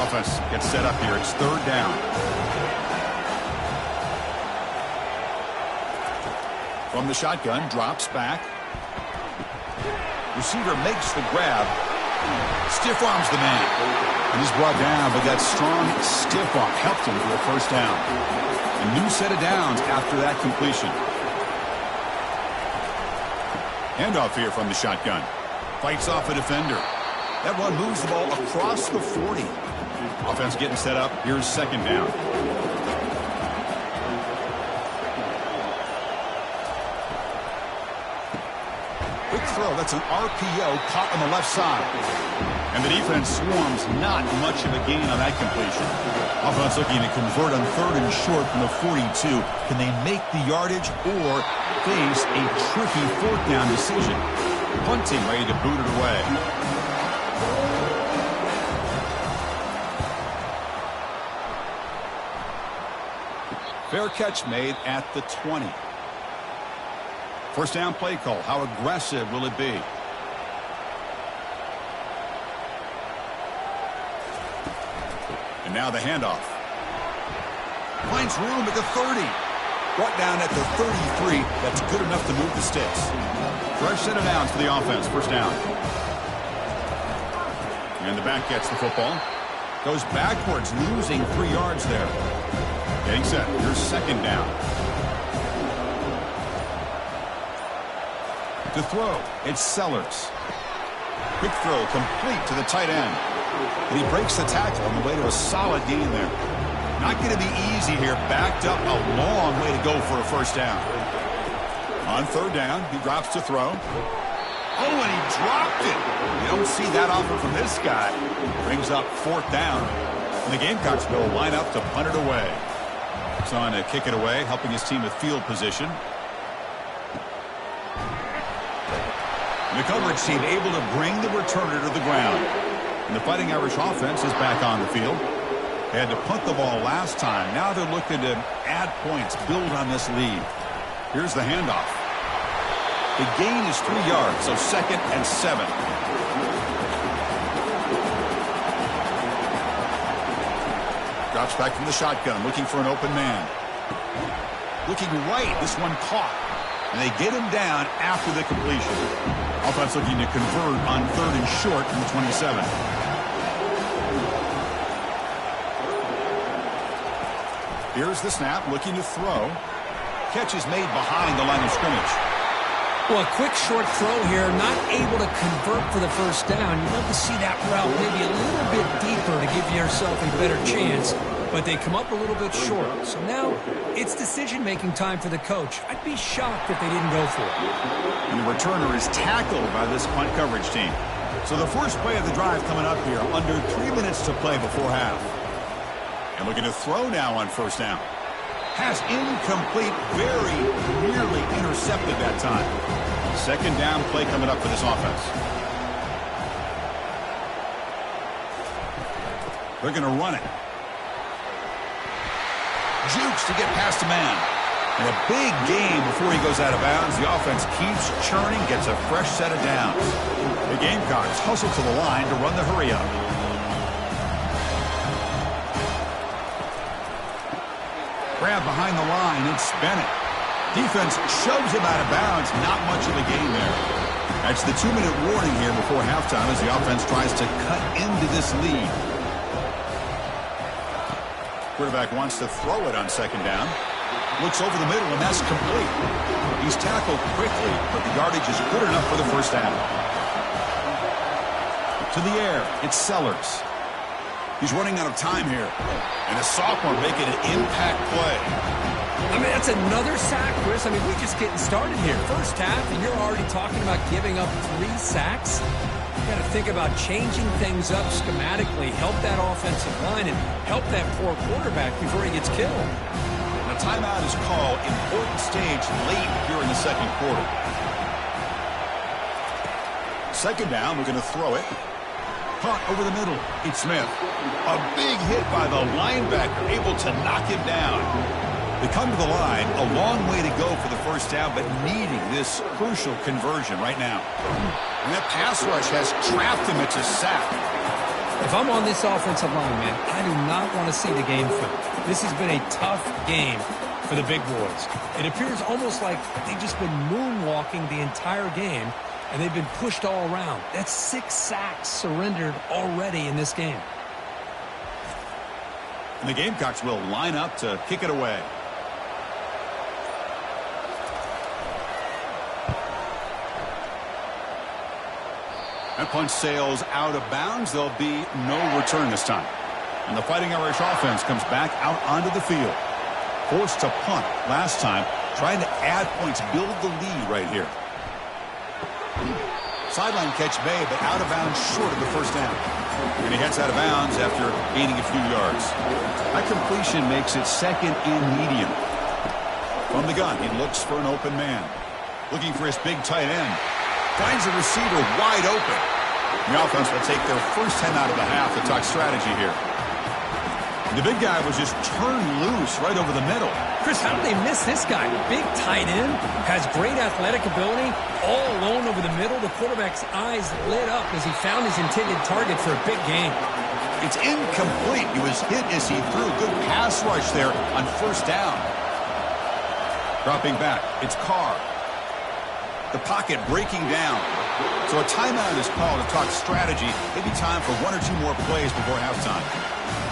Offense gets set up here. It's third down. From the shotgun, drops back. Receiver makes the grab. Stiff arms the man. And he's brought down, but that strong stiff arm helped him for a first down. A new set of downs after that completion. Handoff here from the shotgun. Fights off a defender. That one moves the ball across the 40. Offense getting set up. Here's second down. Quick throw. That's an RPO caught on the left side. And the defense swarms. Not much of a gain on that completion. Offense looking to convert on third and short from the 42. Can they make the yardage or face a tricky fourth down decision? Punting ready to boot it away. Fair catch made at the 20. First down play call. How aggressive will it be? And now the handoff. Finds room at the 30. Brought down at the 33. That's good enough to move the sticks. Fresh set of downs for the offense. First down. And the back gets the football. Goes backwards, losing 3 yards there. Getting set. Here's second down. To throw, it's Sellers. Quick throw, complete to the tight end. And he breaks the tackle on the way to a solid gain there. Not going to be easy here. Backed up a long way to go for a first down. On third down, he drops to throw. Oh, and he dropped it. You don't see that often from this guy. Brings up fourth down. And the Gamecocks will line up to punt it away. It's on to kick it away, helping his team with field position. And the coverage team able to bring the returner to the ground. And the Fighting Irish offense is back on the field. They had to punt the ball last time. Now they're looking to add points, build on this lead. Here's the handoff. The gain is 3 yards, so second and 7. Drops back from the shotgun, looking for an open man. Looking right, this one caught. And they get him down after the completion. Offense looking to convert on third and short from the 27. Here's the snap, looking to throw. Catch is made behind the line of scrimmage. Well, a quick short throw here, not able to convert for the first down. You'd love to see that route maybe a little bit deeper to give yourself a better chance, but they come up a little bit short. So now it's decision-making time for the coach. I'd be shocked if they didn't go for it. And the returner is tackled by this punt coverage team. So the first play of the drive coming up here, under 3 minutes to play before half. And looking to throw now on first down. Pass incomplete, very nearly intercepted that time. Second down play coming up for this offense. They're going to run it. Jukes to get past a man. And a big game before he goes out of bounds. The offense keeps churning, gets a fresh set of downs. The Gamecocks hustle to the line to run the hurry up. Grab behind the line, it's Bennett. Defense shoves him out of bounds. Not much of a gain there. That's the 2-minute warning here before halftime as the offense tries to cut into this lead. Quarterback wants to throw it on second down. Looks over the middle, and that's complete. He's tackled quickly, but the yardage is good enough for the first down. To the air, it's Sellers. He's running out of time here. And a sophomore making an impact play. I mean, that's another sack, Chris. I mean, we're just getting started here. First half, and you're already talking about giving up 3 sacks. You got to think about changing things up schematically, help that offensive line, and help that poor quarterback before he gets killed. A timeout is called. Important stage late here in the second quarter. Second down, we're going to throw it. Punt over the middle. It's Smith. A big hit by the linebacker, able to knock him down. They come to the line, a long way to go for the first down, but needing this crucial conversion right now. And that pass rush has trapped him. It's a sack. If I'm on this offensive line, man, I do not want to see the game film. This has been a tough game for the big boys. It appears almost like they've just been moonwalking the entire game, and they've been pushed all around. That's 6 sacks surrendered already in this game. And the Gamecocks will line up to kick it away. That punch sails out of bounds. There'll be no return this time. And the Fighting Irish offense comes back out onto the field. Forced to punt last time, trying to add points, build the lead right here. Sideline catch made, but out of bounds short of the first down. And he heads out of bounds after gaining a few yards. That completion makes it second and medium. From the gun, he looks for an open man. Looking for his big tight end. Finds a receiver wide open. The offense will take their first 10 out of the half to talk strategy here. The big guy was just turned loose right over the middle. Chris, how did they miss this guy? Big tight end, has great athletic ability, all alone over the middle. The quarterback's eyes lit up as he found his intended target for a big gain. It's incomplete. He was hit as he threw. Good pass rush there on first down. Dropping back, it's Carr. The pocket breaking down. So a timeout is called to talk strategy. Maybe time for 1 or 2 more plays before halftime.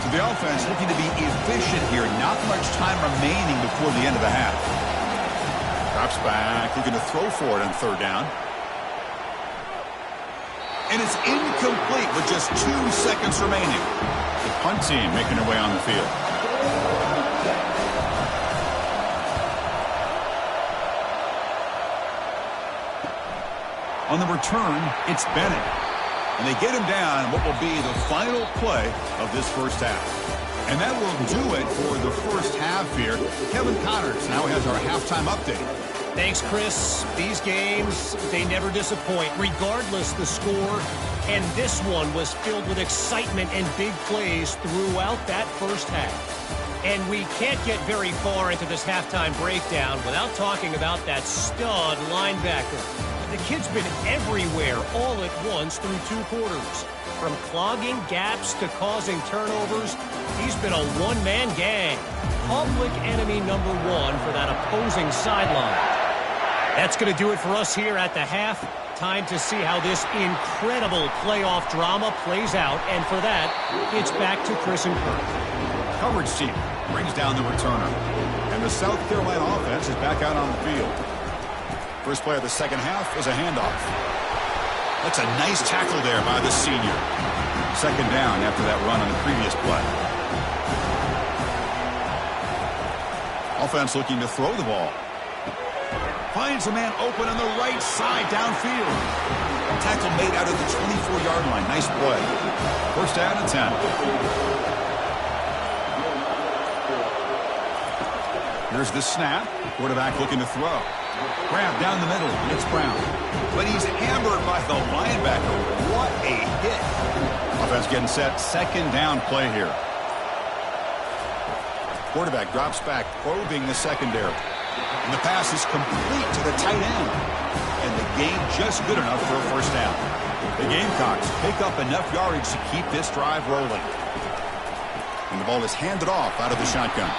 So the offense looking to be efficient here. Not much time remaining before the end of the half. Drops back, looking to throw for it on third down. And it's incomplete with just 2 seconds remaining. The punt team making their way on the field. On the return, it's Bennett. And they get him down in what will be the final play of this first half. And that will do it for the first half here. Kevin Connors now has our halftime update. Thanks, Chris. These games, they never disappoint, regardless the score. And this one was filled with excitement and big plays throughout that first half. And we can't get very far into this halftime breakdown without talking about that stud linebacker. The kid's been everywhere all at once through 2 quarters. From clogging gaps to causing turnovers, he's been a one-man gang. Public enemy number 1 for that opposing sideline. That's going to do it for us here at the half. Time to see how this incredible playoff drama plays out. And for that, it's back to Chris and Kurt. Coverage team brings down the returner. And the South Carolina offense is back out on the field. First play of the second half is a handoff. That's a nice tackle there by the senior. Second down after that run on the previous play. Offense looking to throw the ball. Finds a man open on the right side downfield. Tackle made out of the 24-yard line. Nice play. First down and 10. Here's the snap. Quarterback looking to throw. Grab down the middle. It's Brown. But he's hammered by the linebacker. What a hit. Offense getting set. Second down play here. Quarterback drops back, probing the secondary. And the pass is complete to the tight end. And the gain just good enough for a first down. The Gamecocks pick up enough yardage to keep this drive rolling. And the ball is handed off out of the shotgun.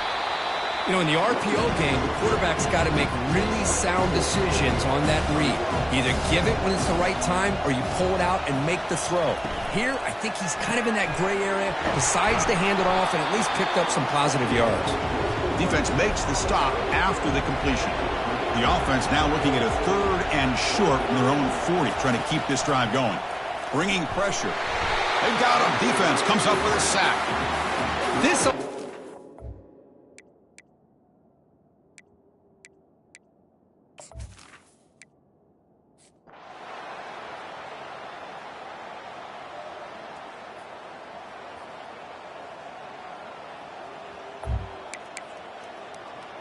You know, in the RPO game, the quarterback's got to make really sound decisions on that read. Either give it when it's the right time or you pull it out and make the throw. Here, I think he's kind of in that gray area, decides to hand it off and at least picked up some positive yards. Defense makes the stop after the completion. The offense now looking at a third and short from their own 40, trying to keep this drive going. Bringing pressure. They got him. Defense comes up with a sack. This...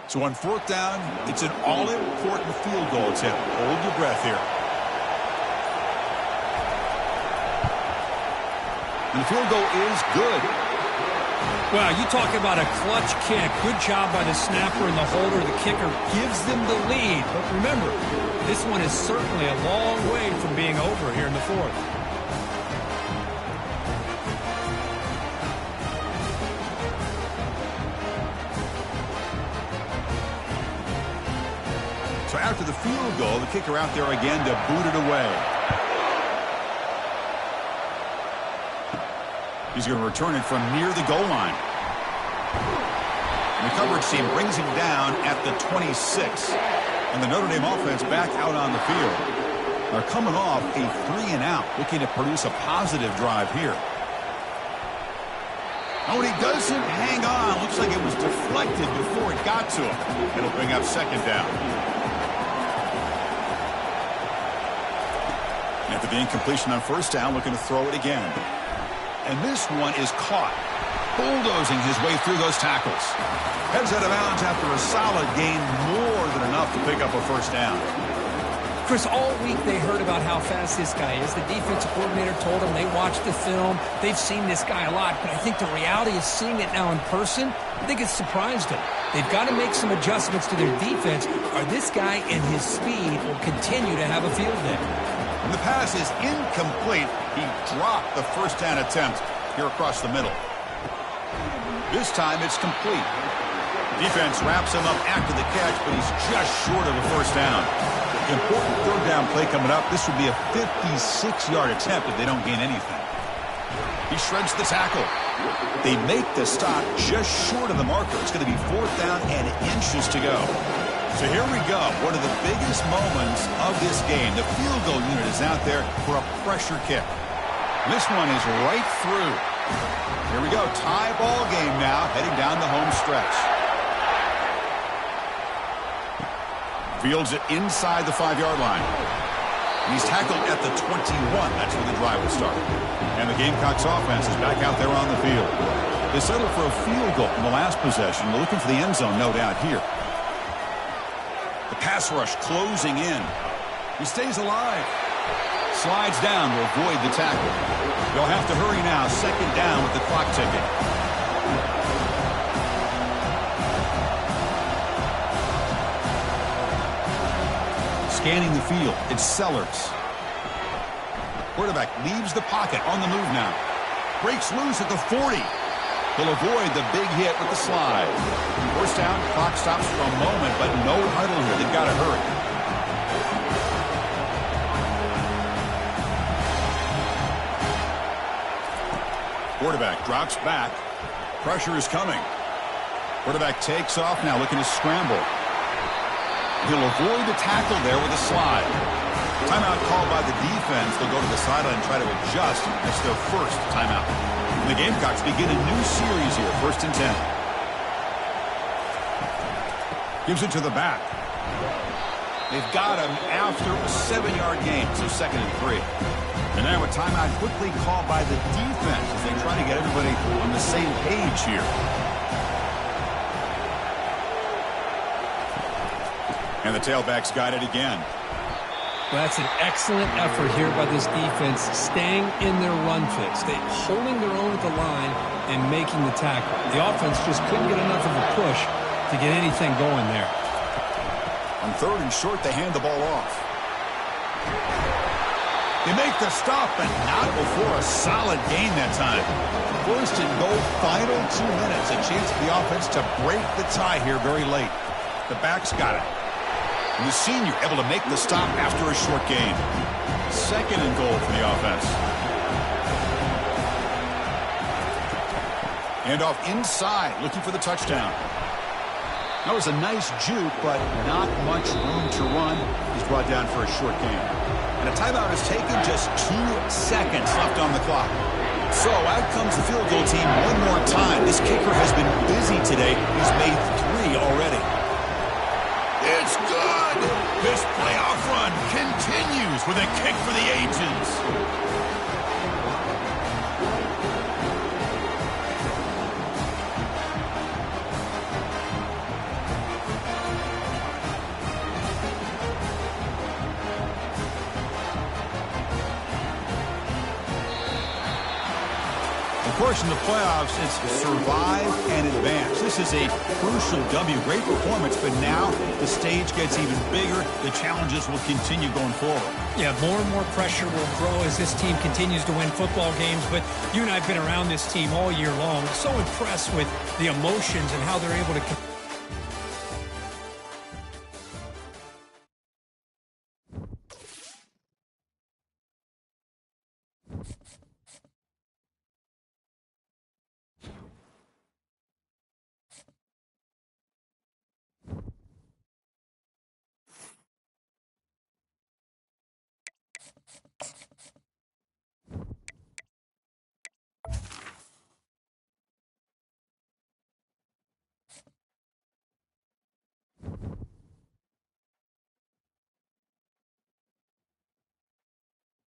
So on fourth down, it's an all-important field goal attempt. Hold your breath here. And the field goal is good. Well, you talk about a clutch kick. Good job by the snapper and the holder. The kicker gives them the lead. But remember, this one is certainly a long way from being over here in the fourth. So after the field goal, the kicker out there again to boot it away. He's going to return it from near the goal line. And the coverage team brings him down at the 26. And the Notre Dame offense back out on the field. They're coming off a 3-and-out, looking to produce a positive drive here. Oh, and he doesn't hang on. Looks like it was deflected before it got to him. It'll bring up second down. After the incompletion on first down, looking to throw it again. And this one is caught, bulldozing his way through those tackles. Heads out of bounds after a solid gain, more than enough to pick up a first down. Chris, all week they heard about how fast this guy is. The defensive coordinator told them they watched the film. They've seen this guy a lot, but I think the reality is seeing it now in person, I think it's surprised them. They've got to make some adjustments to their defense, or this guy and his speed will continue to have a field day. And the pass is incomplete. He dropped the first down attempt here across the middle. This time it's complete. Defense wraps him up after the catch, but he's just short of a first down. Important third down play coming up. This would be a 56-yard attempt if they don't gain anything. He shreds the tackle. They make the stop just short of the marker. It's going to be fourth down and inches to go. So here we go. One of the biggest moments of this game. The field goal unit is out there for a pressure kick. This one is right through. Here we go. Tie ball game now, heading down the home stretch. Fields it inside the 5-yard line. And he's tackled at the 21. That's where the drive will start. And the Gamecocks offense is back out there on the field. They settled for a field goal in the last possession. They're looking for the end zone, no doubt, here. The pass rush closing in. He stays alive. Slides down to avoid the tackle. They'll have to hurry now. Second down with the clock ticking. Scanning the field, it's Sellers. Quarterback leaves the pocket on the move now. Breaks loose at the 40. He'll avoid the big hit with the slide. First down, clock stops for a moment, but no huddle here. They've got to hurry. Quarterback drops back. Pressure is coming. Quarterback takes off now, looking to scramble. He'll avoid the tackle there with a slide. Timeout called by the defense. They'll go to the sideline and try to adjust. That's their first timeout. And the Gamecocks begin a new series here, 1st and 10. Gives it to the back. They've got him after a 7-yard gain, so 2nd and 3. And now a timeout quickly called by the defense as they try to get everybody on the same page here. And the tailback's got it again. Well, that's an excellent effort here by this defense, staying in their run fix. They holding their own at the line and making the tackle. The offense just couldn't get enough of a push to get anything going there. On 3rd and short, they hand the ball off. They make the stop, but not before a solid gain that time. 1st and goal, final 2 minutes. A chance for the offense to break the tie here very late. The back's got it. And the senior able to make the stop after a short gain. 2nd and goal for the offense. And off inside, looking for the touchdown. That was a nice juke, but not much room to run. He's brought down for a short gain. And a timeout is taken, just 2 seconds left on the clock. So out comes the field goal team one more time. This kicker has been busy today. He's made 3 already. It's good! This playoff run continues with a kick for the ages. Of course, in the playoffs, it's survive and advance. This is a crucial W. Great performance, but now the stage gets even bigger. The challenges will continue going forward. Yeah, more and more pressure will grow as this team continues to win football games, but you and I have been around this team all year long. So impressed with the emotions and how they're able to